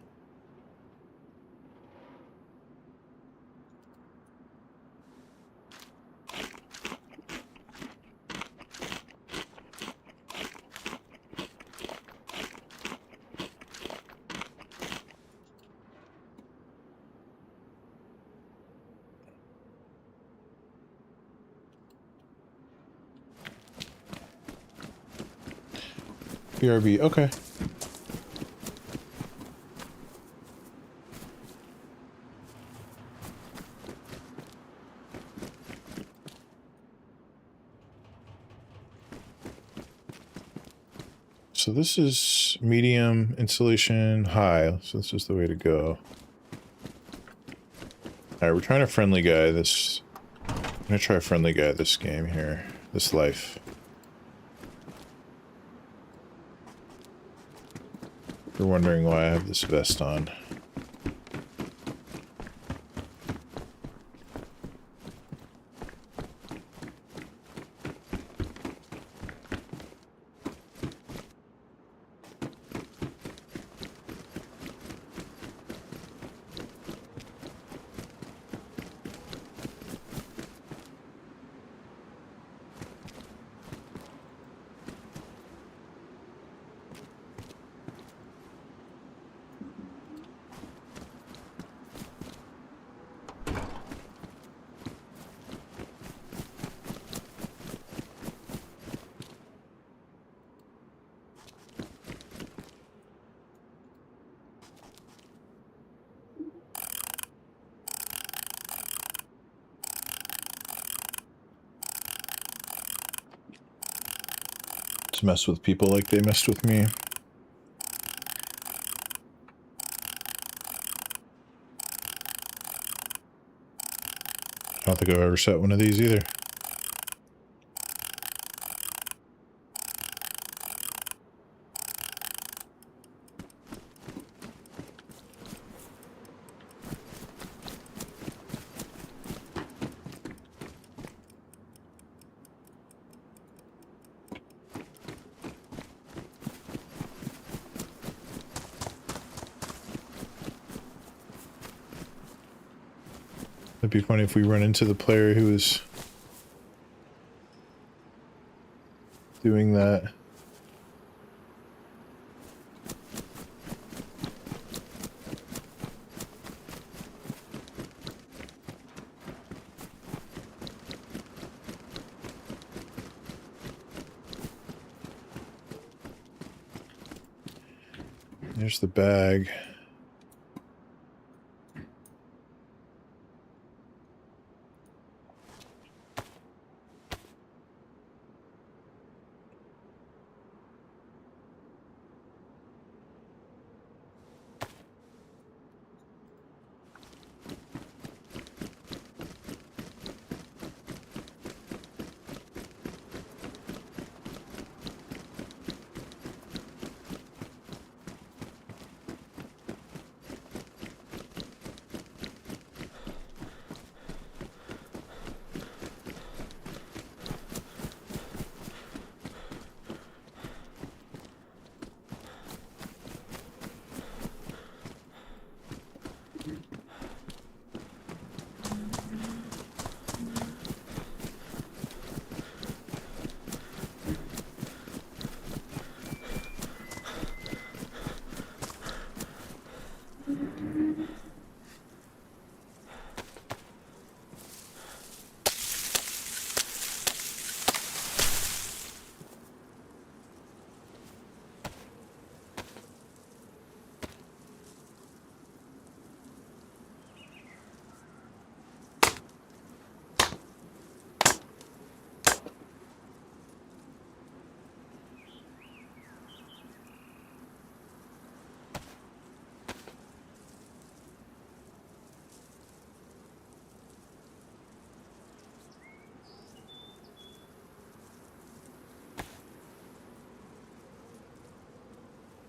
BRB, okay. So this is medium insulation high, so this is the way to go. Alright, we're trying a friendly guy this... I'm gonna try a friendly guy this game here. This life. If you're wondering why I have this vest on. To mess with people like they messed with me. I don't think I've ever set one of these either. be funny if we run into the player who is doing that. There's the bag.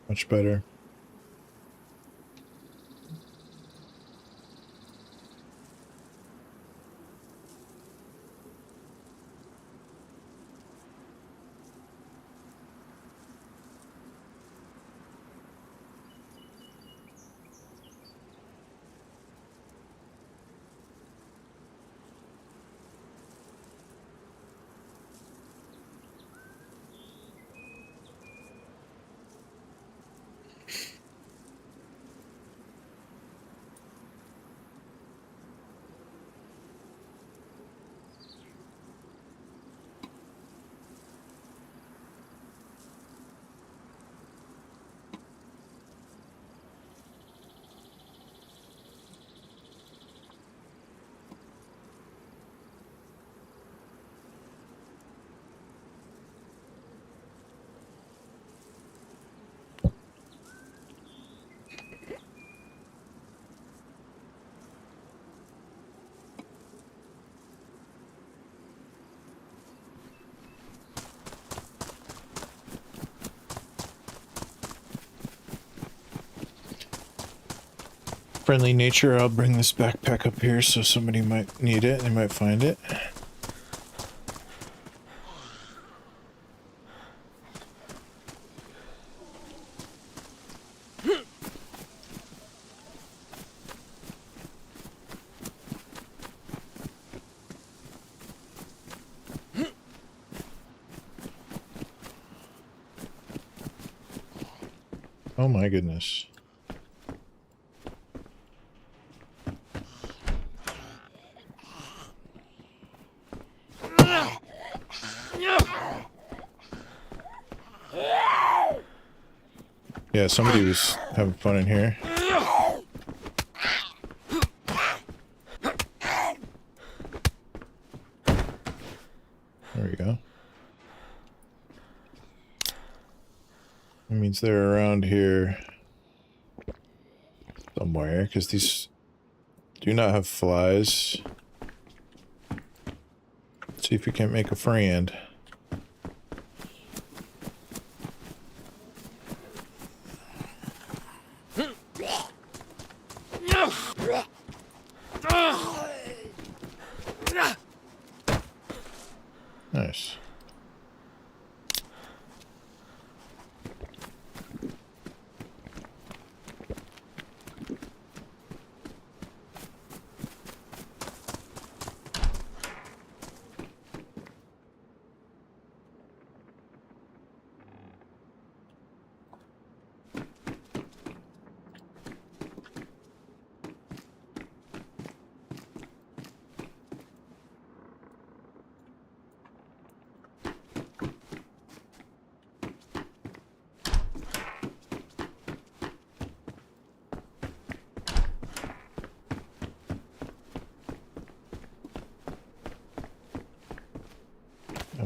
Much better. Friendly nature, I'll bring this backpack up here so somebody might need it, they might find it. Oh my goodness. Yeah, somebody was having fun in here. There we go. That means they're around here somewhere, because these do not have flies. Let's see if we can't make a friend. Nice.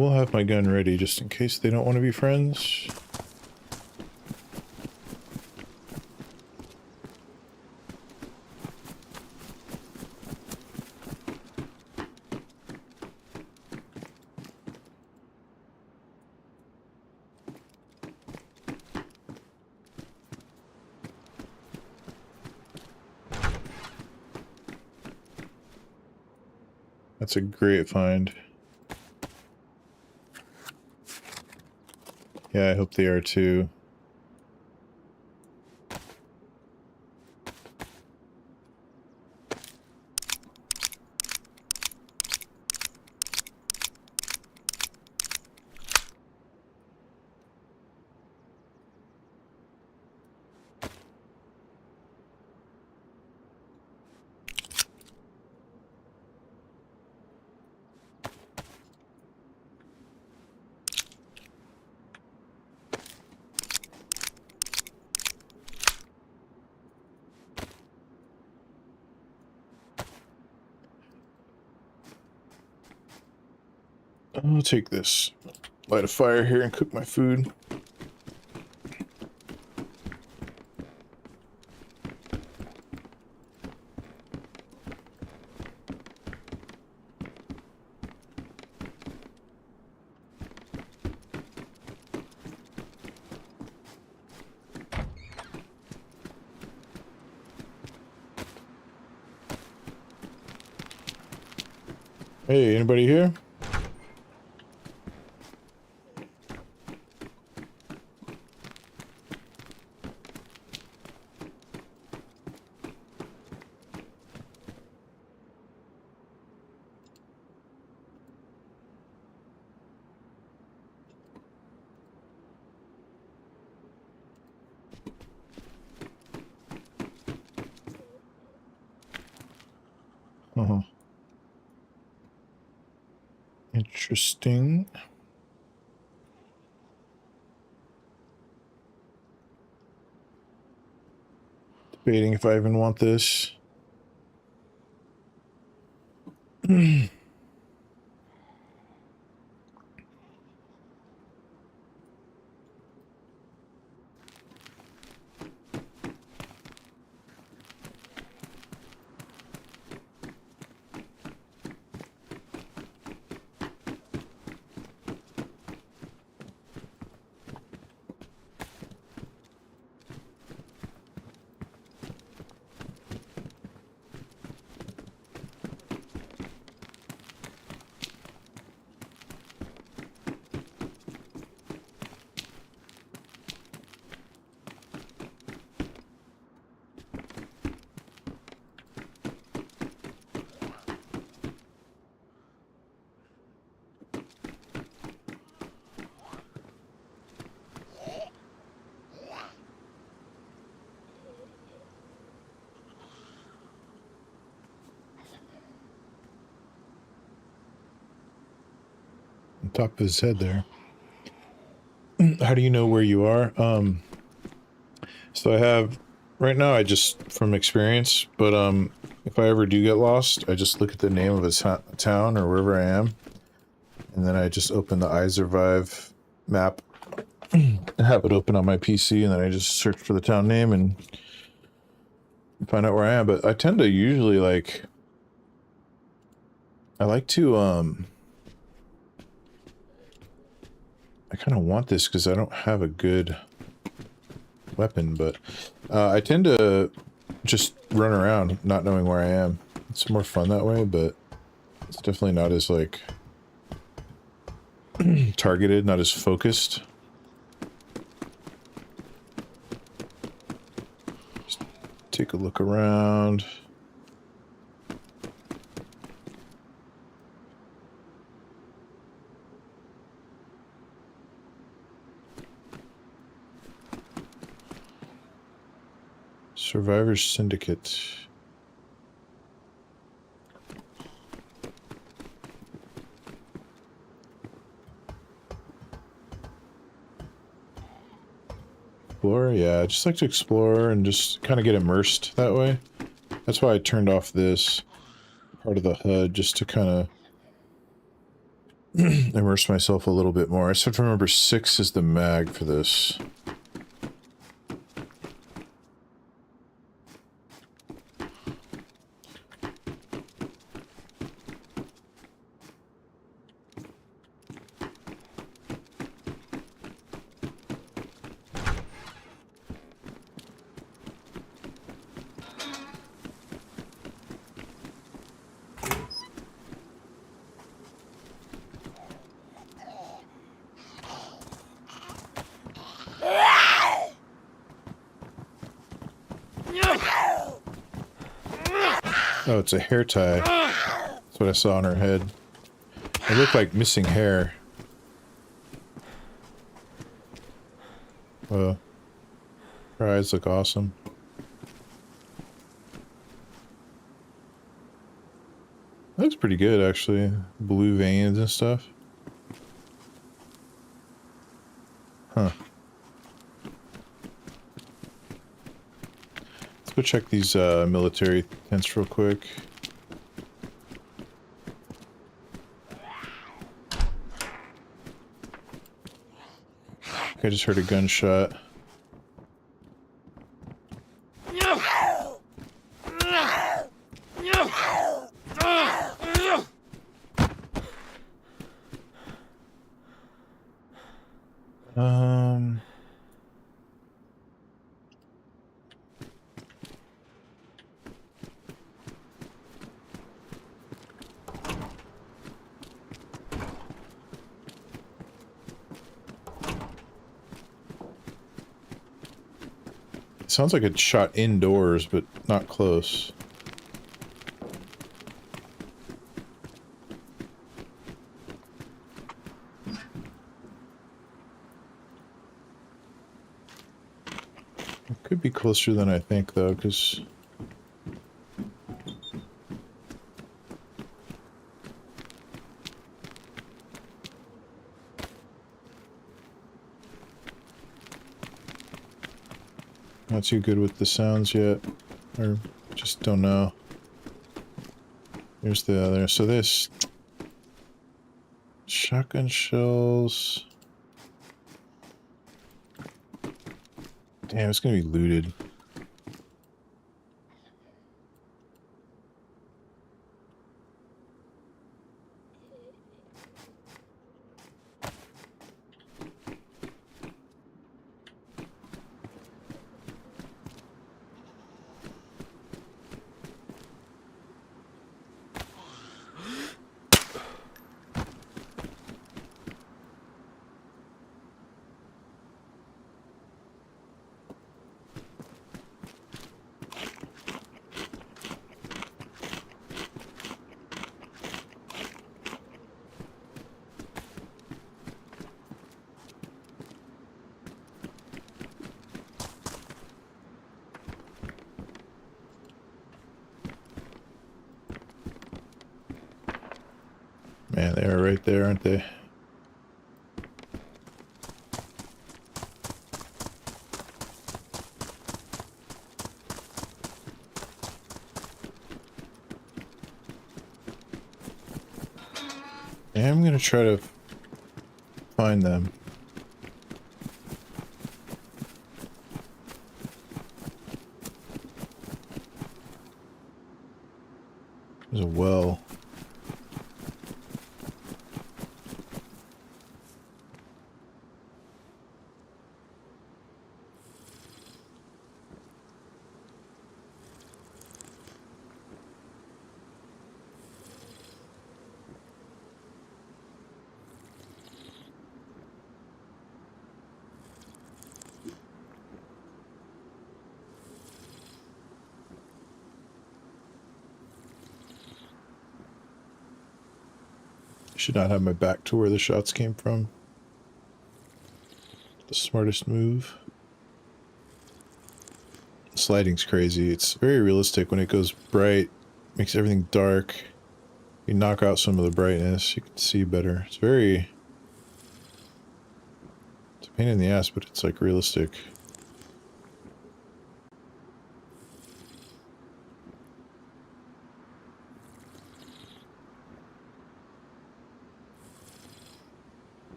will have my gun ready just in case they don't want to be friends. That's a great find. Yeah, I hope they are too. I'll take this. Light a fire here and cook my food. Hey, anybody here? Uh-huh. Interesting. Debating if I even want this. On top of his head there. How do you know where you are? So I have, right now I just, from experience, but if I ever do get lost, I just look at the name of a town or wherever I am, and then I just open the iSurvive map and have it open on my PC, and then I just search for the town name and find out where I am. But I tend to usually like, I like to I kind of want this because I don't have a good weapon, but I tend to just run around not knowing where I am. It's more fun that way, but it's definitely not as like targeted, not as focused. Just take a look around. Survivors Syndicate. Explore? Yeah, I just like to explore and just kind of get immersed that way. That's why I turned off this part of the HUD, just to kind of immerse myself a little bit more. I still have to remember 6 is the mag for this. Oh, it's a hair tie. That's what I saw on her head. It looked like missing hair. Well, her eyes look awesome. Looks pretty good, actually. Blue veins and stuff. Huh. Let's go check these military tents real quick. I just heard a gunshot. It sounds like it shot indoors, but not close. It could be closer than I think, though, because... Not too good with the sounds yet, or just don't know. Here's the other. So this shotgun shells. Damn, it's gonna be looted. Man, they are right there, aren't they? Yeah, I'm gonna try to find them. There's a well. Should not have my back to where the shots came from. The smartest move. This lighting's crazy. It's very realistic when it goes bright. Makes everything dark. You knock out some of the brightness, you can see better. It's a pain in the ass, but it's like realistic.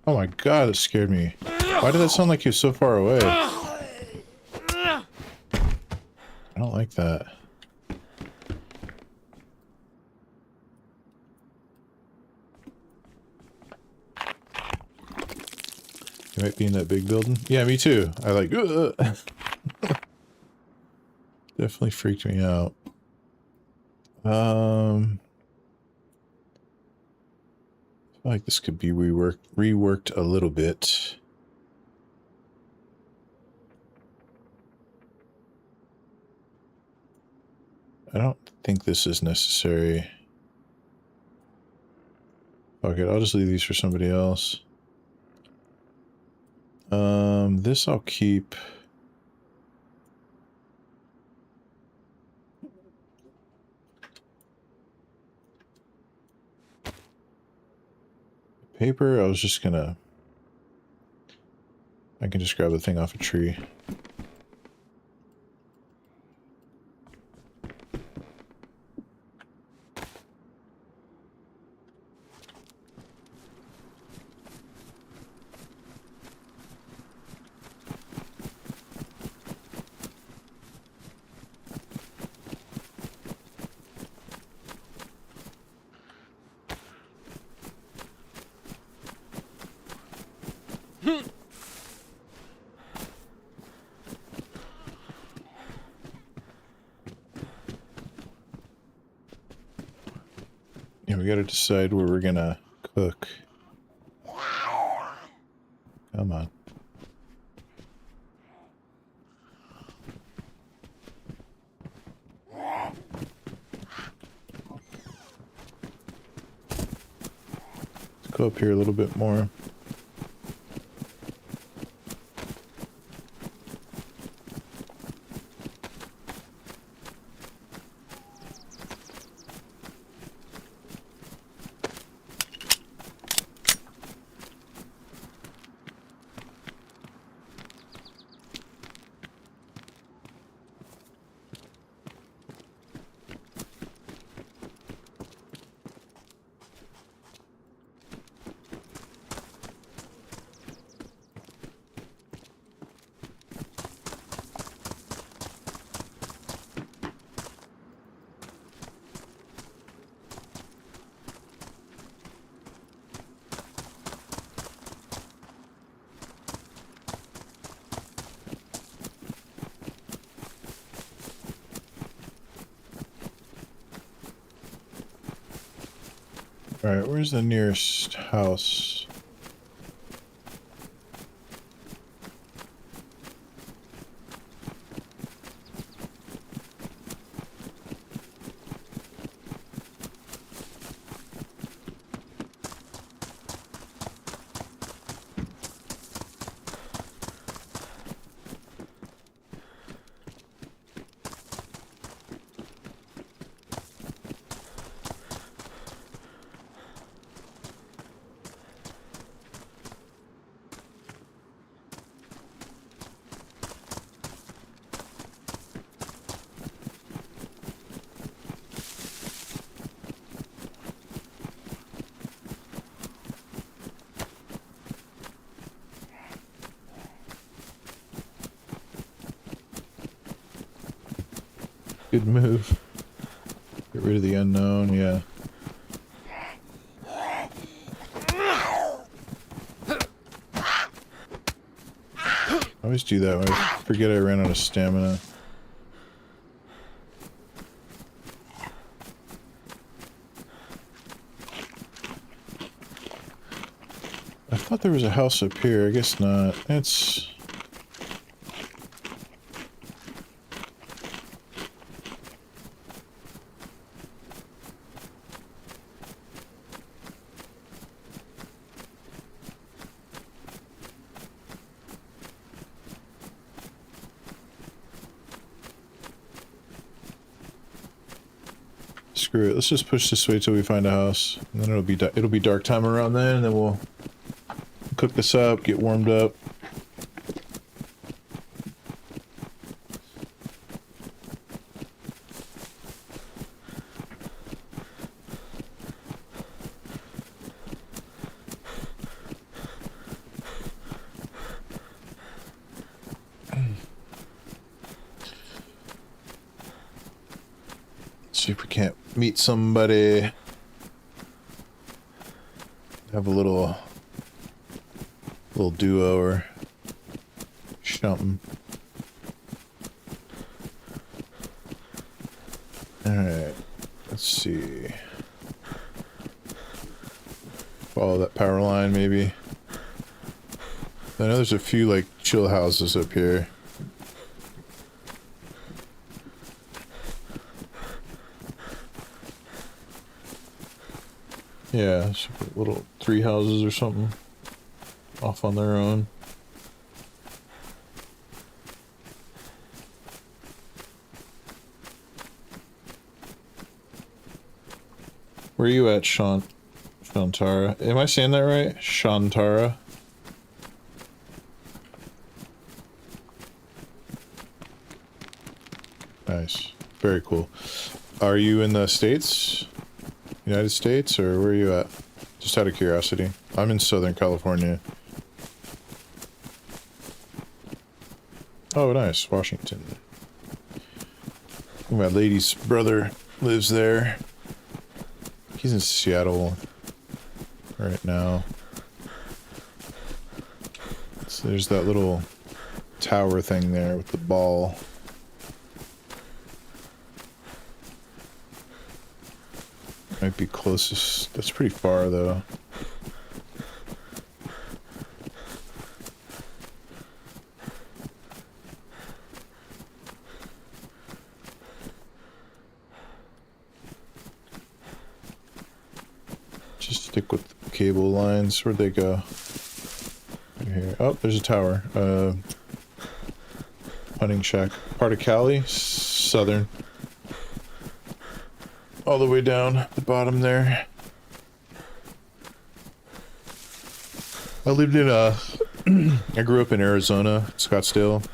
Oh my god, that scared me. Why did that sound like he was so far away? I don't like that. You might be in that big building? Yeah, me too. I like... Definitely freaked me out. I feel like this could be reworked a little bit. I don't think this is necessary. Fuck it, I'll just leave these for somebody else. This I'll keep. Paper, I was just gonna... I can just grab the thing off a tree. Yeah, we gotta decide where we're gonna cook. Come on. Let's go up here a little bit more. Alright, where's the nearest house? Good move. Get rid of the unknown, yeah. I always do that when I forget I ran out of stamina. I thought there was a house up here. I guess not. It's... Screw it. Let's just push this way till we find a house, and then it'll be dark time around then, and then we'll cook this up, get warmed up. See if we can't meet somebody. Have a little duo or something. Alright, let's see. Follow that power line, maybe. I know there's a few, like, chill houses up here. Yeah, it's little 3 houses or something. Off on their own. Where are you at, Shantara? Am I saying that right? Shantara? Nice. Very cool. Are you in the States? United States, or where are you at? Just out of curiosity. I'm in Southern California. Oh, nice. Washington. My lady's brother lives there. He's in Seattle right now. So there's that little tower thing there with the ball. Might be closest. That's pretty far though. Just stick with the cable lines. Where'd they go? Right here. Oh, there's a tower. Hunting shack. Part of Cali? Southern. All the way down the bottom there. I lived in I grew up in Arizona, Scottsdale,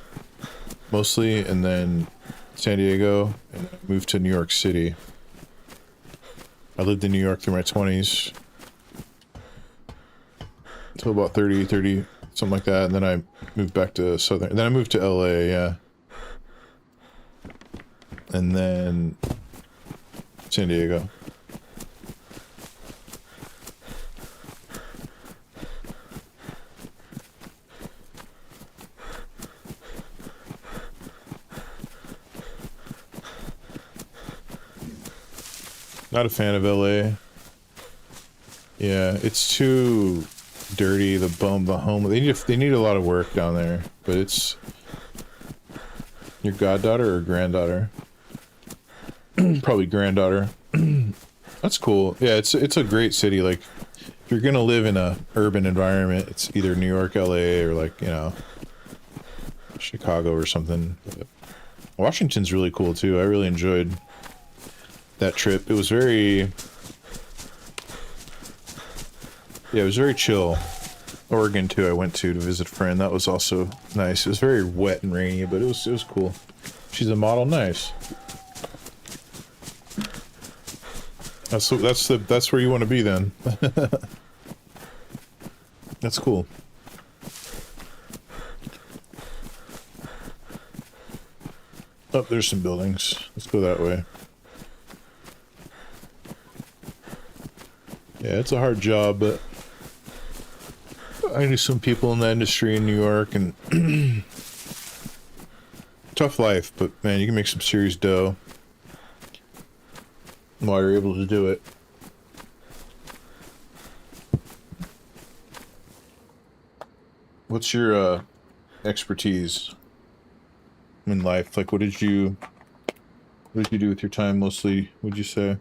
mostly, and then San Diego, and I moved to New York City. I lived in New York through my 20s. Until about 30, something like that, and then I moved back to Southern, and then I moved to LA, yeah. And then San Diego. Not a fan of LA. Yeah, it's too dirty. The home. They need a lot of work down there. But it's your goddaughter or granddaughter. Probably granddaughter. That's cool. Yeah, it's a great city. Like, if you're gonna live in a urban environment, it's either New York, LA, or like, you know, Chicago or something. But Washington's really cool too. I really enjoyed that trip. It was very, yeah, it was very chill. Oregon too. I went to visit a friend. That was also nice. It was very wet and rainy, but it was cool. She's a model. Nice. That's where you want to be then. That's cool. Oh, there's some buildings. Let's go that way. Yeah, it's a hard job, but I knew some people in the industry in New York, and tough life, but man, you can make some serious dough while you're able to do it. What's your expertise in life? Like, what did you do with your time mostly, would you say?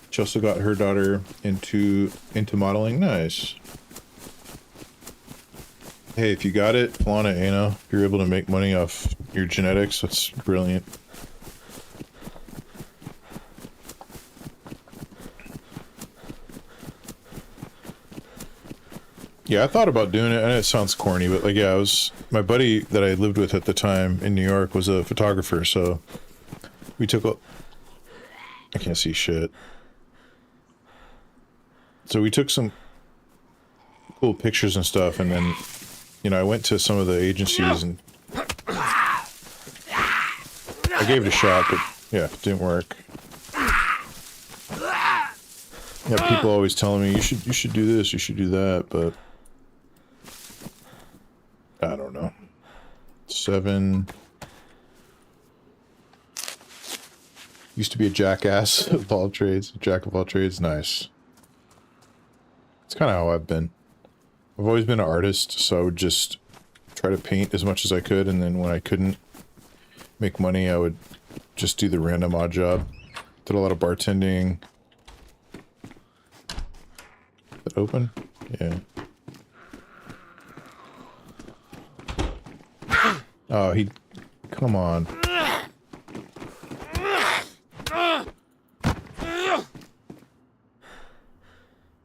She also got her daughter into modeling. Nice. Hey, if you got it, flaunt it, you know? If you're able to make money off your genetics, that's brilliant. Yeah, I thought about doing it. I know it sounds corny, but like, yeah, my buddy that I lived with at the time in New York was a photographer, so we took I can't see shit. So we took some cool pictures and stuff, and then, you know, I went to some of the agencies and I gave it a shot, but Yeah, it didn't work. Yeah, people always telling me you should do this, you should do that, but I don't know. 7. Used to be a jackass of all trades, jack of all trades. Nice. It's kind of how I've been. I've always been an artist, so I would just try to paint as much as I could, and then when I couldn't make money, I would just do the random odd job. Did a lot of bartending. Is that open? Yeah. Oh, he... Come on.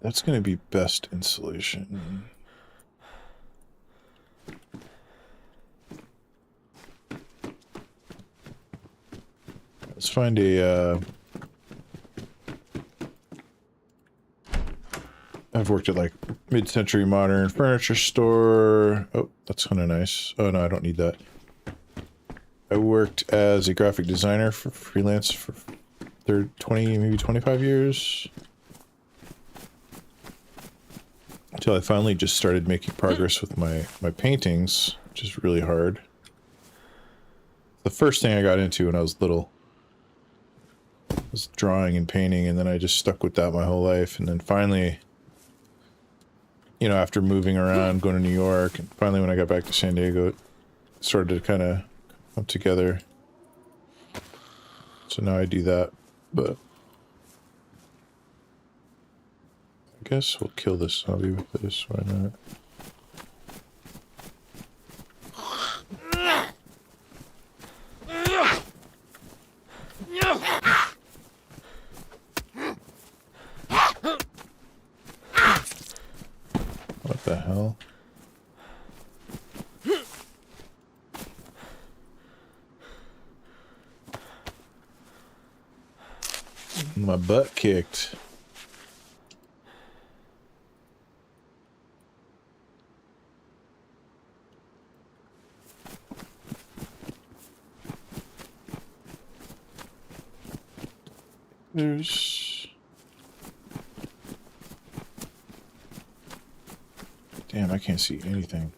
That's gonna be best insulation. Let's find a, I've worked at, like, mid-century modern furniture store. Oh, that's kind of nice. Oh, no, I don't need that. I worked as a graphic designer for freelance for 20, maybe 25 years. Until I finally just started making progress with my paintings, which is really hard. The first thing I got into when I was little was drawing and painting, and then I just stuck with that my whole life. And then finally, you know, after moving around, going to New York, and finally when I got back to San Diego, it started to kind of come together. So now I do that, but I guess we'll kill this zombie with this, why not? What the hell? My butt kicked. There's... Damn, I can't see anything.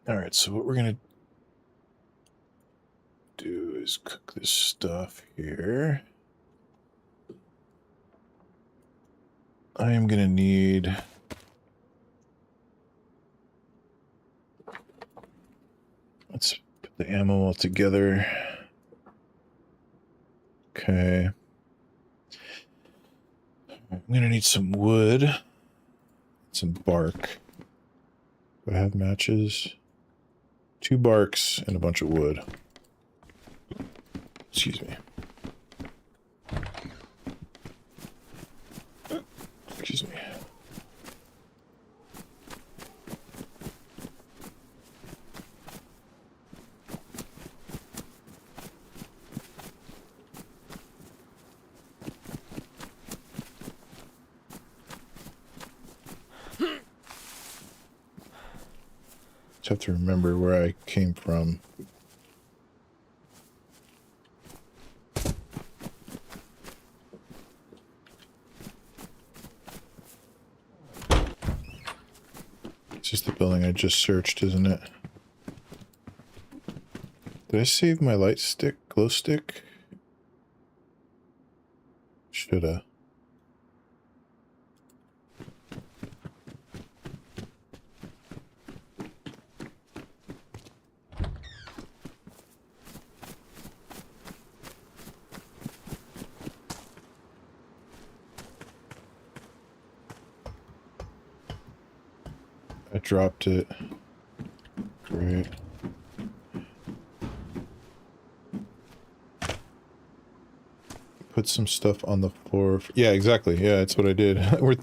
Alright, so what we're gonna do is cook this stuff here. I am gonna need... Let's put the ammo all together. Okay. I'm gonna need some wood. Some bark. Do I have matches? 2 barks and a bunch of wood. Excuse me. Excuse me. Just have to remember where I came from. It's just the building I just searched, isn't it? Did I save my light stick, glow stick? Shoulda. I dropped it. Great. Put some stuff on the floor. Yeah, exactly. Yeah, that's what I did. We're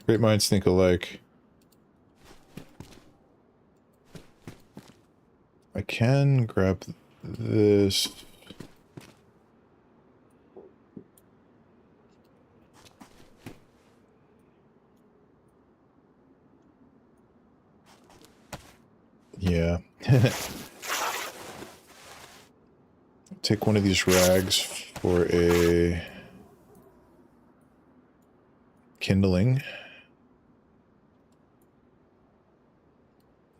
great minds think alike. I can grab this. Yeah. Take one of these rags for a kindling.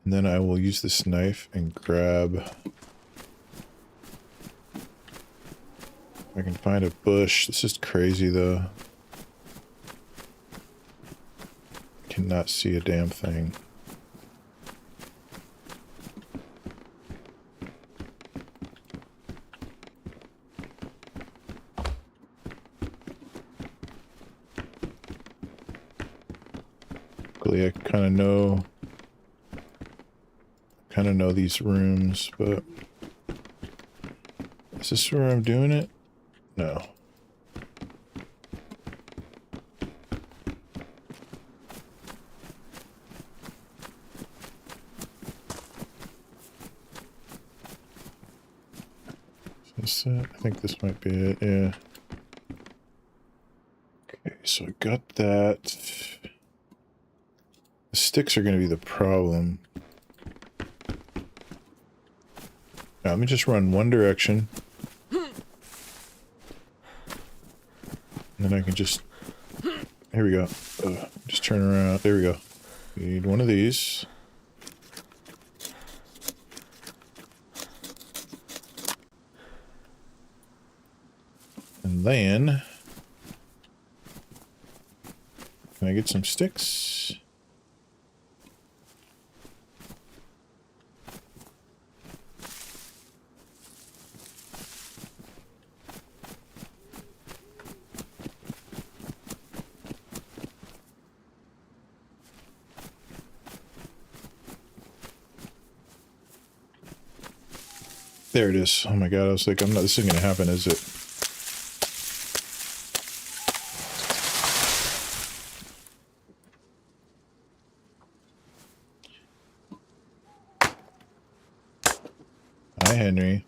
And then I will use this knife and grab... I can find a bush. This is crazy, though. Cannot see a damn thing. Luckily, I kind of know these rooms, but is this where I'm doing it? No. Is this it? I think this might be it, yeah. Okay, so I got that. The sticks are going to be the problem. Now, let me just run one direction. And then I can just... Here we go. Just turn around. There we go. We need one of these. And then... Can I get some sticks? There it is. Oh my god, I was like, this isn't gonna happen, is it? Hi, Henry.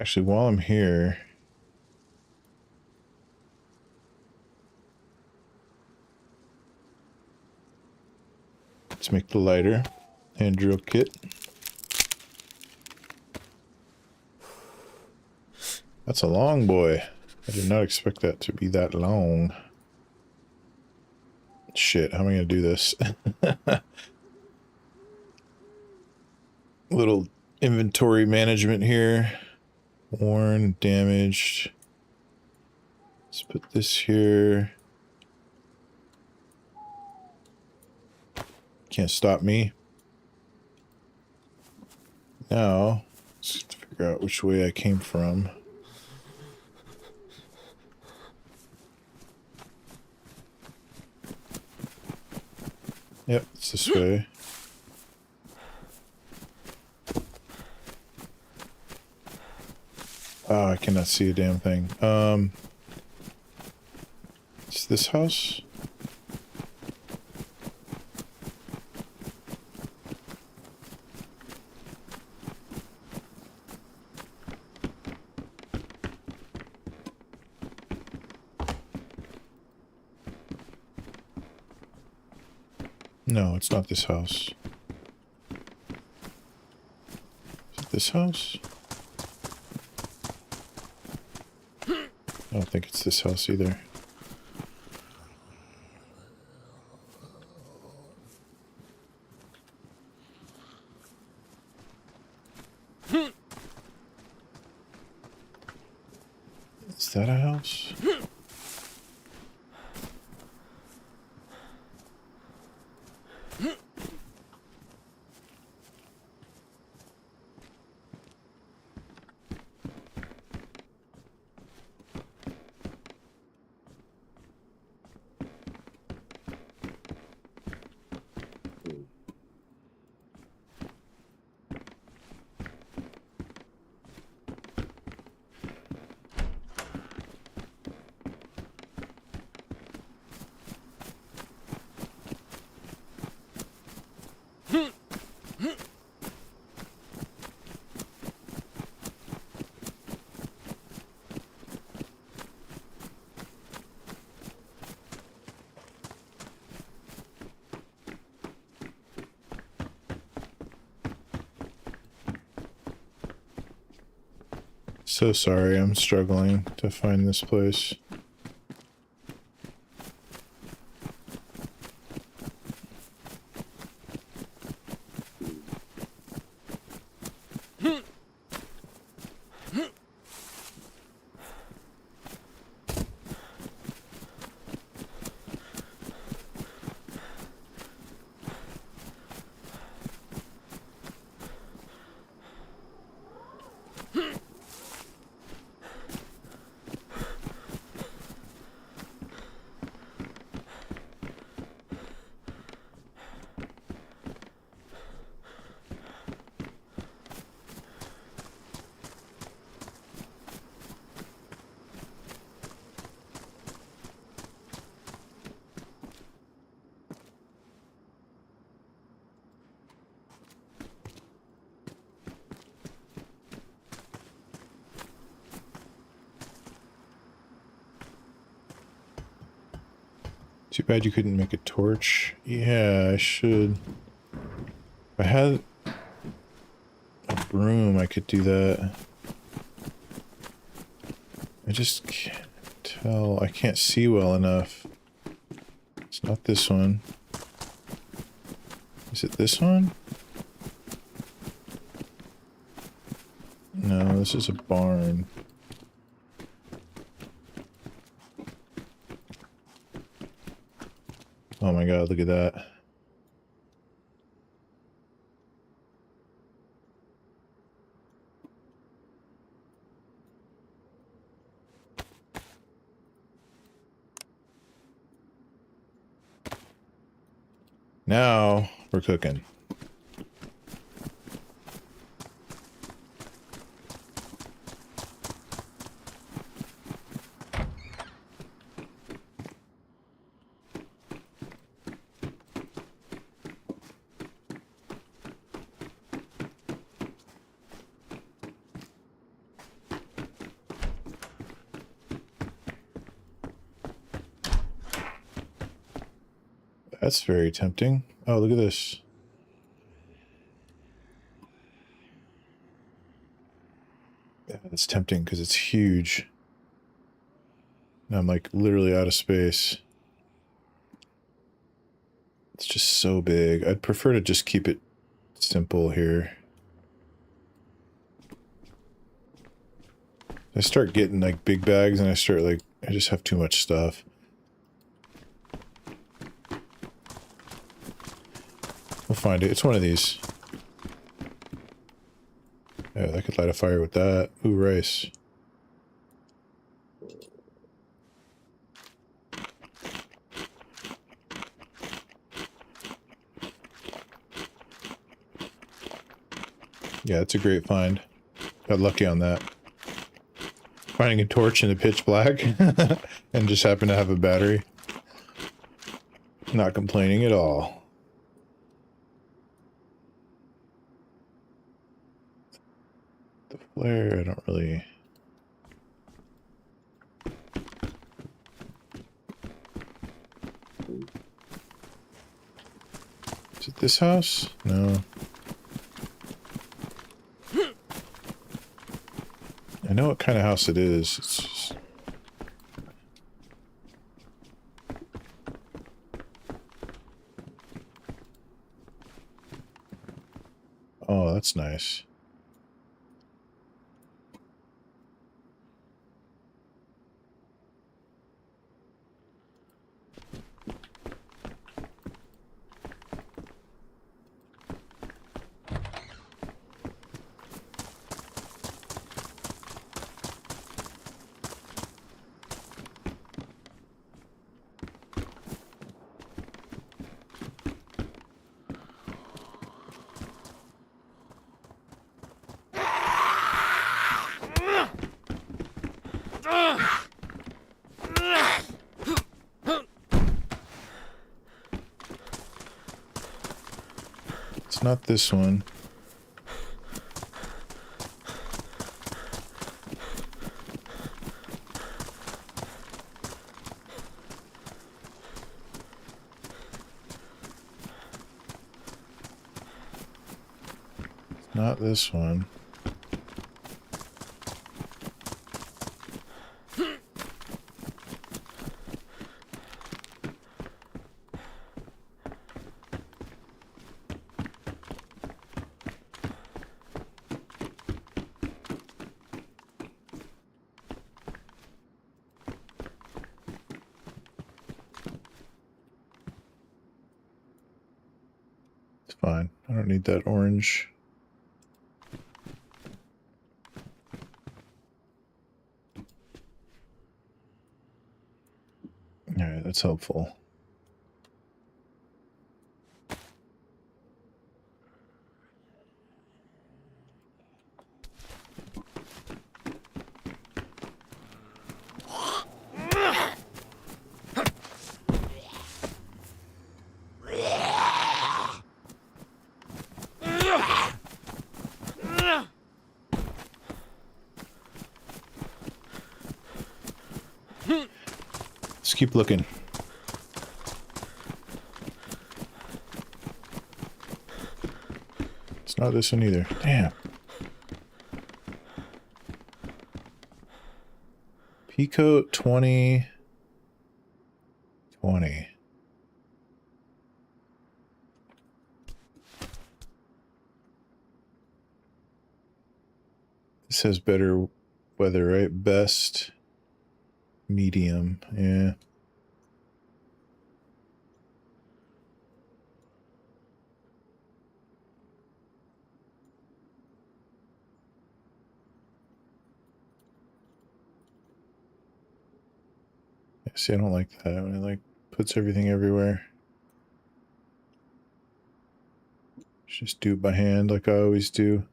Actually, while I'm here... Let's make the lighter. Hand drill kit. That's a long boy. I did not expect that to be that long. Shit, how am I gonna do this? Little inventory management here. Worn, damaged. Let's put this here. Can't stop me. Now, let's figure out which way I came from. Yep, it's this way. Oh, I cannot see a damn thing. It's this house? No, it's not this house. Is it this house? I don't think it's this house either. Is that a house? So sorry, I'm struggling to find this place. Too bad you couldn't make a torch. Yeah, I should. If I had a broom, I could do that. I just can't tell. I can't see well enough. It's not this one. Is it this one? No, this is a barn. Oh my god, look at that. Now we're cooking. That's very tempting. Oh, look at this. Yeah, it's tempting because it's huge. And I'm like literally out of space. It's just so big. I'd prefer to just keep it simple here. I start getting like big bags and I just have too much stuff. We'll find it. It's one of these. Yeah, I could light a fire with that. Ooh, rice. Yeah, it's a great find. Got lucky on that. Finding a torch in the pitch black and just happen to have a battery. Not complaining at all. The flare, I don't really... Is it this house? No. I know what kind of house it is. It's just... Oh, that's nice. It's not this one. It's not this one. fine. I don't need that orange. Alright, that's helpful. Let's keep looking. It's not this one either. Damn. Pico 20. This has better weather, right? Best. Medium, yeah. See, I don't like that when it like puts everything everywhere. Just do it by hand like I always do.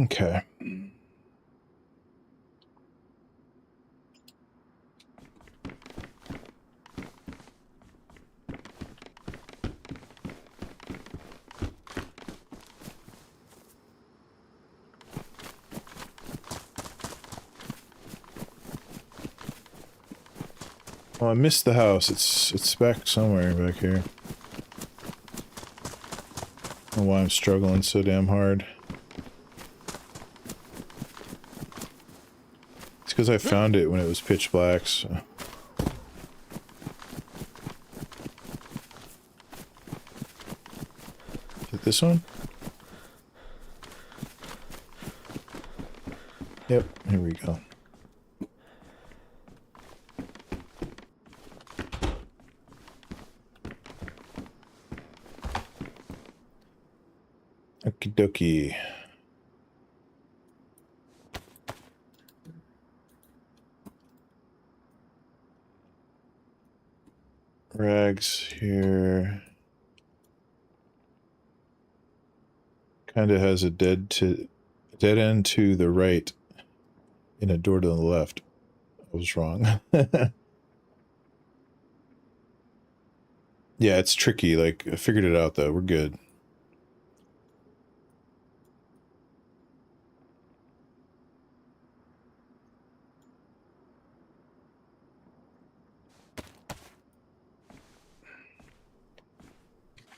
Okay. Oh, I missed the house. It's back somewhere back here. I don't know why I'm struggling so damn hard. It's because I found it when it was pitch black, so. Is it this one? Yep, here we go. Okie dokie. Rags here. Kind of has a dead end to the right and a door to the left. I was wrong. Yeah, it's tricky. Like, I figured it out though. We're good.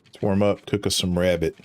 Let's warm up, cook us some rabbit.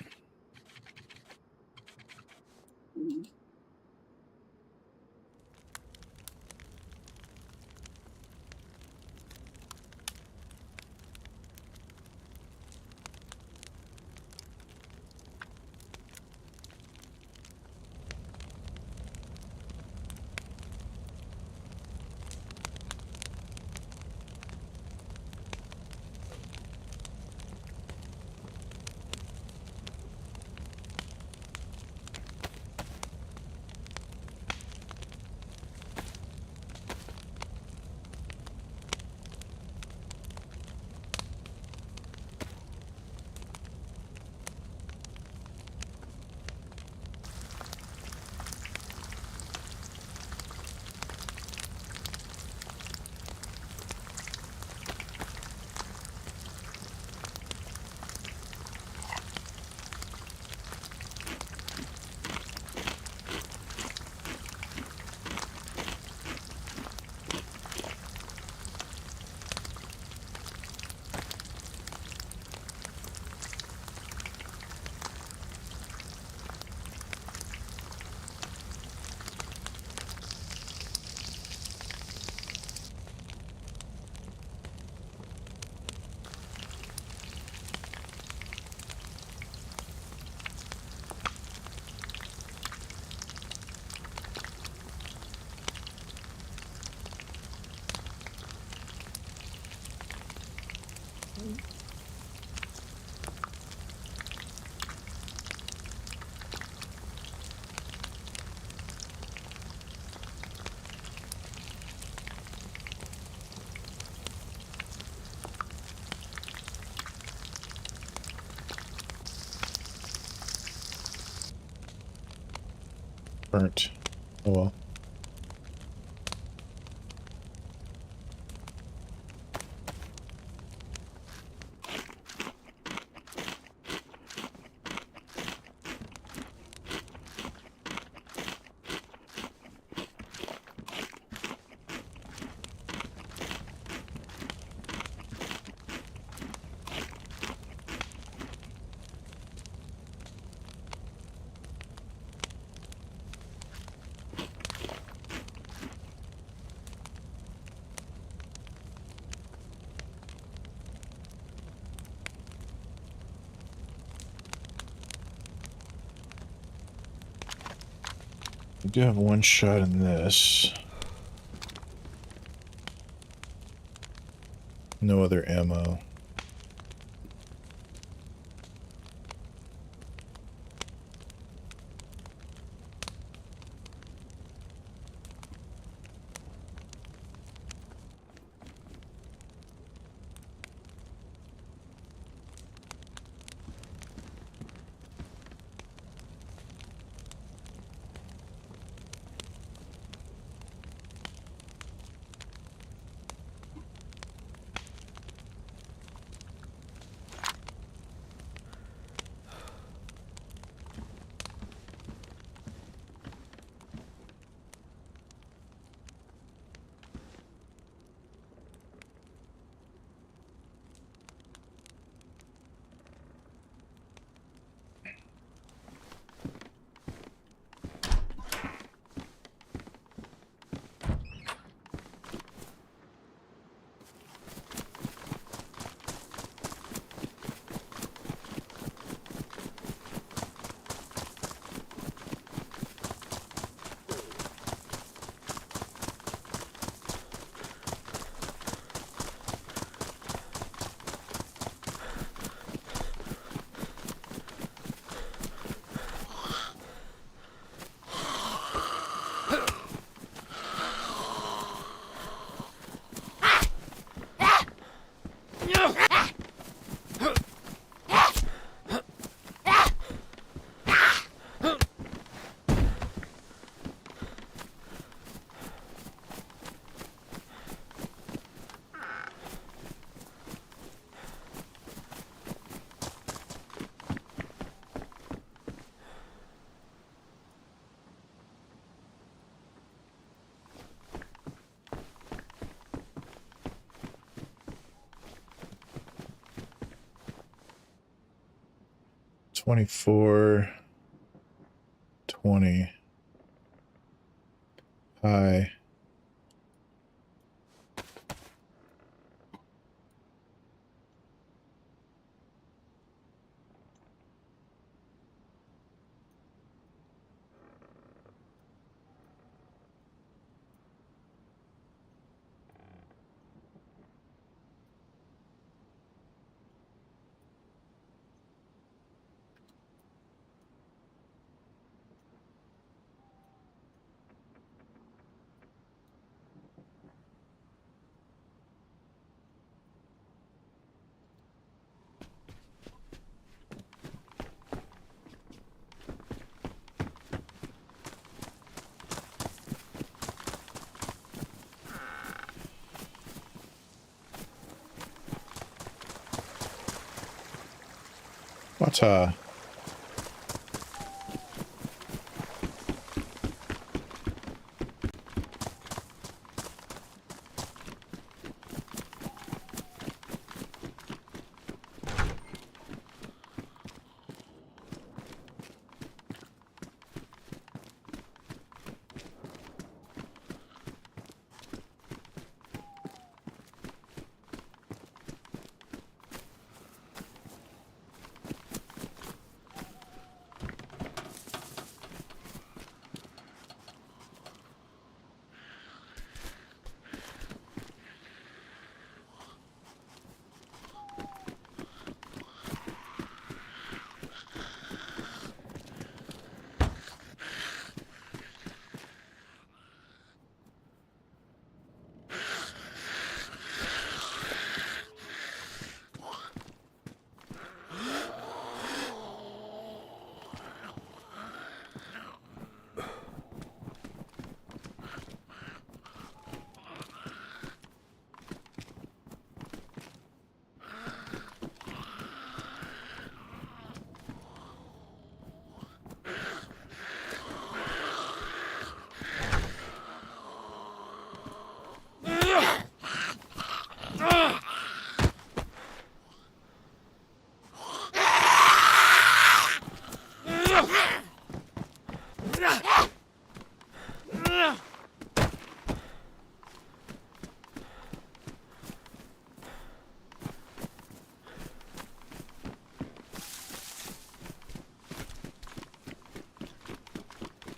Burnt. Oh well. I do have one shot in this. No other ammo. $24, $20. Hi. Wata.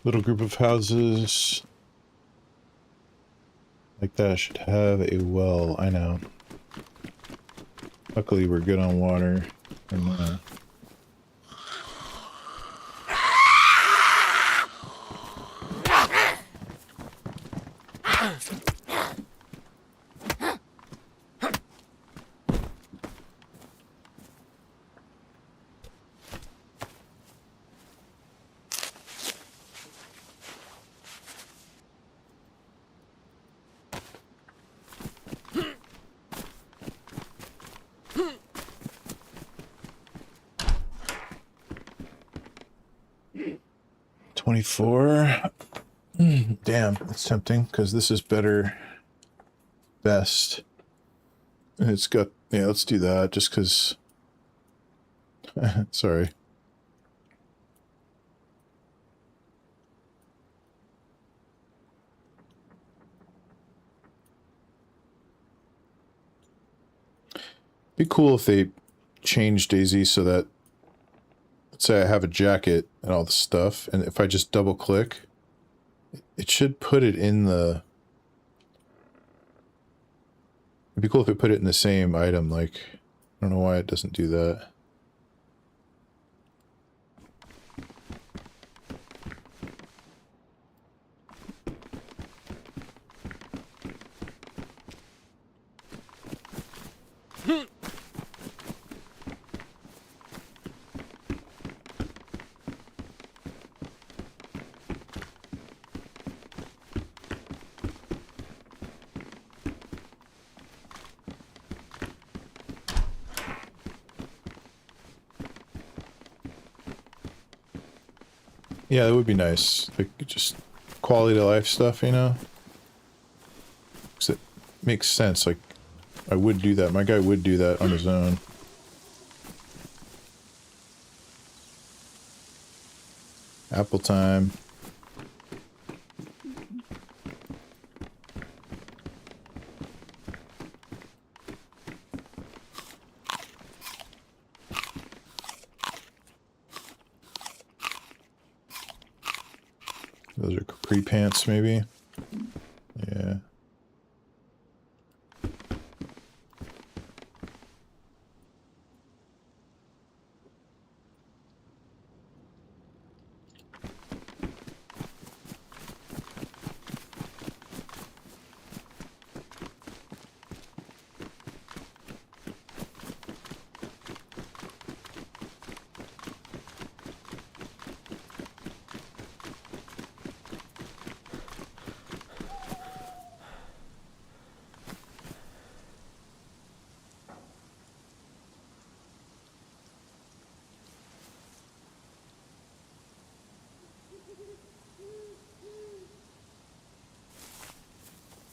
Little group of houses like that should have a well. I know. Luckily, we're good on water. And, 24. Damn, that's tempting, because this is better. Best. And it's got... Yeah, let's do that, just because... Sorry. Be cool if they changed DayZ so that... Let's say I have a jacket and all the stuff, and if I just double click, it should put it in the... It'd be cool if it put it in the same item, like... I don't know why it doesn't do that. Yeah, that would be nice. Like, just quality of life stuff, you know? Because it makes sense. Like, I would do that. My guy would do that on his own. Apple time. Those are capri pants, maybe? Yeah.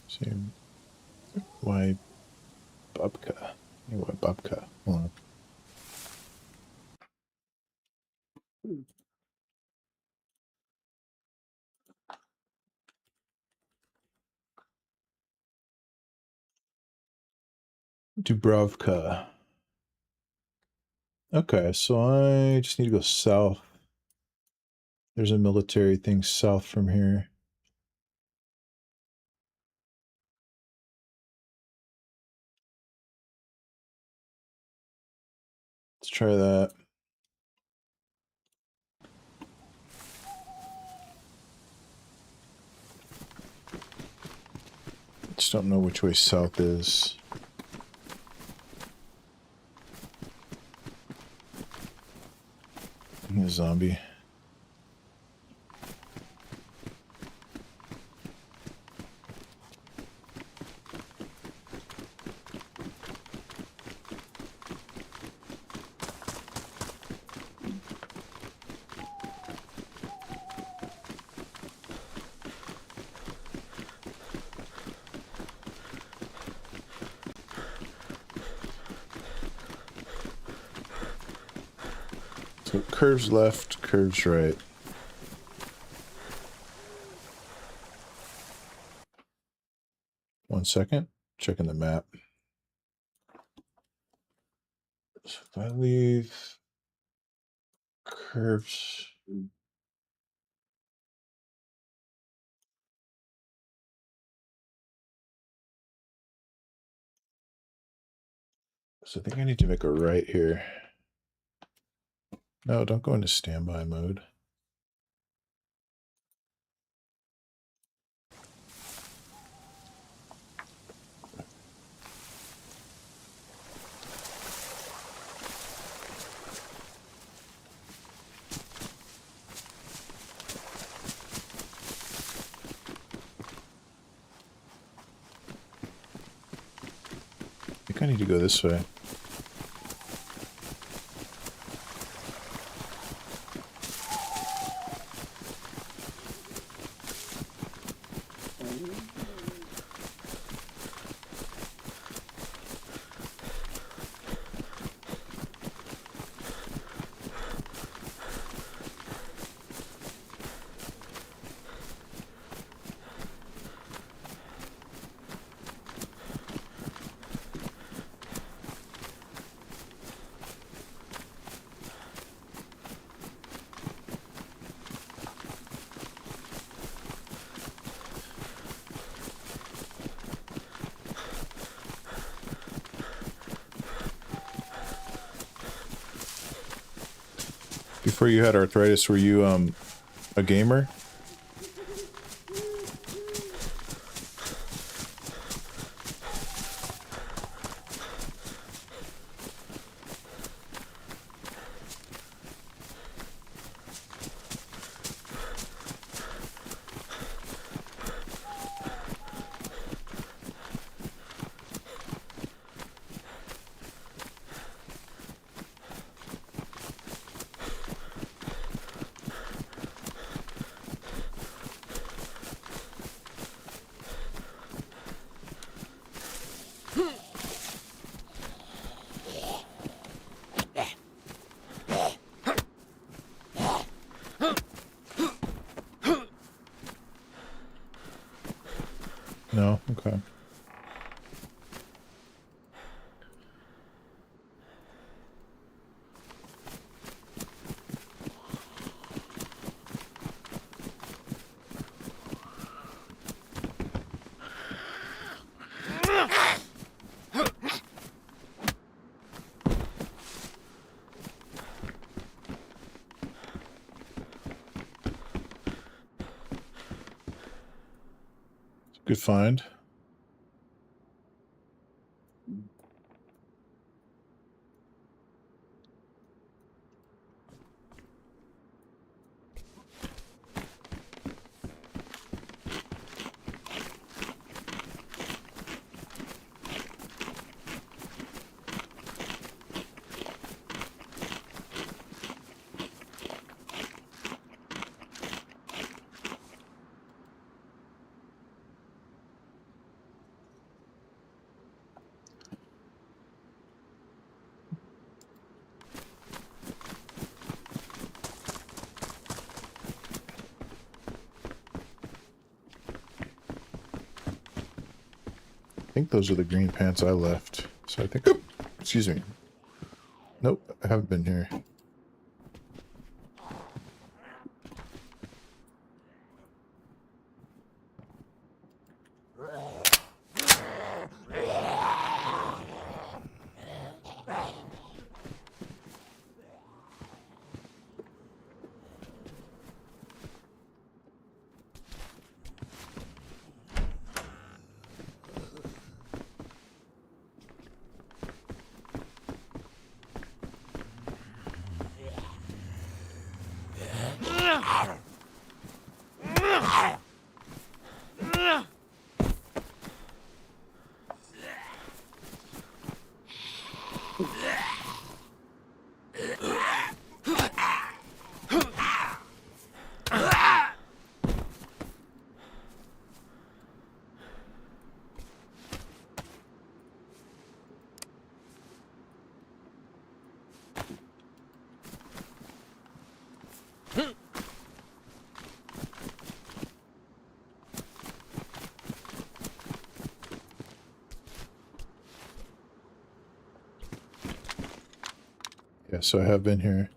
Same. Why babka? Why babka? Hold on. Dubrovka. Okay, so I just need to go south. There's a military thing south from here. Let's try that. Just don't know which way south is. A zombie. So curves left, curves right. One second, checking the map. So if I leave curves So I think I need to make a right here. No, don't go into standby mode. I think I need to go this way. Before you had arthritis, were you a gamer? No? Okay. Good find. I think those are the green pants I left. So I think... excuse me. Nope, I haven't been here. Yeah, so I have been here.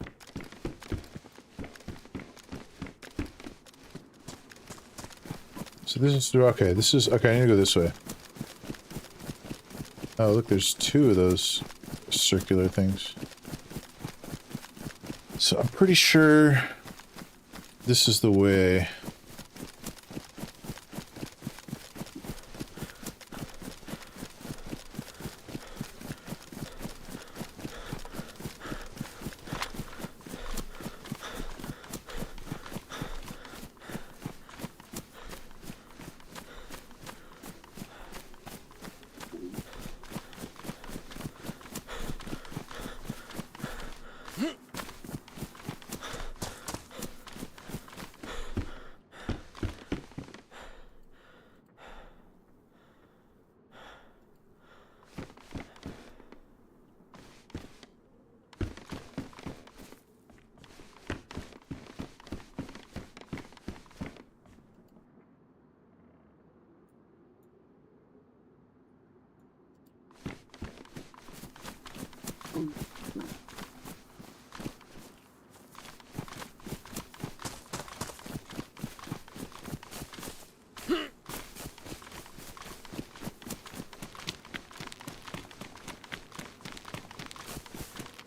So this is through, okay, this is, okay, I need to go this way. Oh, look, there's two of those circular things. So I'm pretty sure this is the way.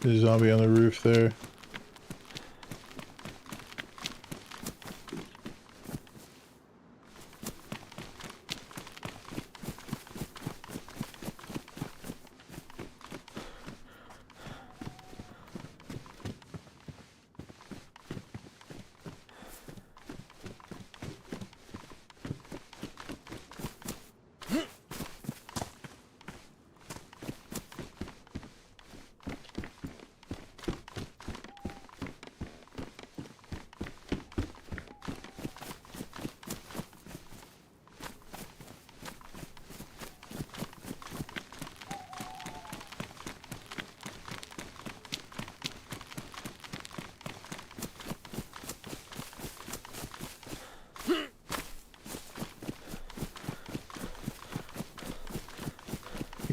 There's a zombie on the roof there.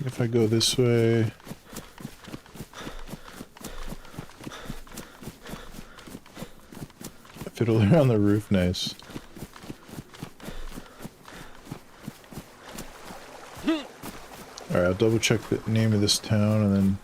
If I go this way, fiddle around the roof, nice. Alright, I'll double check the name of this town and then...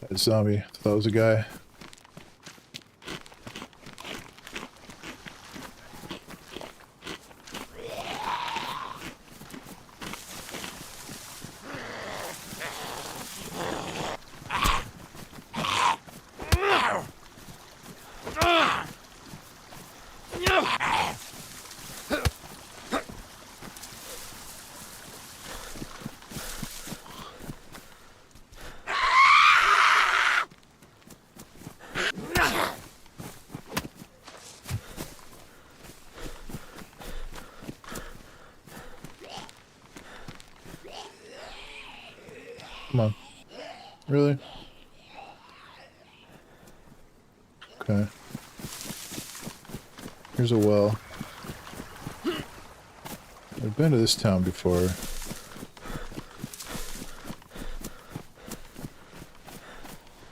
That zombie, I thought that was a guy. Come on. Really? Okay. Here's a well. I've been to this town before.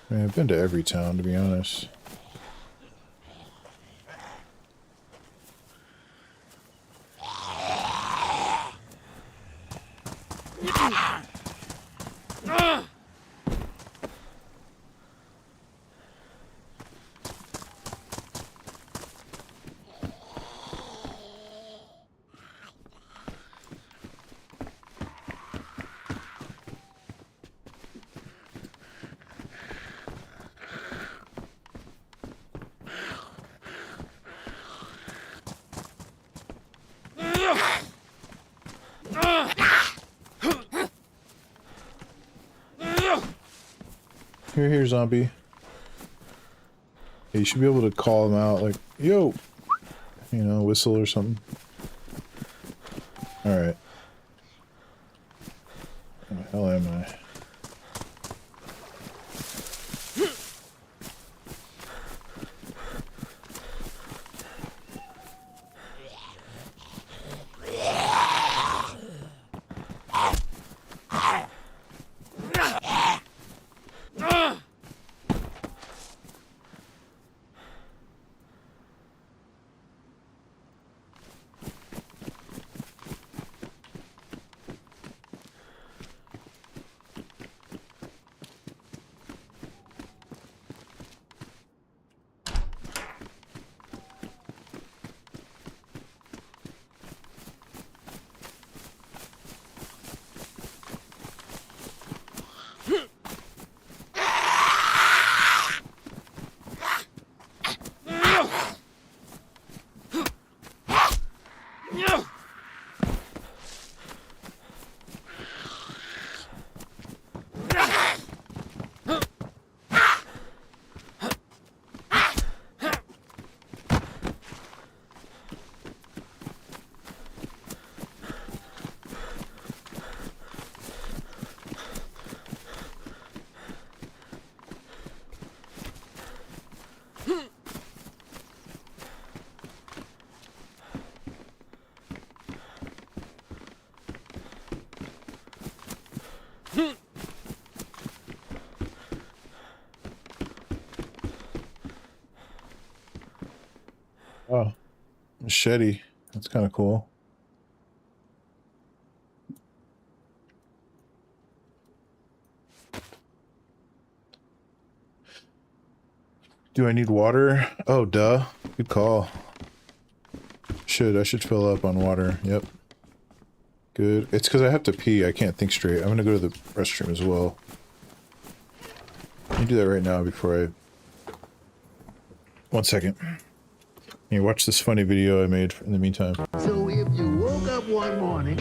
I mean, I've been to every town, to be honest. Here, zombie. Yeah, you should be able to call him out, like, yo! You know, whistle or something. Alright. Where the hell am I? Oh, machete. That's kind of cool. Do I need water? Oh, duh. Good call. I should fill up on water. Yep. Good. It's because I have to pee. I can't think straight. I'm gonna go to the restroom as well. Let me do that right now before I... 1 second. Here, watch this funny video I made in the meantime. So if you woke up one morning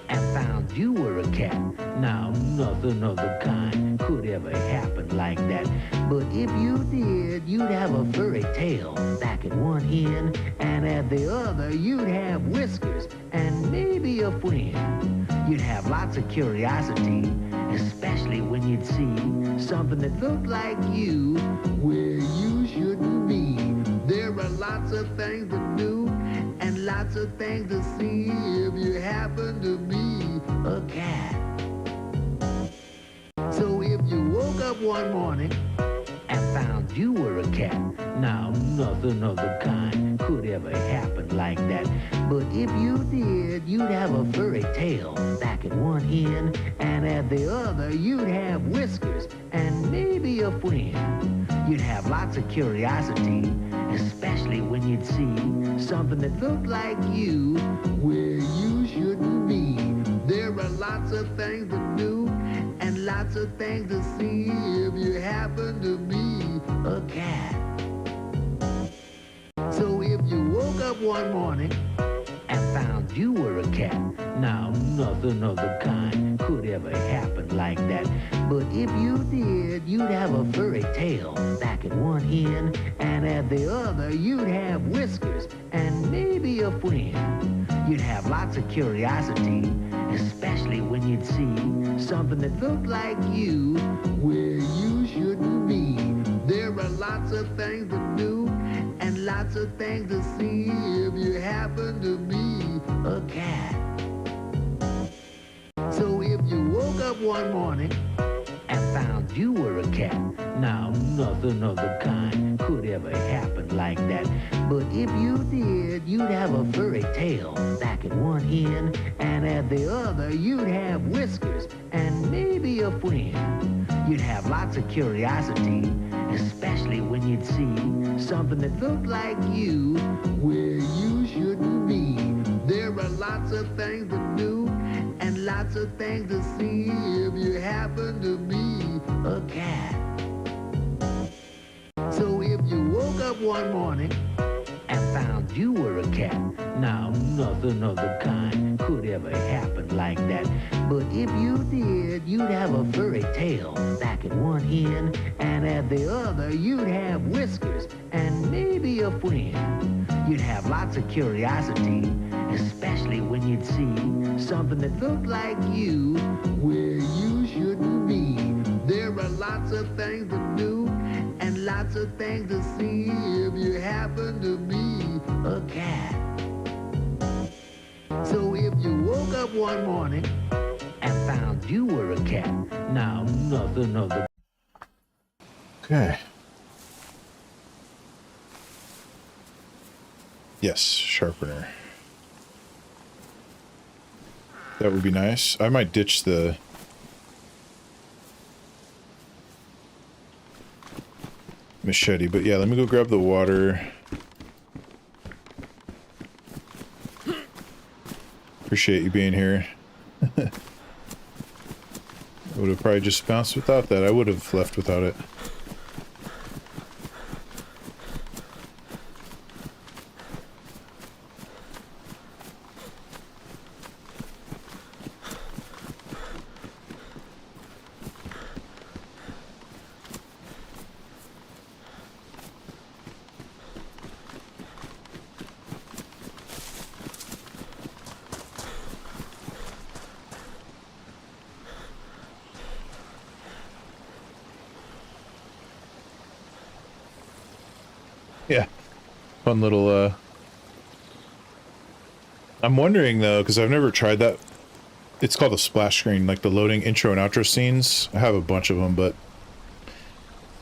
and found you were a cat, now nothing of the kind could ever happen like that. But if you did, you'd have a furry tail back at one end, and at the other you'd have whiskers and maybe a friend. You'd have lots of curiosity, especially when you'd see something that looked like you where you shouldn't be. There are lots of things to do and lots of things to see if you happen to be a cat. So if you woke up one morning and found you were a cat, now nothing of the kind could ever happen like that. But if you did, you'd have a furry tail back at one end, and at the other you'd have whiskers and maybe a friend. You'd have lots of curiosity, especially when you'd see something that looked like you where you shouldn't be. There are lots of things to do and lots of things to see if you happen to be a cat. So if you woke up one morning and found you were a cat, now nothing of the kind could ever happen like that. But if you did, you'd have a furry tail back at one end, and at the other you'd have whiskers and maybe a friend. You'd have lots of curiosity, especially when you'd see something that looked like you where you shouldn't be. There are lots of things to do and lots of things to see if you happen to be a cat. So if you woke up one morning and found you were a cat, now nothing of the kind could ever happen like that. But if you did, you'd have a furry tail back at one end, and at the other you'd have whiskers and maybe a friend. You'd have lots of curiosity, especially when you'd see something that looked like you where you shouldn't be. There are lots of things to do and lots of things to see if you happen to be a cat. So if you woke up one morning and found found you were a cat. Now, nothing of the kind could ever happen like that. But if you did, you'd have a furry tail back at one end, and at the other, you'd have whiskers and maybe a friend. You'd have lots of curiosity, especially when you'd see something that looked like you where you shouldn't be. There are lots of things to do and lots of things to see if you happen to be a cat. So if you woke up one morning and found you were a cat, now nothing of the... Okay. Yes, sharpener. That would be nice. I might ditch the... machete, but yeah, let me go grab the water. Appreciate you being here. I would have probably just bounced without that. I would have left without it. Yeah. Fun little, I'm wondering, though, because I've never tried that. It's called a splash screen, like the loading intro and outro scenes. I have a bunch of them, but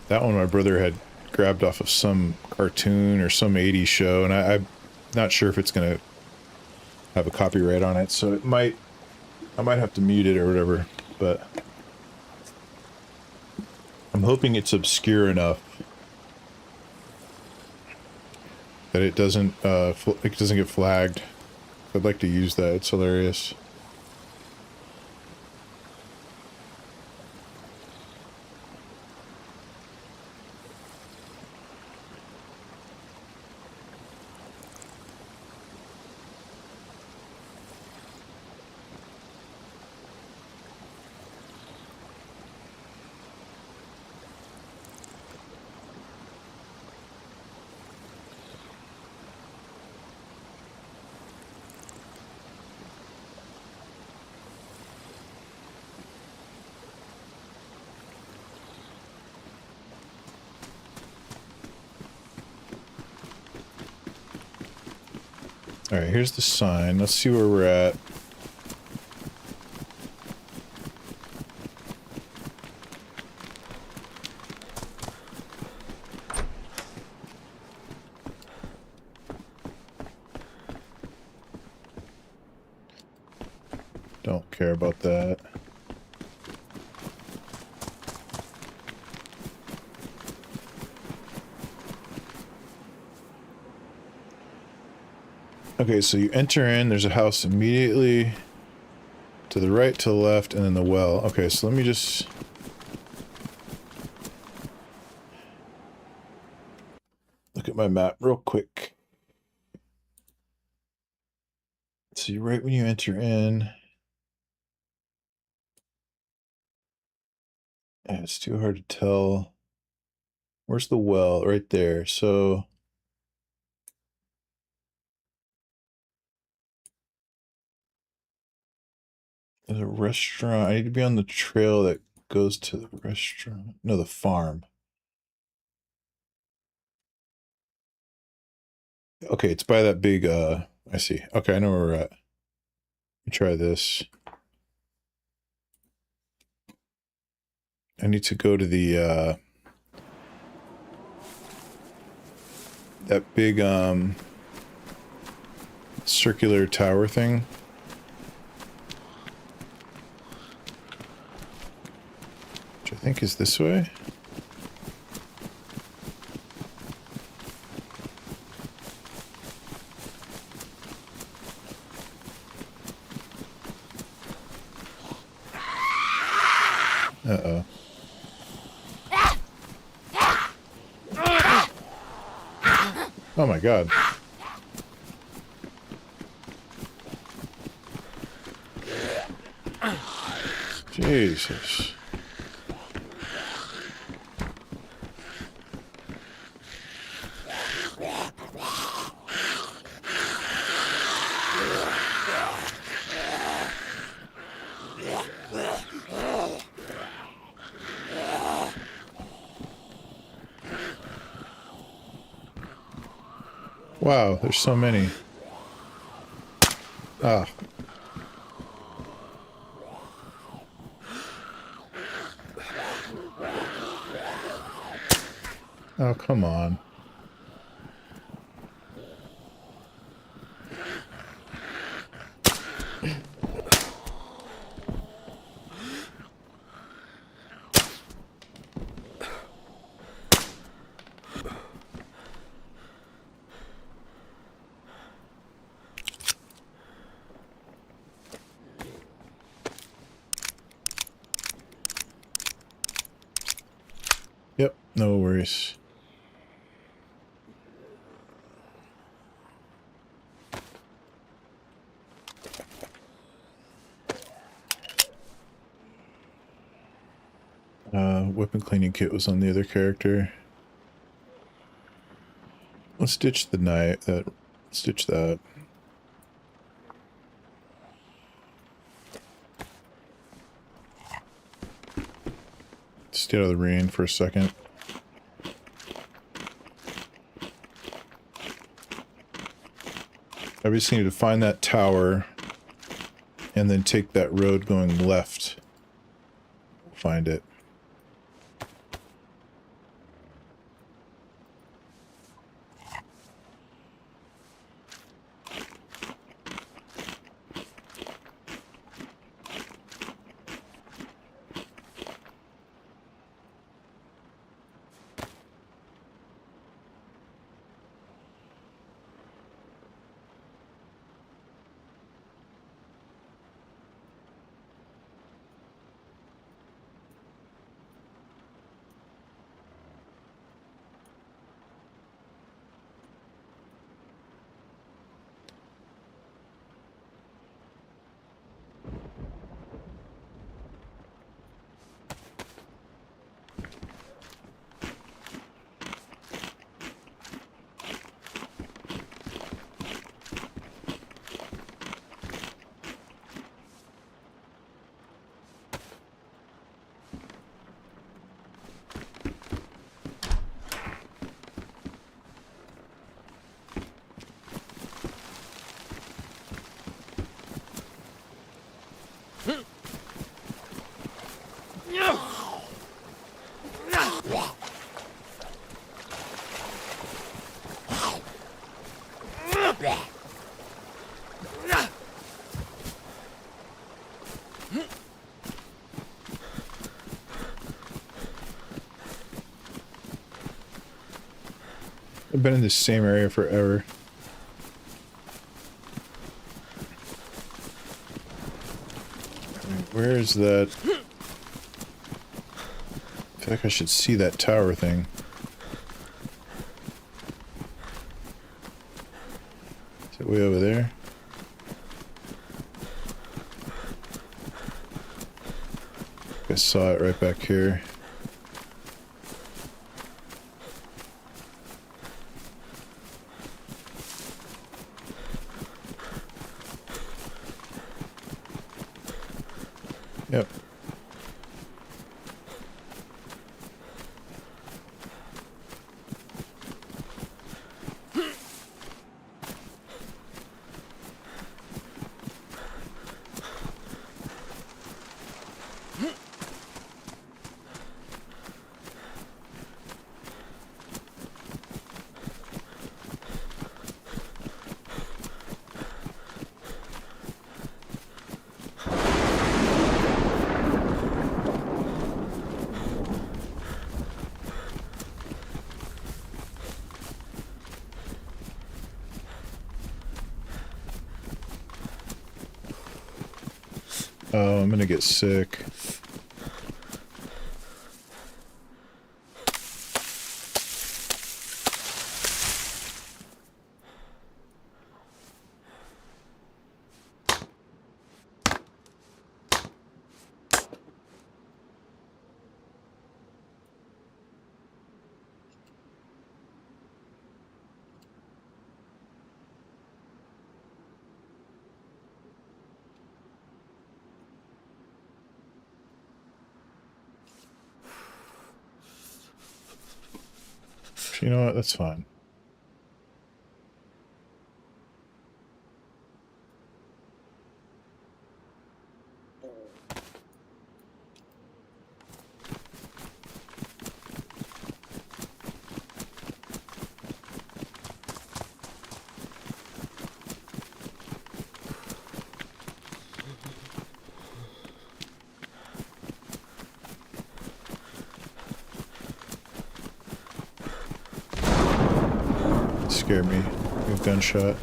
that one my brother had grabbed off of some cartoon or some 80s show, and I'm not sure if it's going to have a copyright on it, so I might have to mute it or whatever, but I'm hoping it's obscure enough that it doesn't get flagged. I'd like to use that. It's hilarious. Alright, here's the sign. Let's see where we're at. Don't care about that. Okay, so you enter in, there's a house immediately to the right, to the left, and then the well. Okay, so let me just... look at my map real quick. See, right when you enter in... yeah, it's too hard to tell. Where's the well? Right there, so... there's a restaurant. I need to be on the trail that goes to the restaurant. No, the farm. Okay, it's by that big, I see. Okay, I know where we're at. Let me try this. I need to go to the, that big, circular tower thing. Which I think is this way. Uh-oh. Oh my god. Jesus. Wow, there's so many. Ah. Oh, come on. Yep, no worries. Weapon cleaning kit was on the other character. Let's ditch the knife. Let's ditch that. Stay out of the rain for a second. I just need to find that tower and then take that road going left. Find it. I've been in this same area forever. Where is that? I feel like I should see that tower thing. Is it way over there? I saw it right back here. Yep. Oh, I'm gonna get sick. You know what? That's fine. Scared me. A gunshot.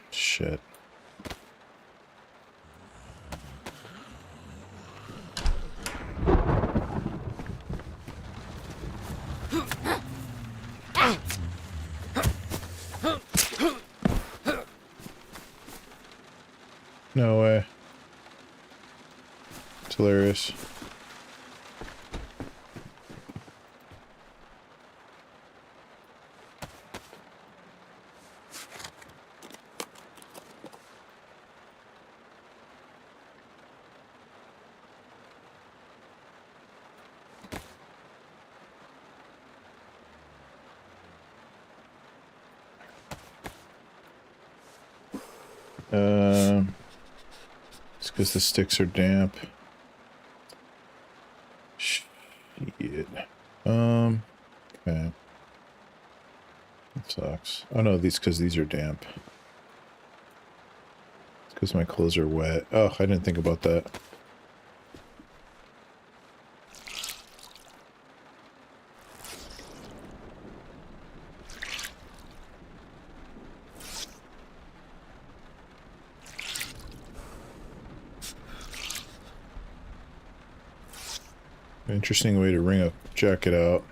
Shit. No way. It's hilarious. It's because the sticks are damp. Shit. Okay. That sucks. Oh no, because these are damp. It's because my clothes are wet. Oh, I didn't think about that. Interesting way to wring a jacket out.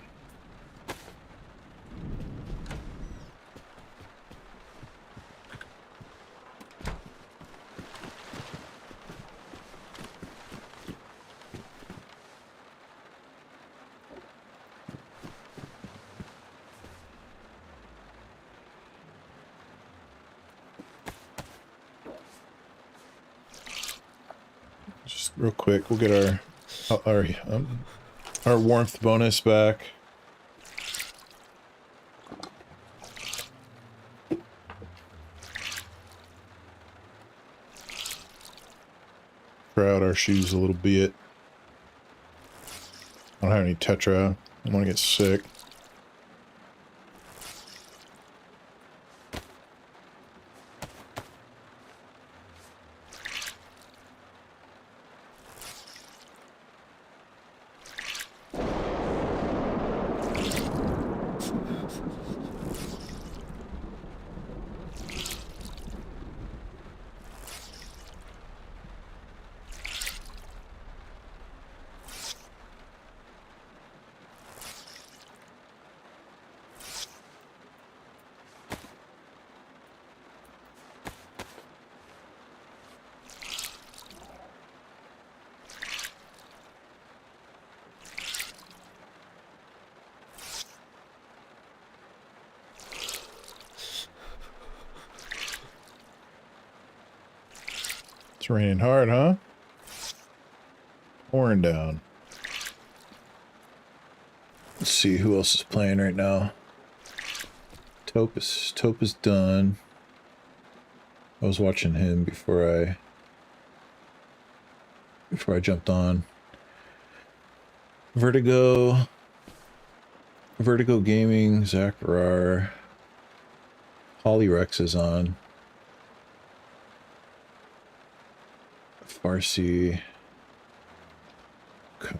Just real quick, we'll get our warmth bonus back. Try out our shoes a little bit. I don't have any Tetra. I want to get sick. It's raining hard, huh? Pouring down. Let's see who else is playing right now. Taupe is done. I was watching him before I jumped on. Vertigo Gaming, Zachar. Polyrex is on. Farsi. Okay.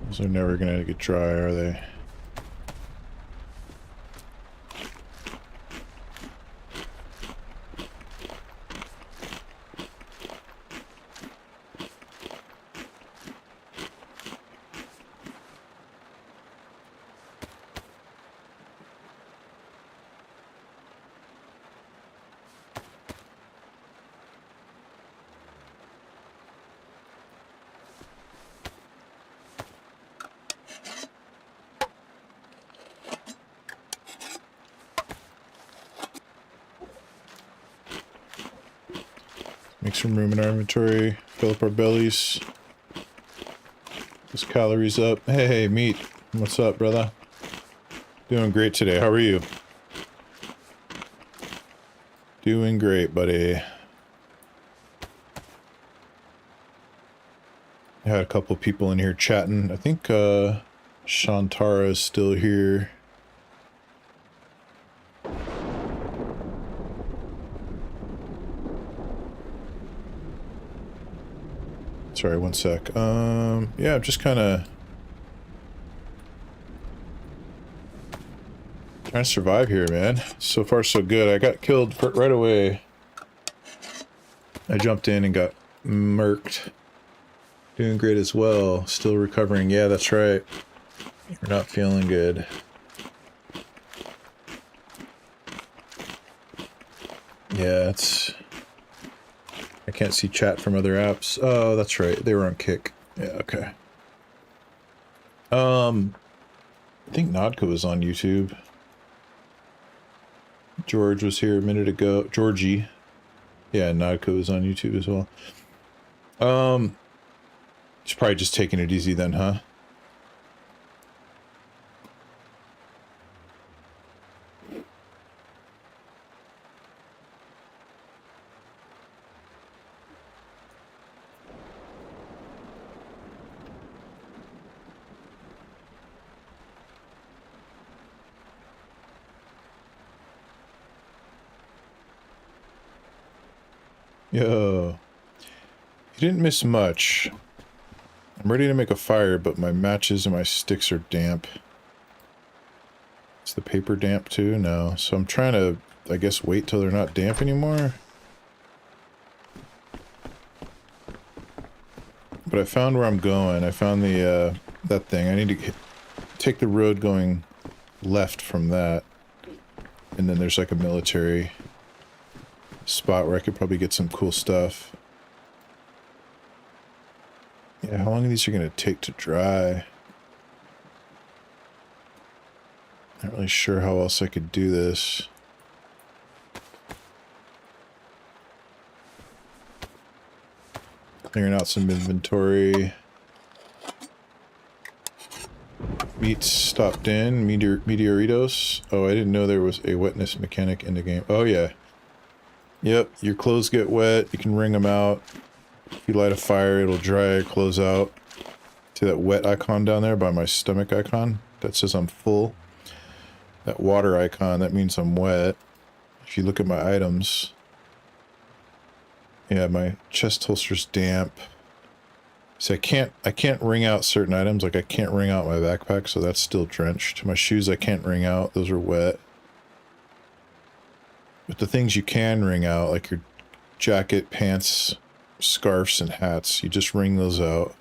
Those are never gonna get dry, are they? Make some room in our inventory, fill up our bellies. Those calories up. Hey, meat. What's up, brother? Doing great today. How are you? Doing great, buddy. I had a couple people in here chatting. I think Shantara is still here. Sorry, one sec. Yeah, I'm just kind of trying to survive here, man. So far, so good. I got killed right away. I jumped in and got murked. Doing great as well. Still recovering. Yeah, that's right. We're not feeling good. Yeah, it's... I can't see chat from other apps. Oh, that's right. They were on Kick. Yeah, okay. I think Nodka was on YouTube. George was here a minute ago. Georgie. Yeah, Nodka was on YouTube as well. She's probably just taking it easy then, huh? Yo. You didn't miss much. I'm ready to make a fire, but my matches and my sticks are damp. Is the paper damp too? No. So I'm trying to, I guess, wait till they're not damp anymore. But I found where I'm going. I found the, that thing. I need to take the road going left from that. And then there's like a military spot where I could probably get some cool stuff. Yeah, how long are these going to take to dry? Not really sure how else I could do this. Clearing out some inventory. Meats stopped in. Meteoritos. Oh, I didn't know there was a wetness mechanic in the game. Oh, yeah. Yep, your clothes get wet. You can wring them out. If you light a fire, it'll dry your clothes out. See that wet icon down there by my stomach icon? That says I'm full. That water icon, that means I'm wet. If you look at my items... Yeah, my chest holster's damp. So I can't wring out certain items, like I can't wring out my backpack, so that's still drenched. My shoes I can't wring out, those are wet. But the things you can wring out, like your jacket, pants, scarves, and hats, you just wring those out.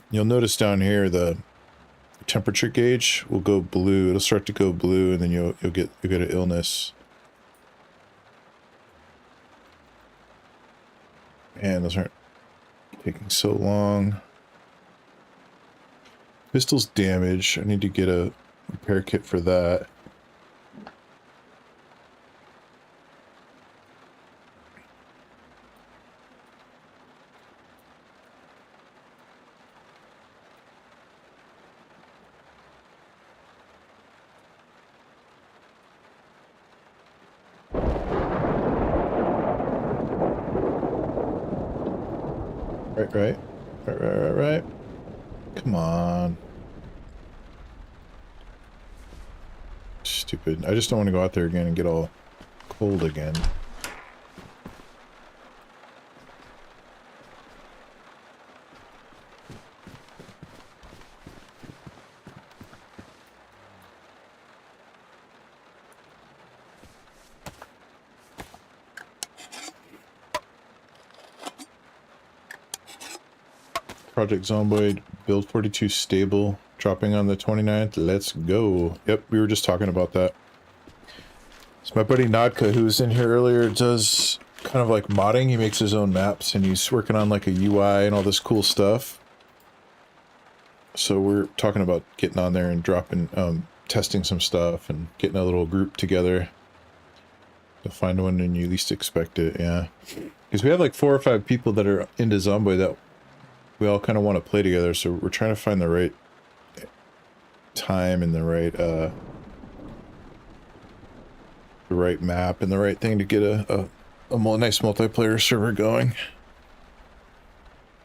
You'll notice down here the temperature gauge will go blue. It'll start to go blue, and then you'll get an illness. Man, those aren't taking so long. Pistol's damaged. I need to get a repair kit for that. Right. Come on. stupid. I just don't want to go out there again and get all cold again. Project Zomboid, build 42 stable, dropping on the 29th. Let's go. Yep, we were just talking about that. So my buddy Nadka, who was in here earlier, does kind of like modding. He makes his own maps, and he's working on like a UI and all this cool stuff. So we're talking about getting on there and dropping, testing some stuff and getting a little group together to find one when you least expect it, yeah. Because we have like 4 or 5 people that are into Zomboid that we all kind of want to play together, so we're trying to find the right time and the right map and the right thing to get a nice multiplayer server going.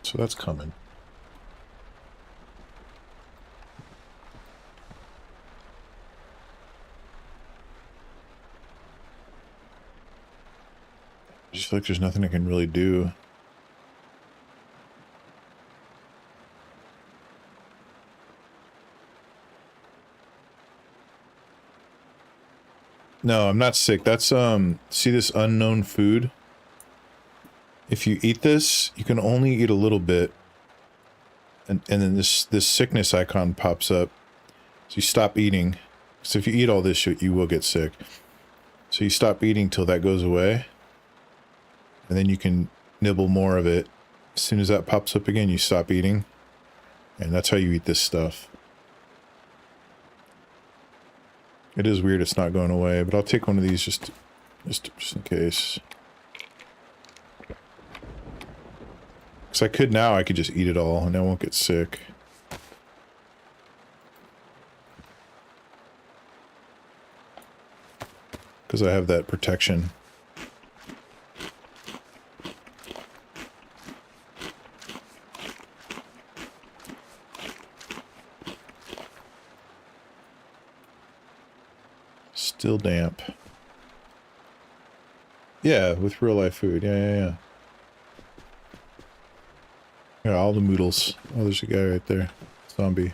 So that's coming. I just feel like there's nothing I can really do. No, I'm not sick. That's, see this unknown food? If you eat this, you can only eat a little bit. And then this sickness icon pops up. So you stop eating. So if you eat all this, you will get sick. So you stop eating till that goes away. And then you can nibble more of it. As soon as that pops up again, you stop eating. And that's how you eat this stuff. It is weird it's not going away, but I'll take one of these just in case. Because I could just eat it all and I won't get sick. Because I have that protection. Still damp. Yeah, with real life food. Yeah. Yeah, all the moodles. Oh, there's a guy right there. Zombie.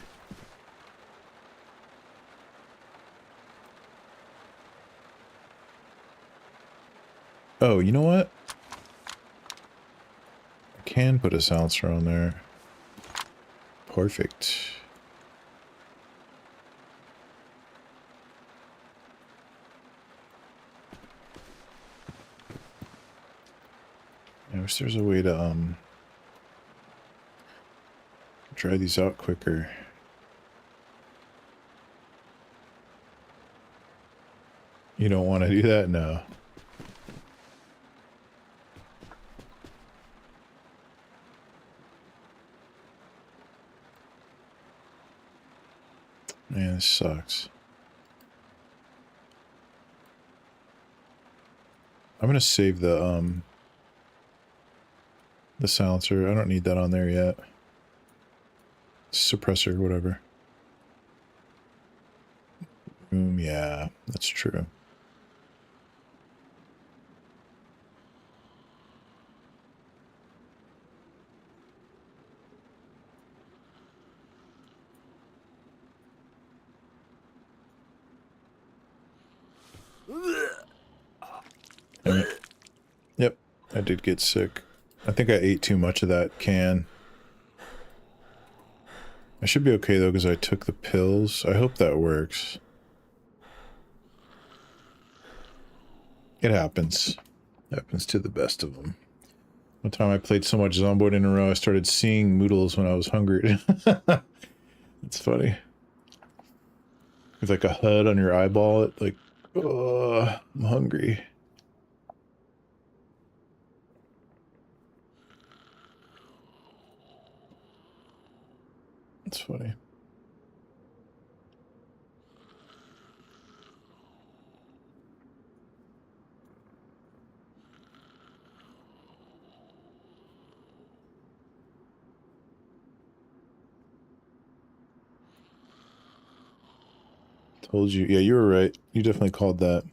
Oh, you know what? I can put a silencer on there. Perfect. I wish there's a way to, dry these out quicker. You don't want to do that? No. Man, this sucks. I'm gonna save the silencer. I don't need that on there yet. Suppressor, whatever. Yeah, that's true. Yep, I did get sick. I think I ate too much of that can. I should be okay though because I took the pills. I hope that works. It happens. Happens to the best of them. One time I played so much Zomboid in a row, I started seeing moodles when I was hungry. It's funny. With like a HUD on your eyeball, it like, oh, I'm hungry. It's funny. Told you. Yeah, you were right. You definitely called that.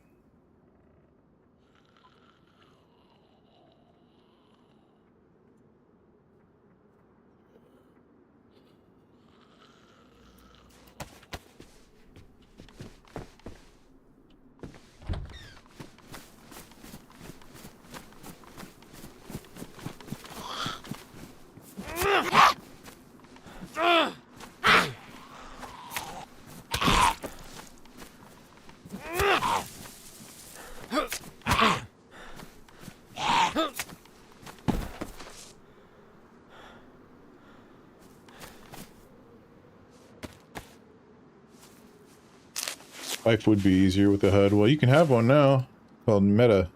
Life would be easier with the HUD. Well, you can have one now called Meta.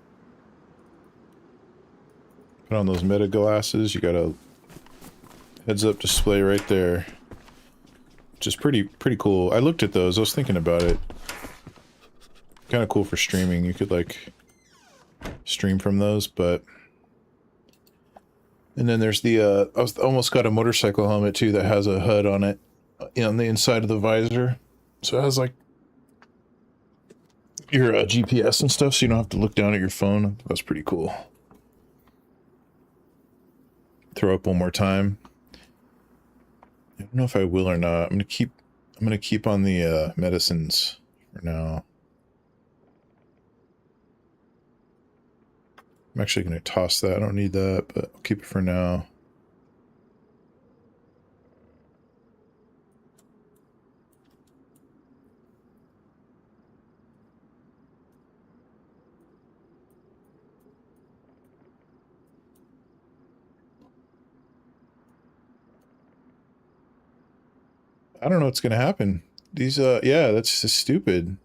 Put on those Meta glasses. You got a heads-up display right there, which is pretty cool. I looked at those. I was thinking about it. Kind of cool for streaming. You could like stream from those, but. And then there's the I almost got a motorcycle helmet too that has a HUD on it, on the inside of the visor, so it has like your GPS and stuff, so you don't have to look down at your phone. That's pretty cool. Throw up one more time. I don't know if I will or not. I'm gonna keep on the medicines for now. I'm actually gonna toss that. I don't need that, but I'll keep it for now. I don't know what's gonna happen. These, yeah, that's just stupid.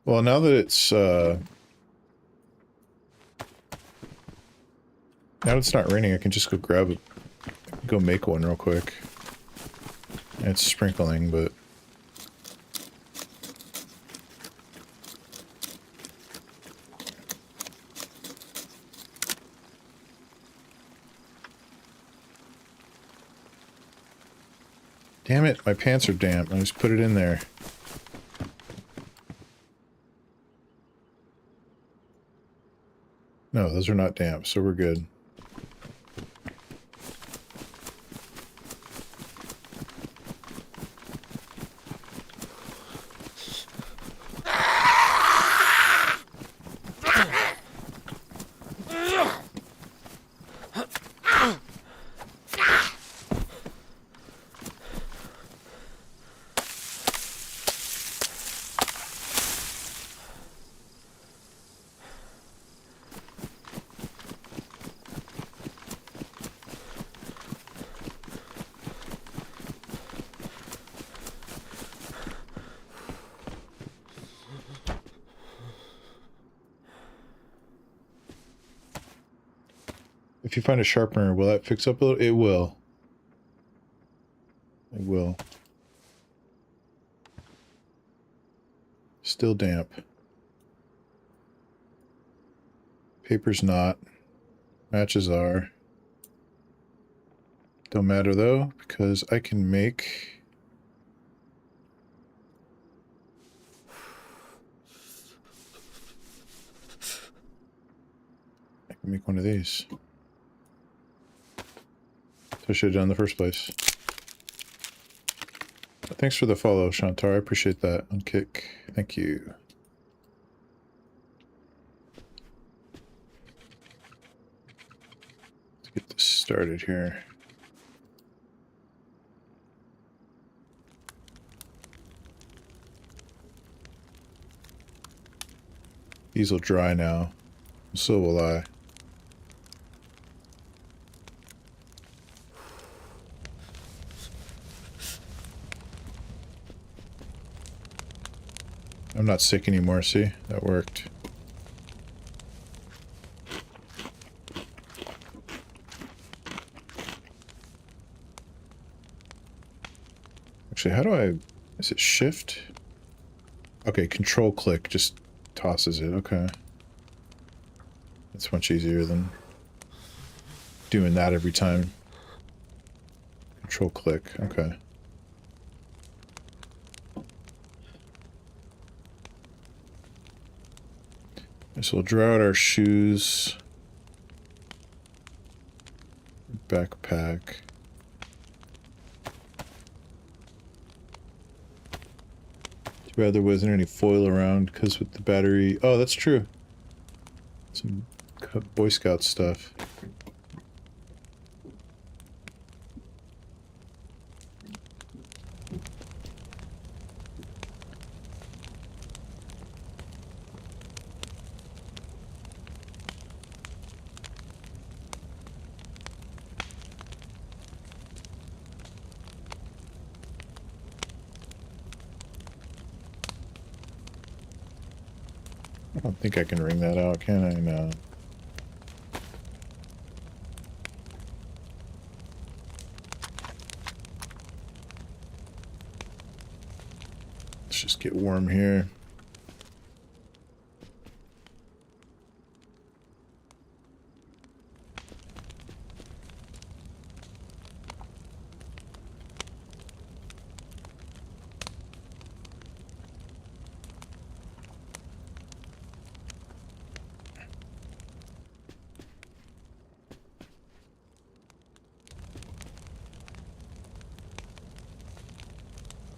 Well, now that it's, now that it's not raining, I can just go grab it, go make one real quick. And it's sprinkling, but... Damn it, my pants are damp. I just put it in there. No, those are not damp, so we're good. If you find a sharpener, will that fix up a little? It will. It will. Still damp. Paper's not. Matches are. Don't matter though, because I can make... I can make one of these. I should have done in the first place. Thanks for the follow, Shantar. I appreciate that. On Kick. Thank you. Let's get this started here. These will dry now. So will I. I'm not sick anymore, see? That worked. Actually, how do I... Is it shift? Okay, control click just tosses it. Okay. That's much easier than doing that every time. Control click. Okay. So we'll draw out our shoes. Backpack. Too bad there wasn't any foil around, because with the battery... Oh, that's true. Some Boy Scout stuff. I don't think I can wring that out, can I? No. Let's just get warm here.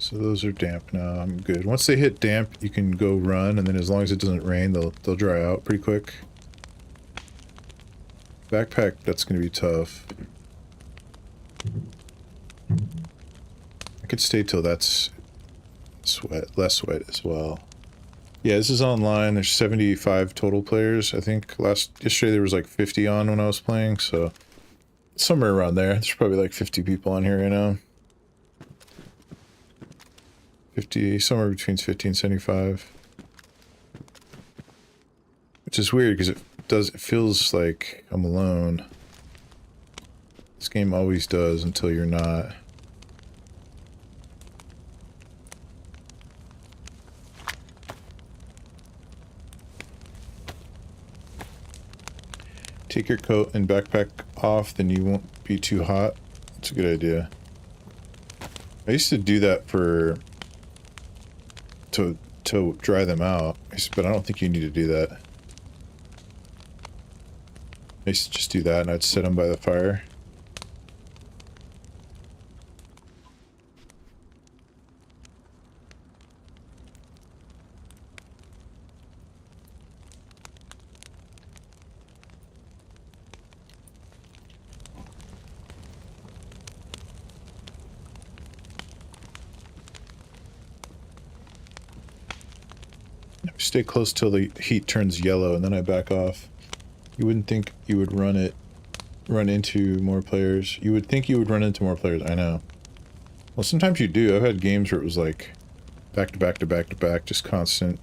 So those are damp now. I'm good. Once they hit damp, you can go run, and then as long as it doesn't rain, they'll dry out pretty quick. Backpack, that's going to be tough. I could stay till that's less wet as well. Yeah, this is online. There's 75 total players. I think yesterday there was like 50 on when I was playing, so somewhere around there. There's probably like 50 people on here right now. 50, somewhere between 50 and 75. Which is weird because it feels like I'm alone. This game always does until you're not. Take your coat and backpack off, then you won't be too hot. That's a good idea. I used to do that to dry them out, but I don't think you need to do that. I used to just do that and I'd set them by the fire. Stay close till the heat turns yellow and then I back off. You wouldn't think you would run into more players. You would think you would run into more players, I know. Well, sometimes you do. I've had games where it was like back to back to back to back, just constant.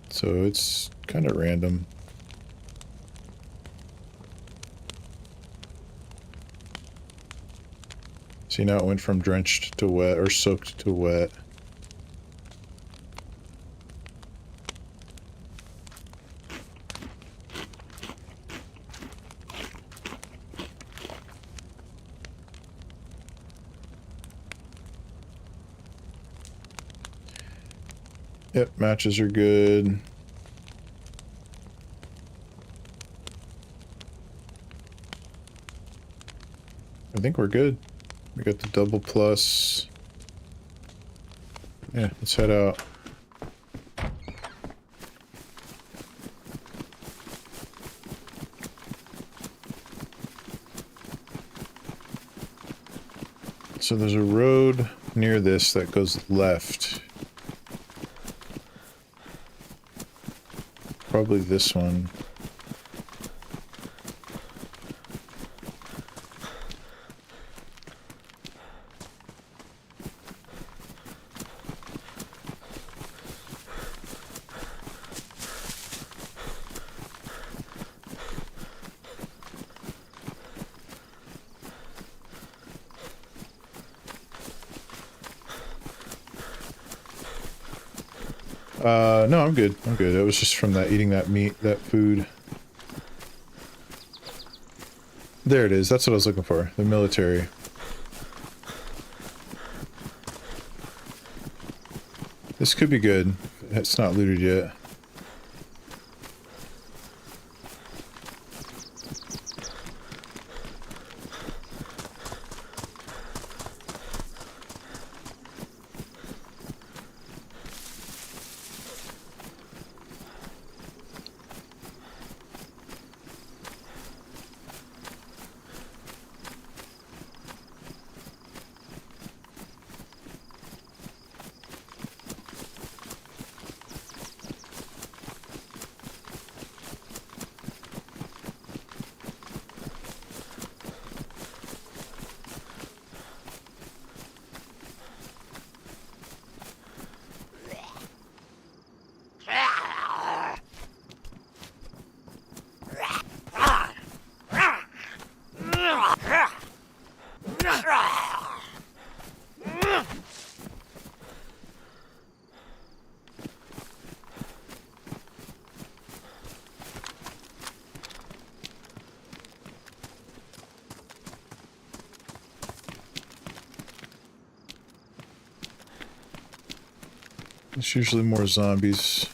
So it's kind of random. See, now it went from drenched to wet, or soaked to wet. Yep, matches are good. I think we're good. We got the double plus. Yeah, let's head out. So there's a road near this that goes left. Probably this one. No, I'm good. I'm good. It was just from that eating that meat, that food. There it is. That's what I was looking for. The military. This could be good. It's not looted yet. There's usually more zombies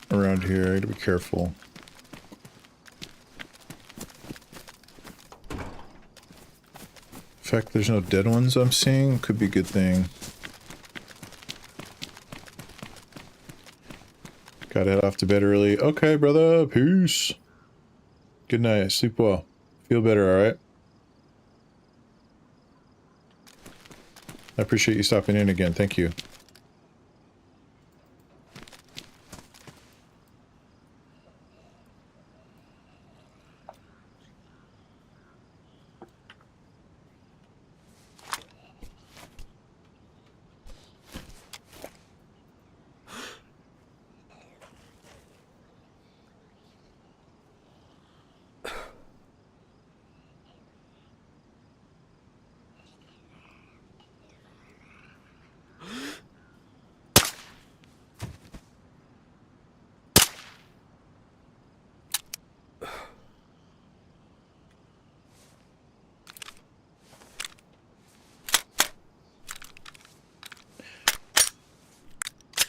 around here. I gotta be careful. In fact, there's no dead ones I'm seeing. Could be a good thing. Gotta head off to bed early. Okay, brother. Peace. Good night. Sleep well. Feel better, alright? I appreciate you stopping in again. Thank you.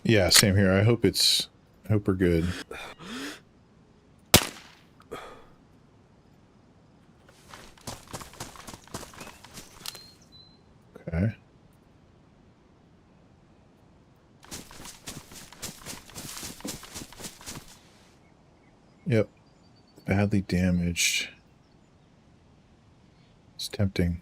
Yeah, same here. I hope we're good. Okay. Yep. Badly damaged. It's tempting.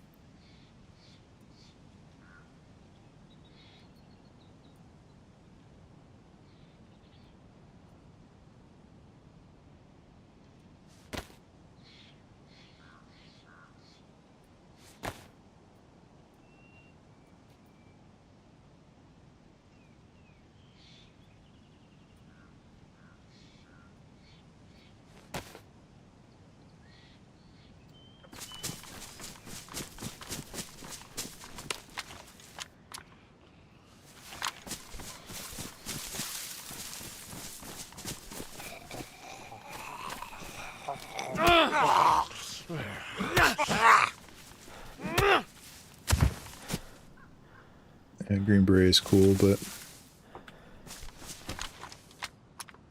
Yeah, Green Beret is cool, but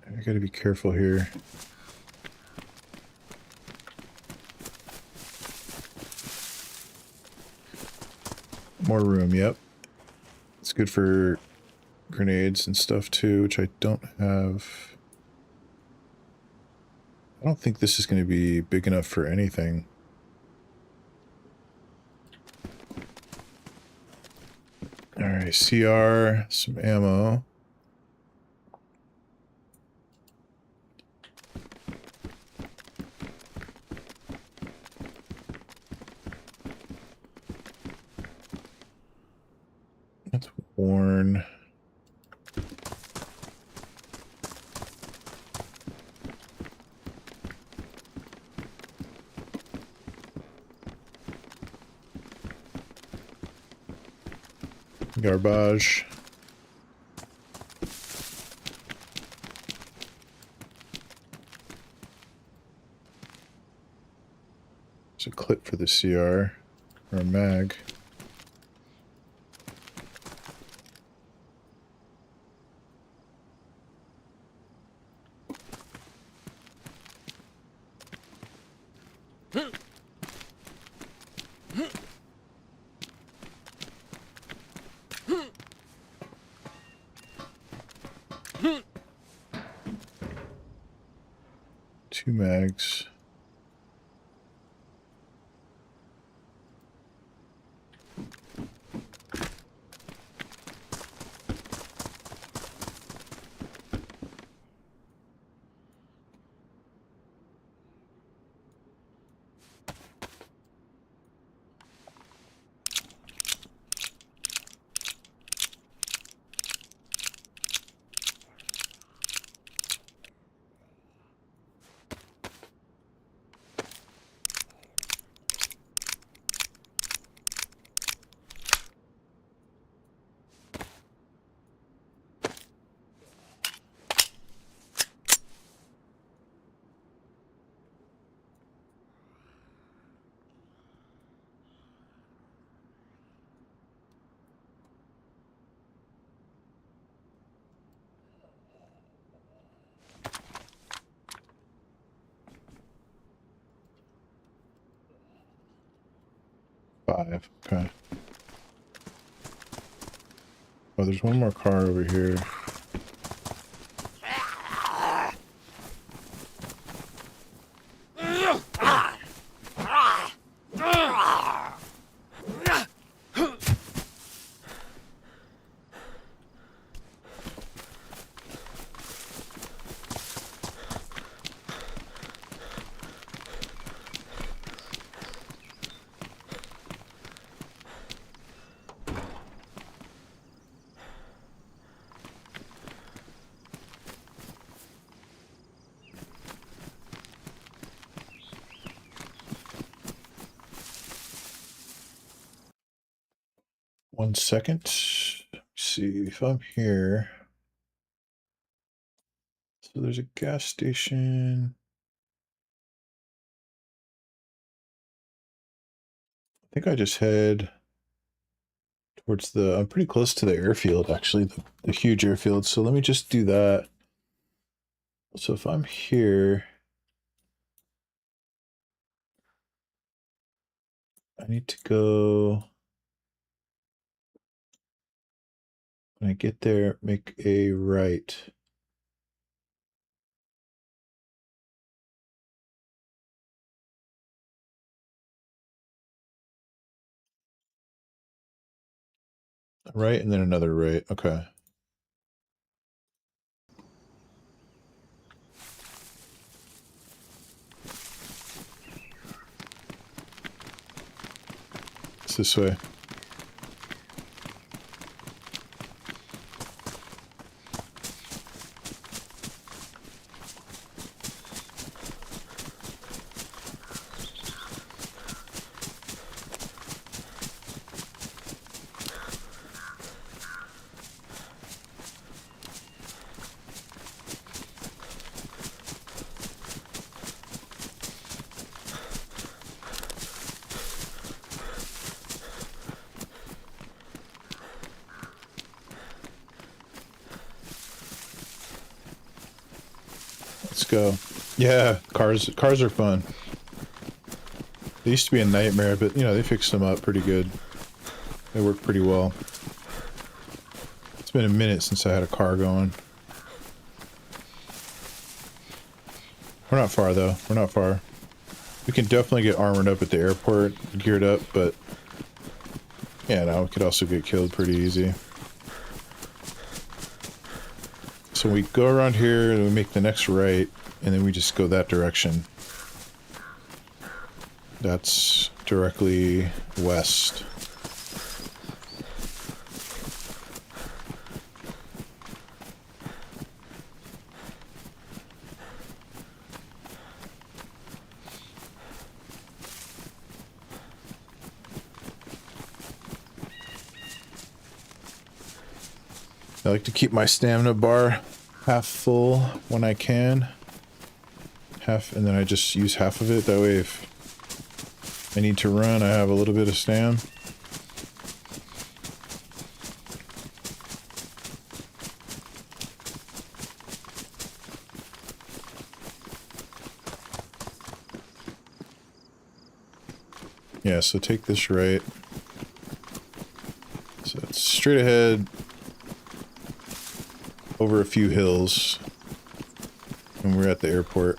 I gotta be careful here. More room, yep. It's good for grenades and stuff too, which I don't have. I don't think this is going to be big enough for anything. Alright, CR, some ammo. That's worn. Garbage. There's a clip for the CR, or a mag. Two mags. 5. Okay. Oh, there's one more car over here. One second. Let's see if I'm here. So there's a gas station. I think I just head towards the, I'm pretty close to the airfield, actually, the huge airfield. So let me just do that. So if I'm here, I need to go, when I get there, make a right. Right, and then another right. Okay. It's this way. Let's go. Yeah, cars are fun. They used to be a nightmare, but you know, they fixed them up pretty good. They work pretty well. It's been a minute since I had a car going. We're not far though. We're not far. We can definitely get armored up at the airport, geared up, but yeah, no, we could also get killed pretty easy. So we go around here and we make the next right, and then we just go that direction. That's directly west. I like to keep my stamina bar half full when I can. And then I just use half of it. That way if I need to run, I have a little bit of stam. Yeah, so take this right. So it's straight ahead over a few hills, and we're at the airport.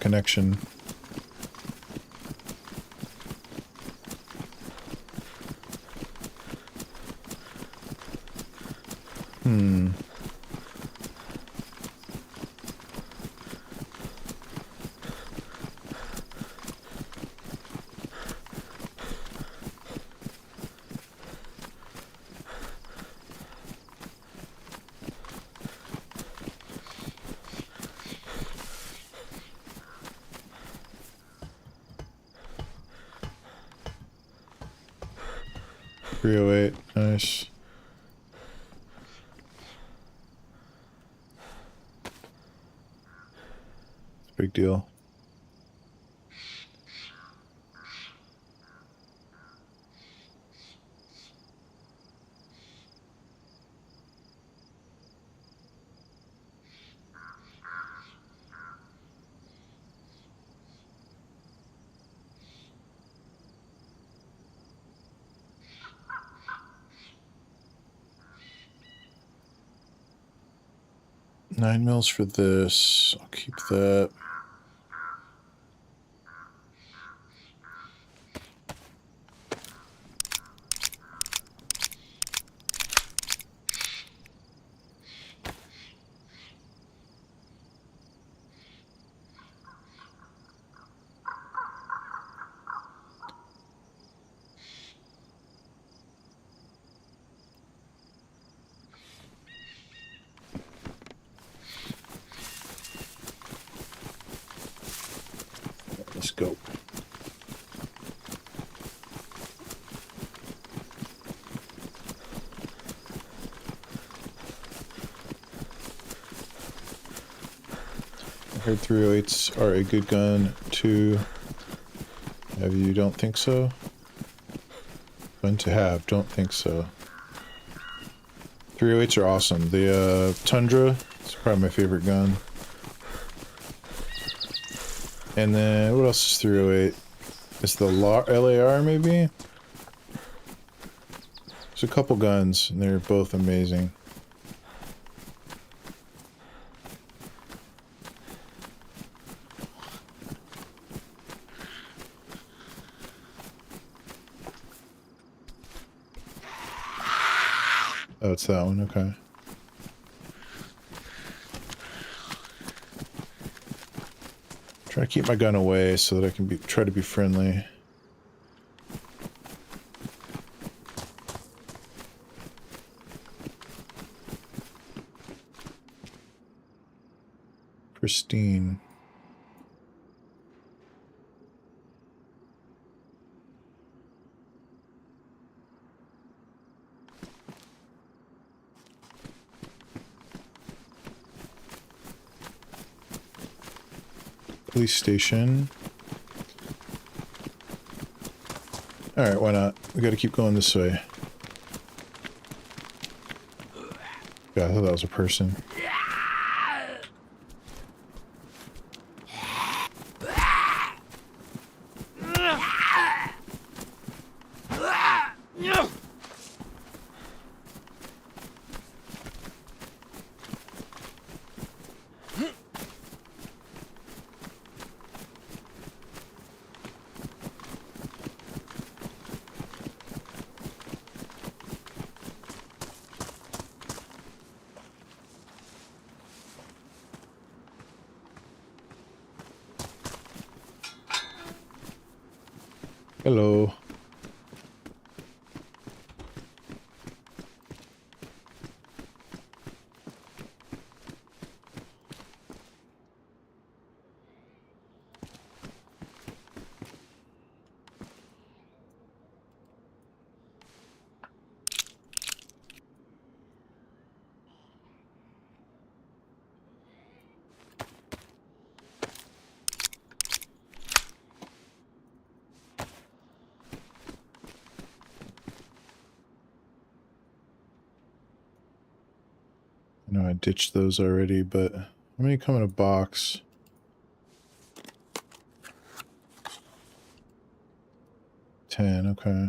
Connection. .308, nice. Big deal. 9 mils for this. I'll keep that. Let's go. I heard 308s are a good gun too. Have you? Don't think so? Fun to have. Don't think so. 308s are awesome. The Tundra is probably my favorite gun. And then, what else is 308? It's the LAR, maybe? There's a couple guns, and they're both amazing. Oh, it's that one, okay. Try to keep my gun away so that I can try to be friendly. Pristine. Police station. Alright, why not? We gotta keep going this way. Yeah, I thought that was a person. Hello. I know I ditched those already, but how many come in a box? 10, okay.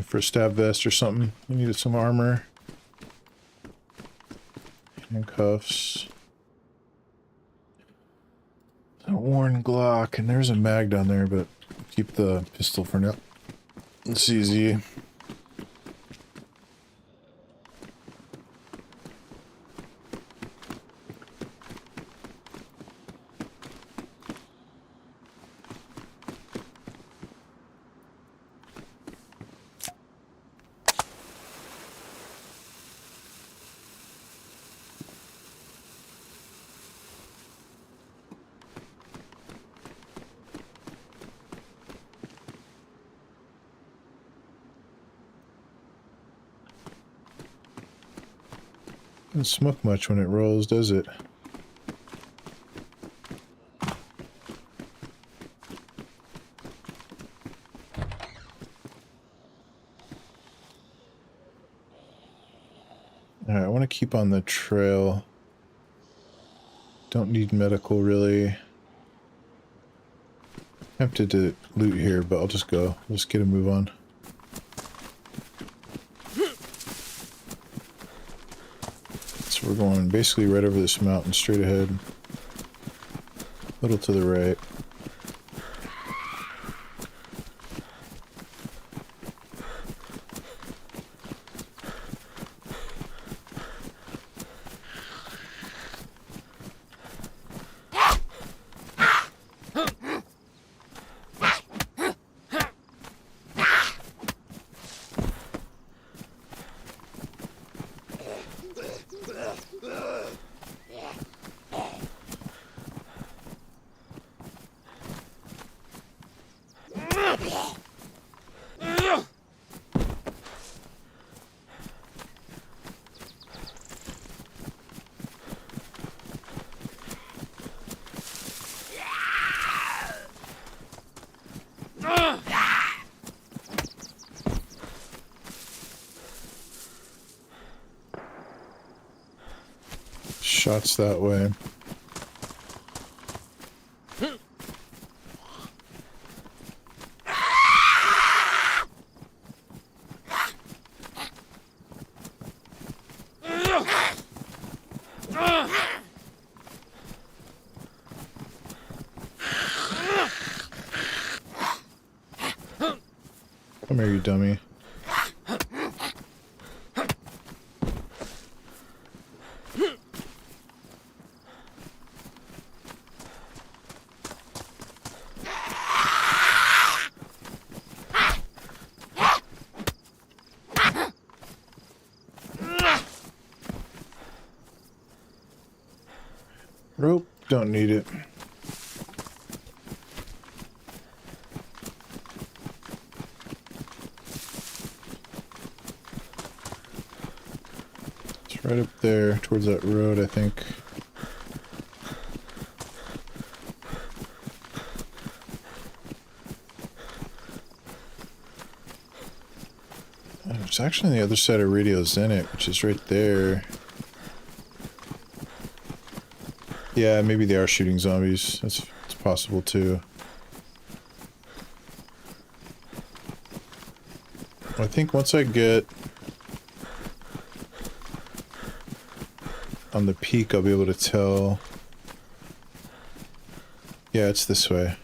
For a stab vest or something. We needed some armor. Handcuffs. A worn Glock, and there's a mag down there, but keep the pistol for now. It's easy. Doesn't smoke much when it rolls, does it? Alright, I want to keep on the trail. Don't need medical, really. Tempted to loot here, but I'll just go. Let's get a move on. So we're going basically right over this mountain, straight ahead. A little to the right. Shots that way. Come here, you dummy. Rope, don't need it. It's right up there towards that road, I think. It's actually on the other side of Radio Zenit, which is right there. Yeah, maybe they are shooting zombies. It's possible too. I think once I get on the peak, I'll be able to tell. Yeah, it's this way.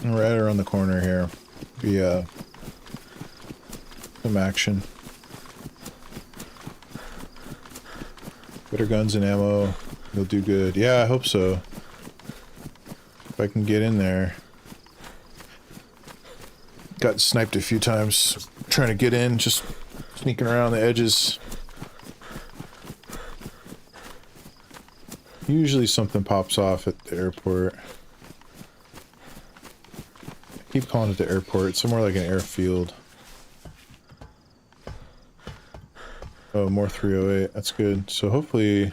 Right around the corner here. Be some action. Better guns and ammo. You'll do good. Yeah, I hope so. If I can get in there. Got sniped a few times trying to get in, just sneaking around the edges. Usually something pops off at the airport. I keep calling it the airport. It's somewhere like an airfield. Oh, more 308. That's good. So hopefully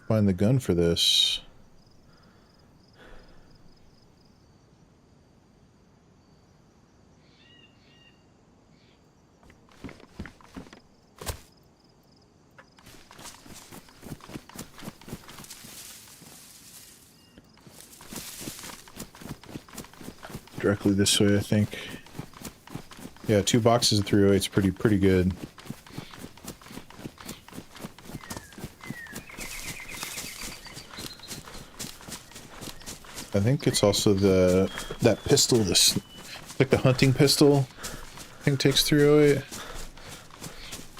find the gun for this. Directly this way, I think. Yeah, 2 boxes of 308's pretty good. I think it's also that pistol, like the hunting pistol, I think takes 308.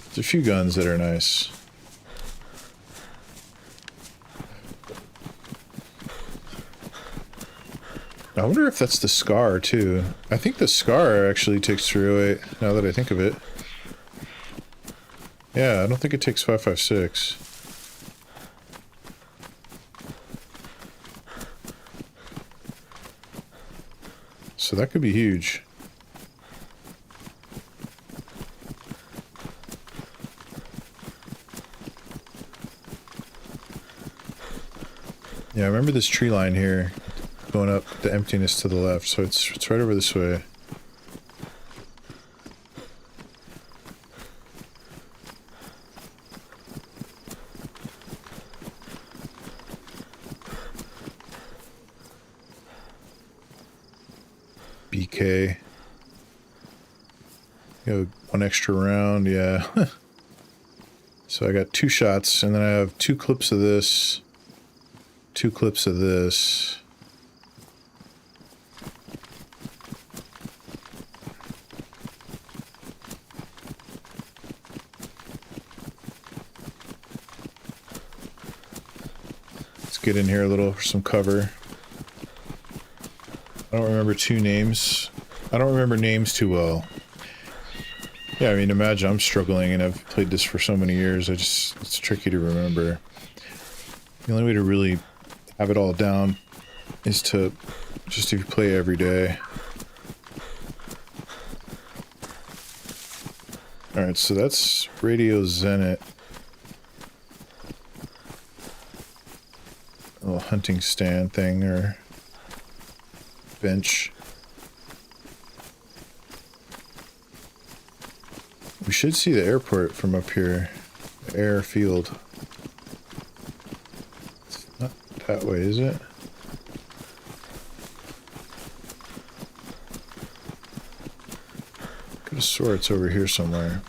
There's a few guns that are nice. I wonder if that's the Scar too. I think the Scar actually takes 308, now that I think of it. Yeah, I don't think it takes 5.56. So that could be huge. Yeah, I remember this tree line here going up the emptiness to the left, so it's right over this way. BK. Go one extra round, yeah. So I got 2 shots, and then I have 2 clips of this, 2 clips of this. Let's get in here a little for some cover. I don't remember 2 names. I don't remember names too well. Yeah, I mean, imagine I'm struggling and I've played this for so many years. It's tricky to remember. The only way to really have it all down is to just if you play every day. Alright, so that's Radio Zenit. A little hunting stand thing or bench. We should see the airport from up here. Airfield. It's not that way, is it? Could have swore it's over here somewhere.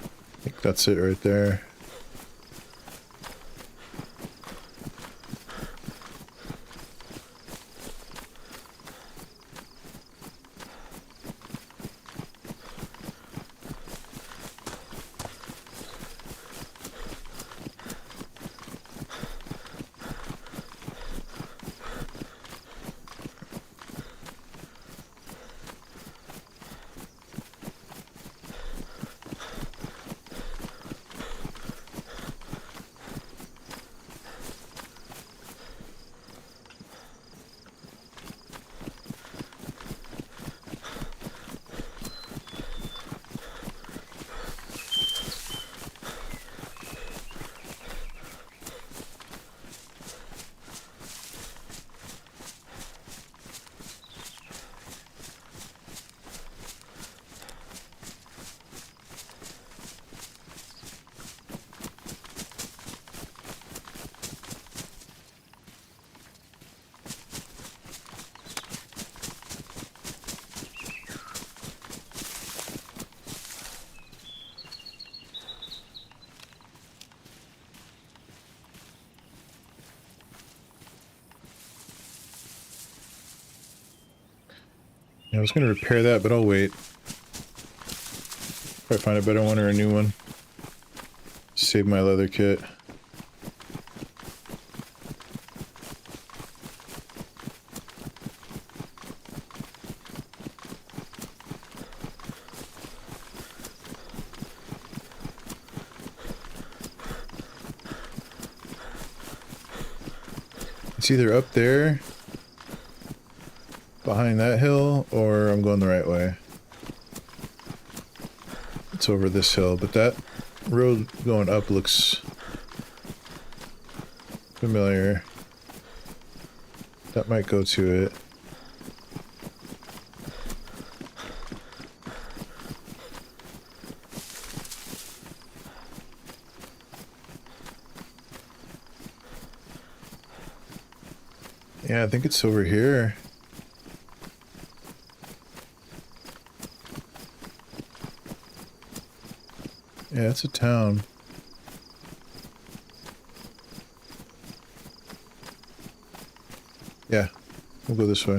I think that's it right there. Yeah, I was going to repair that, but I'll wait. Probably find a better one or a new one. Save my leather kit. It's either up there, behind that hill, or I'm going the right way. It's over this hill, but that road going up looks familiar. That might go to it. Yeah, I think it's over here. Yeah, it's a town. Yeah, we'll go this way.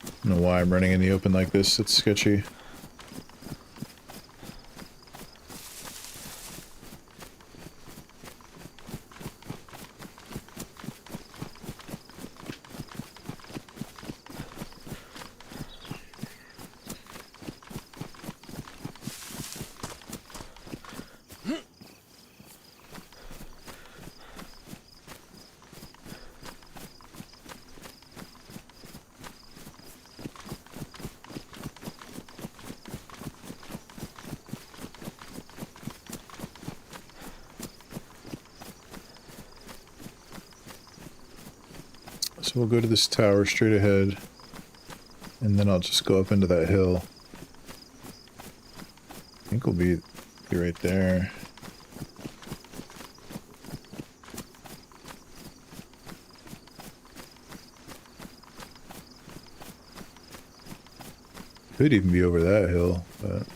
I don't know why I'm running in the open like this. It's sketchy. So we'll go to this tower straight ahead, and then I'll just go up into that hill. I think we'll be right there. Could even be over that hill, but...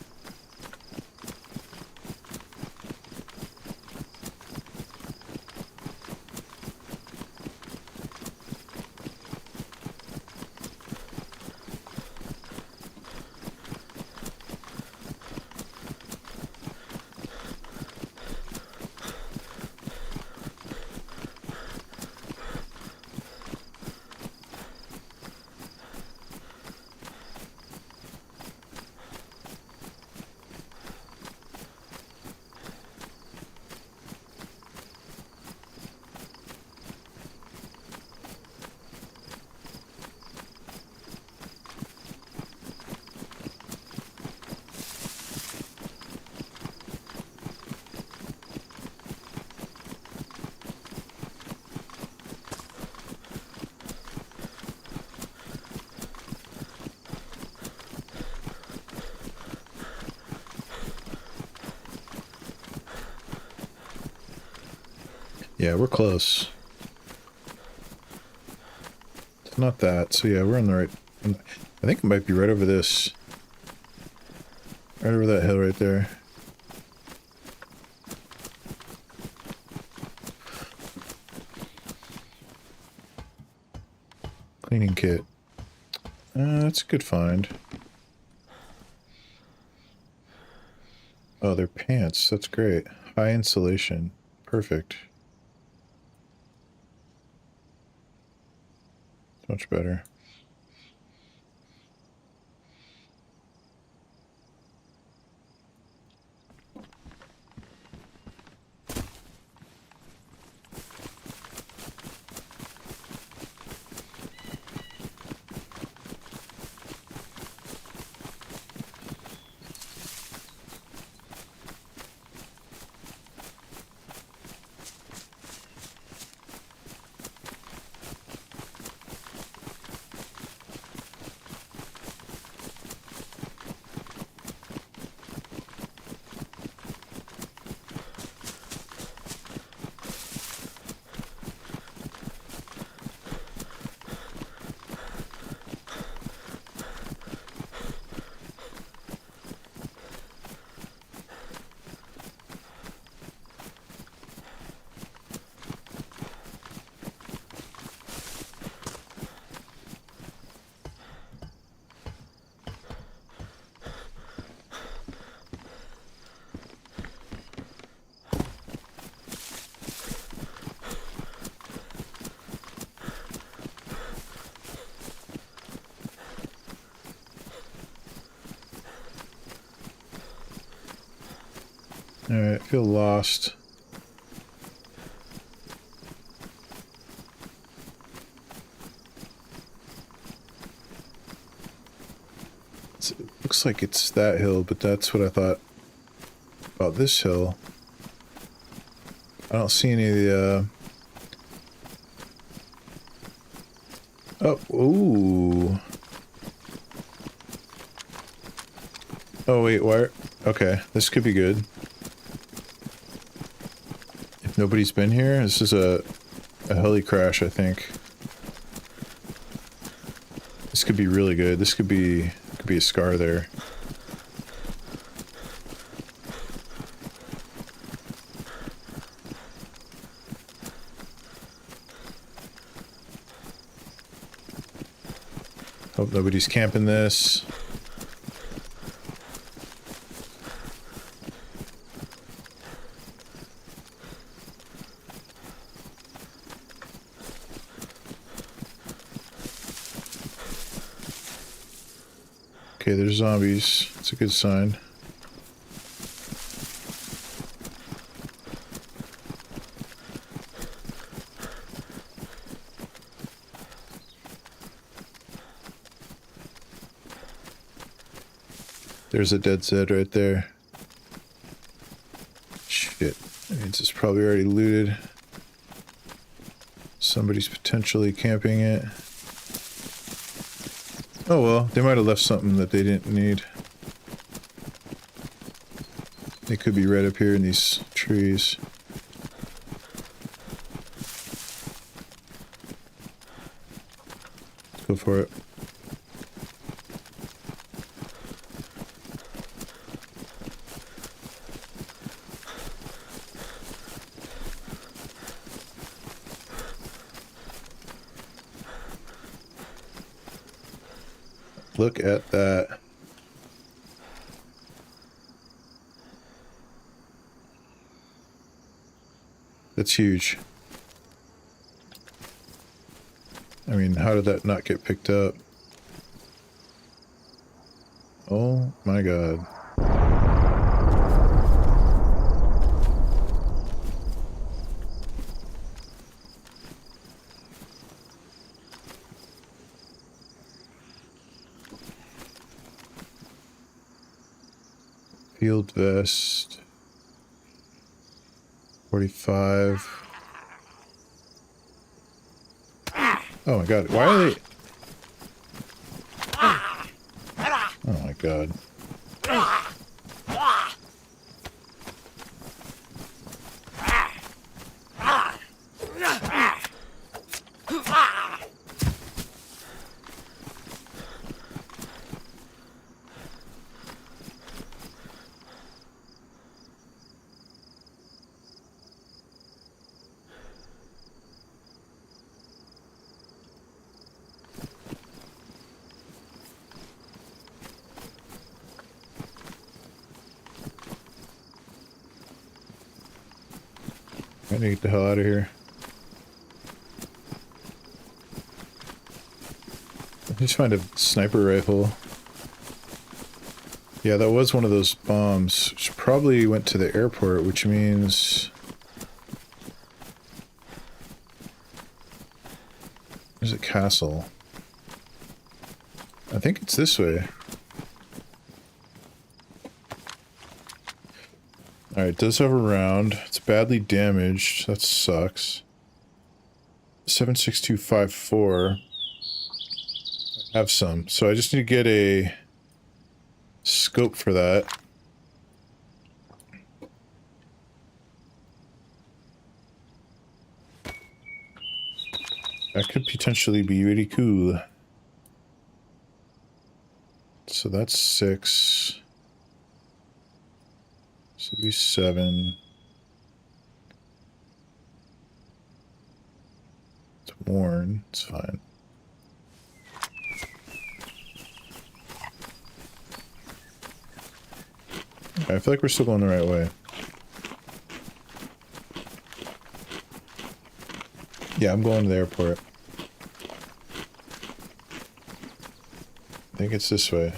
Yeah, we're close. It's not that, so yeah, we're on the right... I think it might be right over this. Right over that hill right there. Cleaning kit. That's a good find. Oh, they're pants. That's great. High insulation. Perfect. Much better. Alright, I feel lost. It looks like it's that hill, but that's what I thought about this hill. I don't see any of the, Oh, ooh. Oh, wait, why? Okay, this could be good. If nobody's been here, this is a heli crash, I think. This could be really good. This could be a scar there. Hope nobody's camping this. Okay, there's zombies. It's a good sign. There's a dead Zed right there. Shit. That means it's probably already looted. Somebody's potentially camping it. Oh well, they might have left something that they didn't need. They could be right up here in these trees. Let's go for it. Look at that. That's huge. I mean, how did that not get picked up? Oh my god. Field vest. 45. Oh my god, why are they... Oh my god. I need to get the hell out of here. Just find a sniper rifle. Yeah, that was one of those bombs, which probably went to the airport, which means... There's a castle. I think it's this way. Alright, it does have a round. It's badly damaged. That sucks. 76254. I have some. So I just need to get a scope for that. That could potentially be really cool. So that's 6. So be 7. It's worn. It's fine. Okay, I feel like we're still going the right way. Yeah, I'm going to the airport. I think it's this way.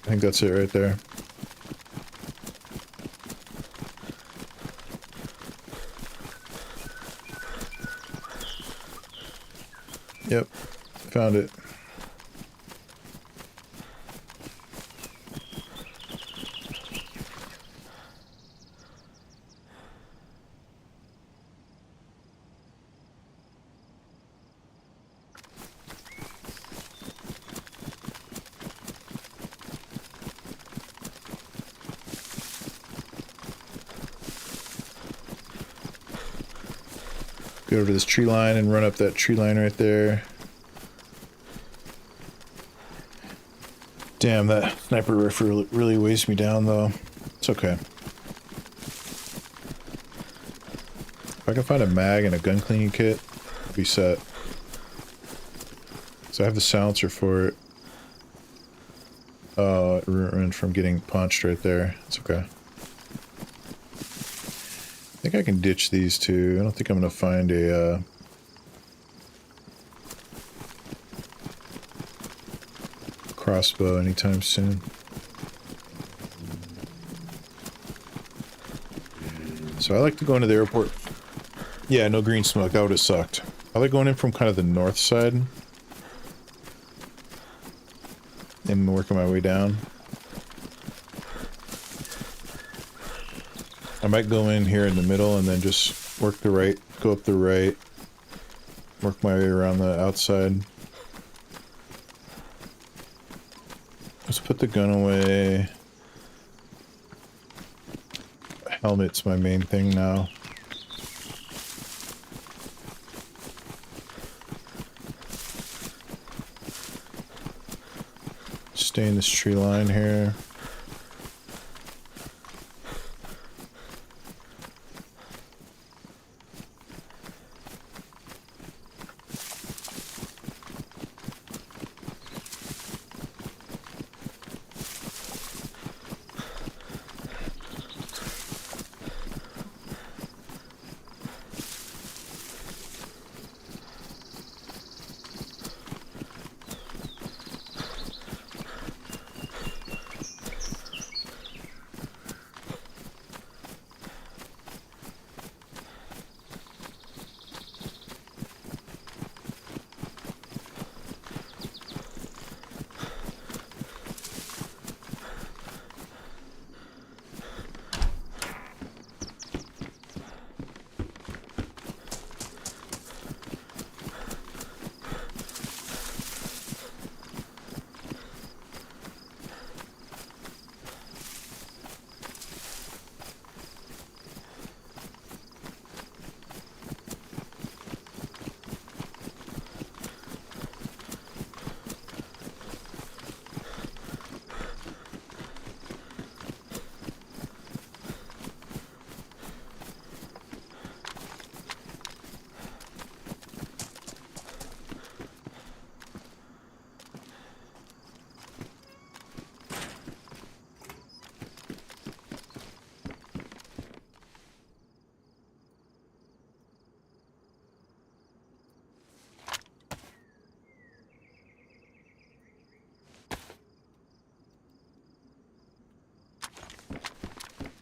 I think that's it right there. Yep, found it. Go over to this tree line and run up that tree line right there. Damn, that sniper rifle really weighs me down though. It's okay. If I can find a mag and a gun cleaning kit, I'll be set. So I have the silencer for it. It ruined from getting punched right there. It's okay. I think I can ditch these two. I don't think I'm going to find a crossbow anytime soon. So I like to go into the airport. Yeah, no green smoke. That would have sucked. I like going in from kind of the north side and working my way down. I might go in here in the middle and then just work the right, go up the right, work my way around the outside. Let's put the gun away. Helmet's my main thing now. Stay in this tree line here.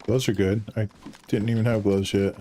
Gloves are good. I didn't even have gloves yet.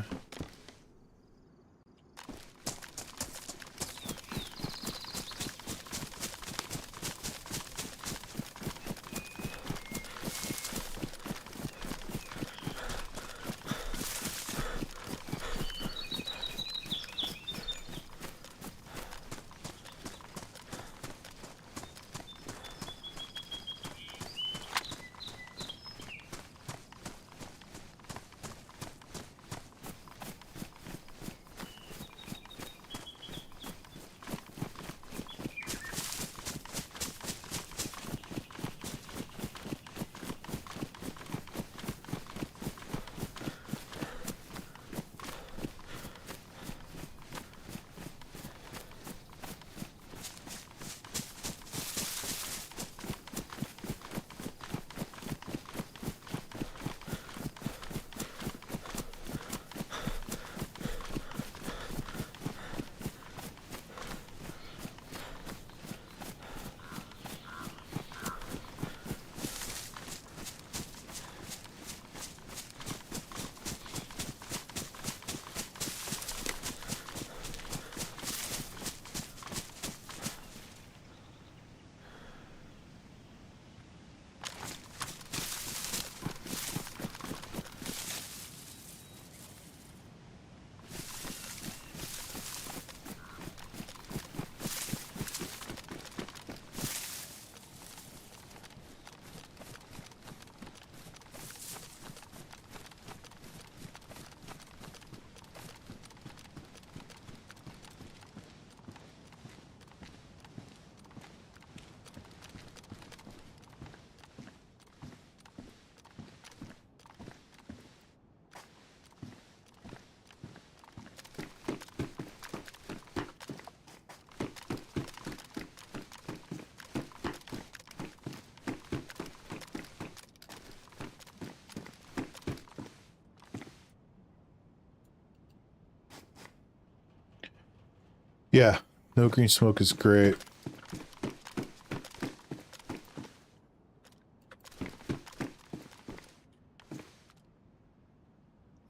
Yeah, no green smoke is great.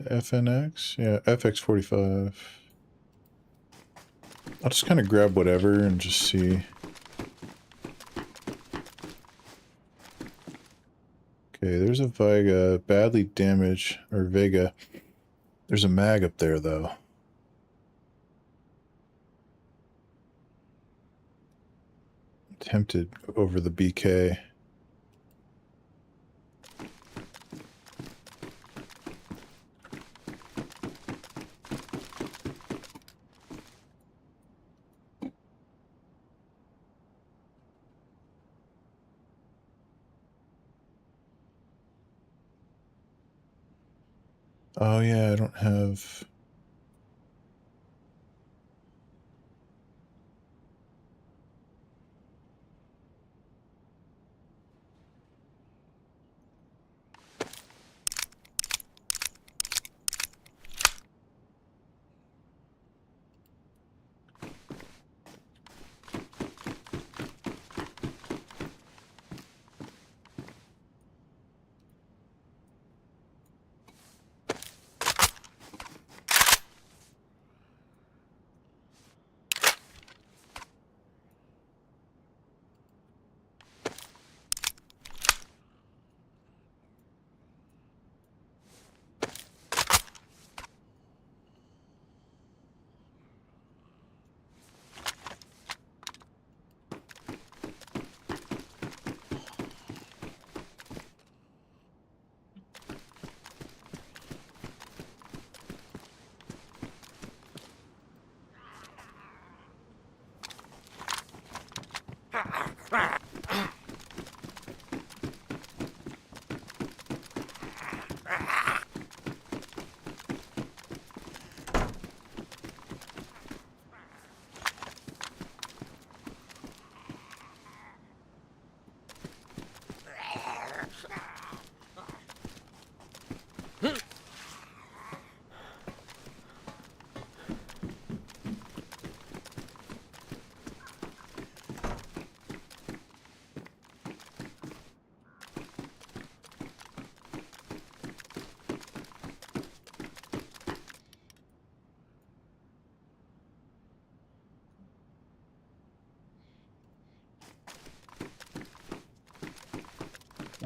FNX? Yeah, FX45. I'll just kind of grab whatever and just see. Okay, there's a Vega, badly damaged, or Vega. There's a mag up there, though. Tempted over the BK. Oh yeah, I don't have...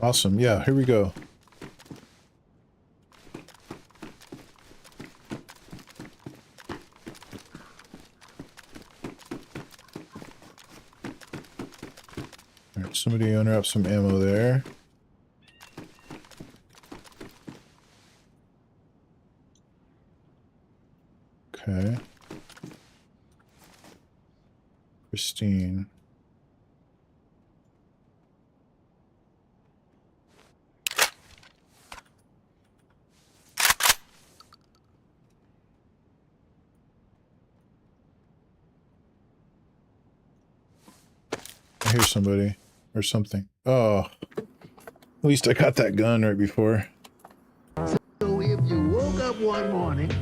Awesome, yeah, here we go. Alright, somebody unwrap some ammo there. Okay. Christine. I hear somebody or something. Oh, at least I got that gun right before. So if you woke up one morning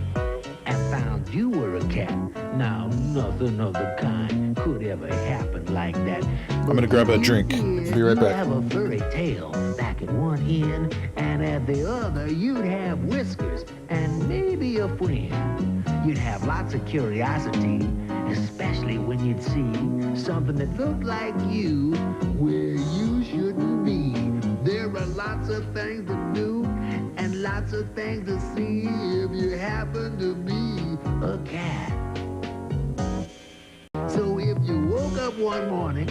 and found you were a cat, now nothing of the kind could ever happen like that. I'm gonna grab a drink. Be right back. You'd have a furry tail back at one end, and at the other you'd have whiskers and maybe a friend. You'd have lots of curiosity, especially when you'd see something that looked like you where you shouldn't be. There are lots of things to do and lots of things to see if you happen to be a cat. So if you woke up one morning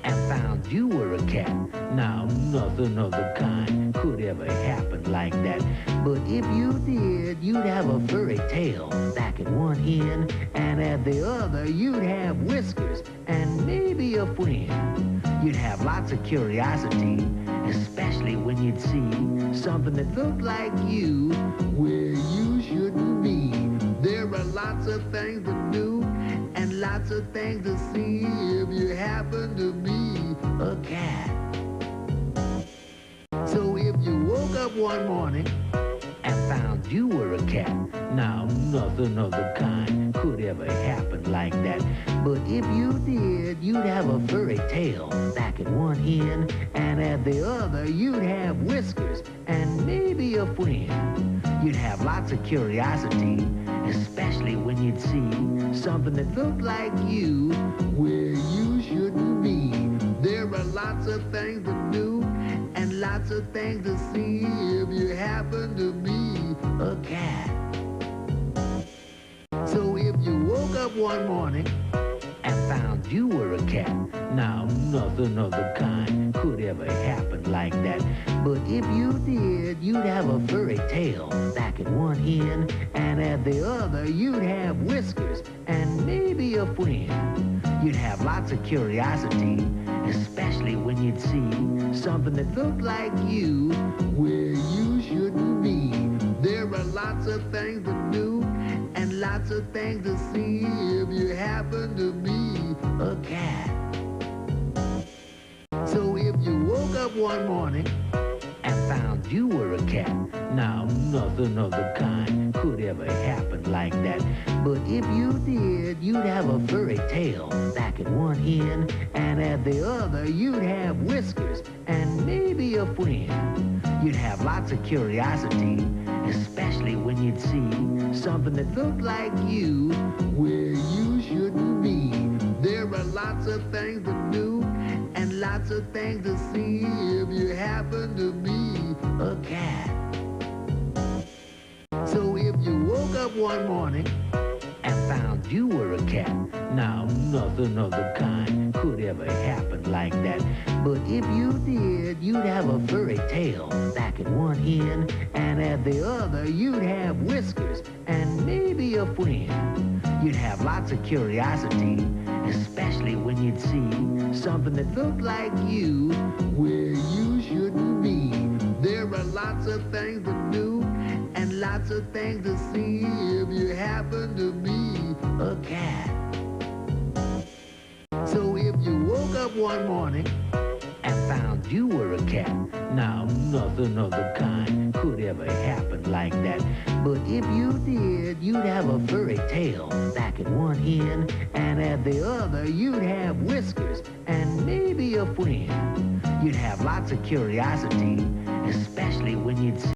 and found you were a cat, now nothing of the kind could ever happen like that. But if you did, you'd have a furry tail back at one end, and at the other you'd have whiskers and maybe a friend. You'd have lots of curiosity, especially when you'd see something that looked like you where you shouldn't be. There are lots of things to do and lots of things to see if you happen to be a cat. So if you woke up one morning and found you were a cat, now nothing of the kind could ever happen like that. But if you did, you'd have a furry tail back at one end, and at the other you'd have whiskers and maybe a friend. You'd have lots of curiosity, especially when you'd see something that looked like you where you shouldn't be. There are lots of things to do and lots of things to see if you happen to be a cat. So if you woke up one morning and found you were a cat, now nothing of the kind could ever happen like that. But if you did, you'd have a furry tail back at one end, and at the other you'd have whiskers and maybe a friend. You'd have lots of curiosity, especially when you'd see something that looked like you where you shouldn't be. There are lots of things to do and lots of things to see if you happen to be a cat. So if you woke up one morning and found you were a cat, now nothing of the kind could ever happen like that. But if you did, you'd have a furry tail back at one end, and at the other you'd have whiskers and maybe a friend. You'd have lots of curiosity, especially when you'd see something that looked like you where you shouldn't be. There are lots of things to do and lots of things to see if you happen to be a cat. So if you woke up one morning and found you were a cat, now nothing of the kind could ever happen like that. But if you did, you'd have a furry tail back at one end, and at the other you'd have whiskers and maybe a friend. You'd have lots of curiosity, especially when you'd see something that looked like you where you shouldn't be. There are lots of things to do and lots of things to see if you happen to be a cat. So if you woke up one morning and found you were a cat, now nothing of the kind could ever happen like that. But if you did, you'd have a furry tail back at one end, and at the other you'd have whiskers and maybe a friend. You'd have lots of curiosity, especially when you'd see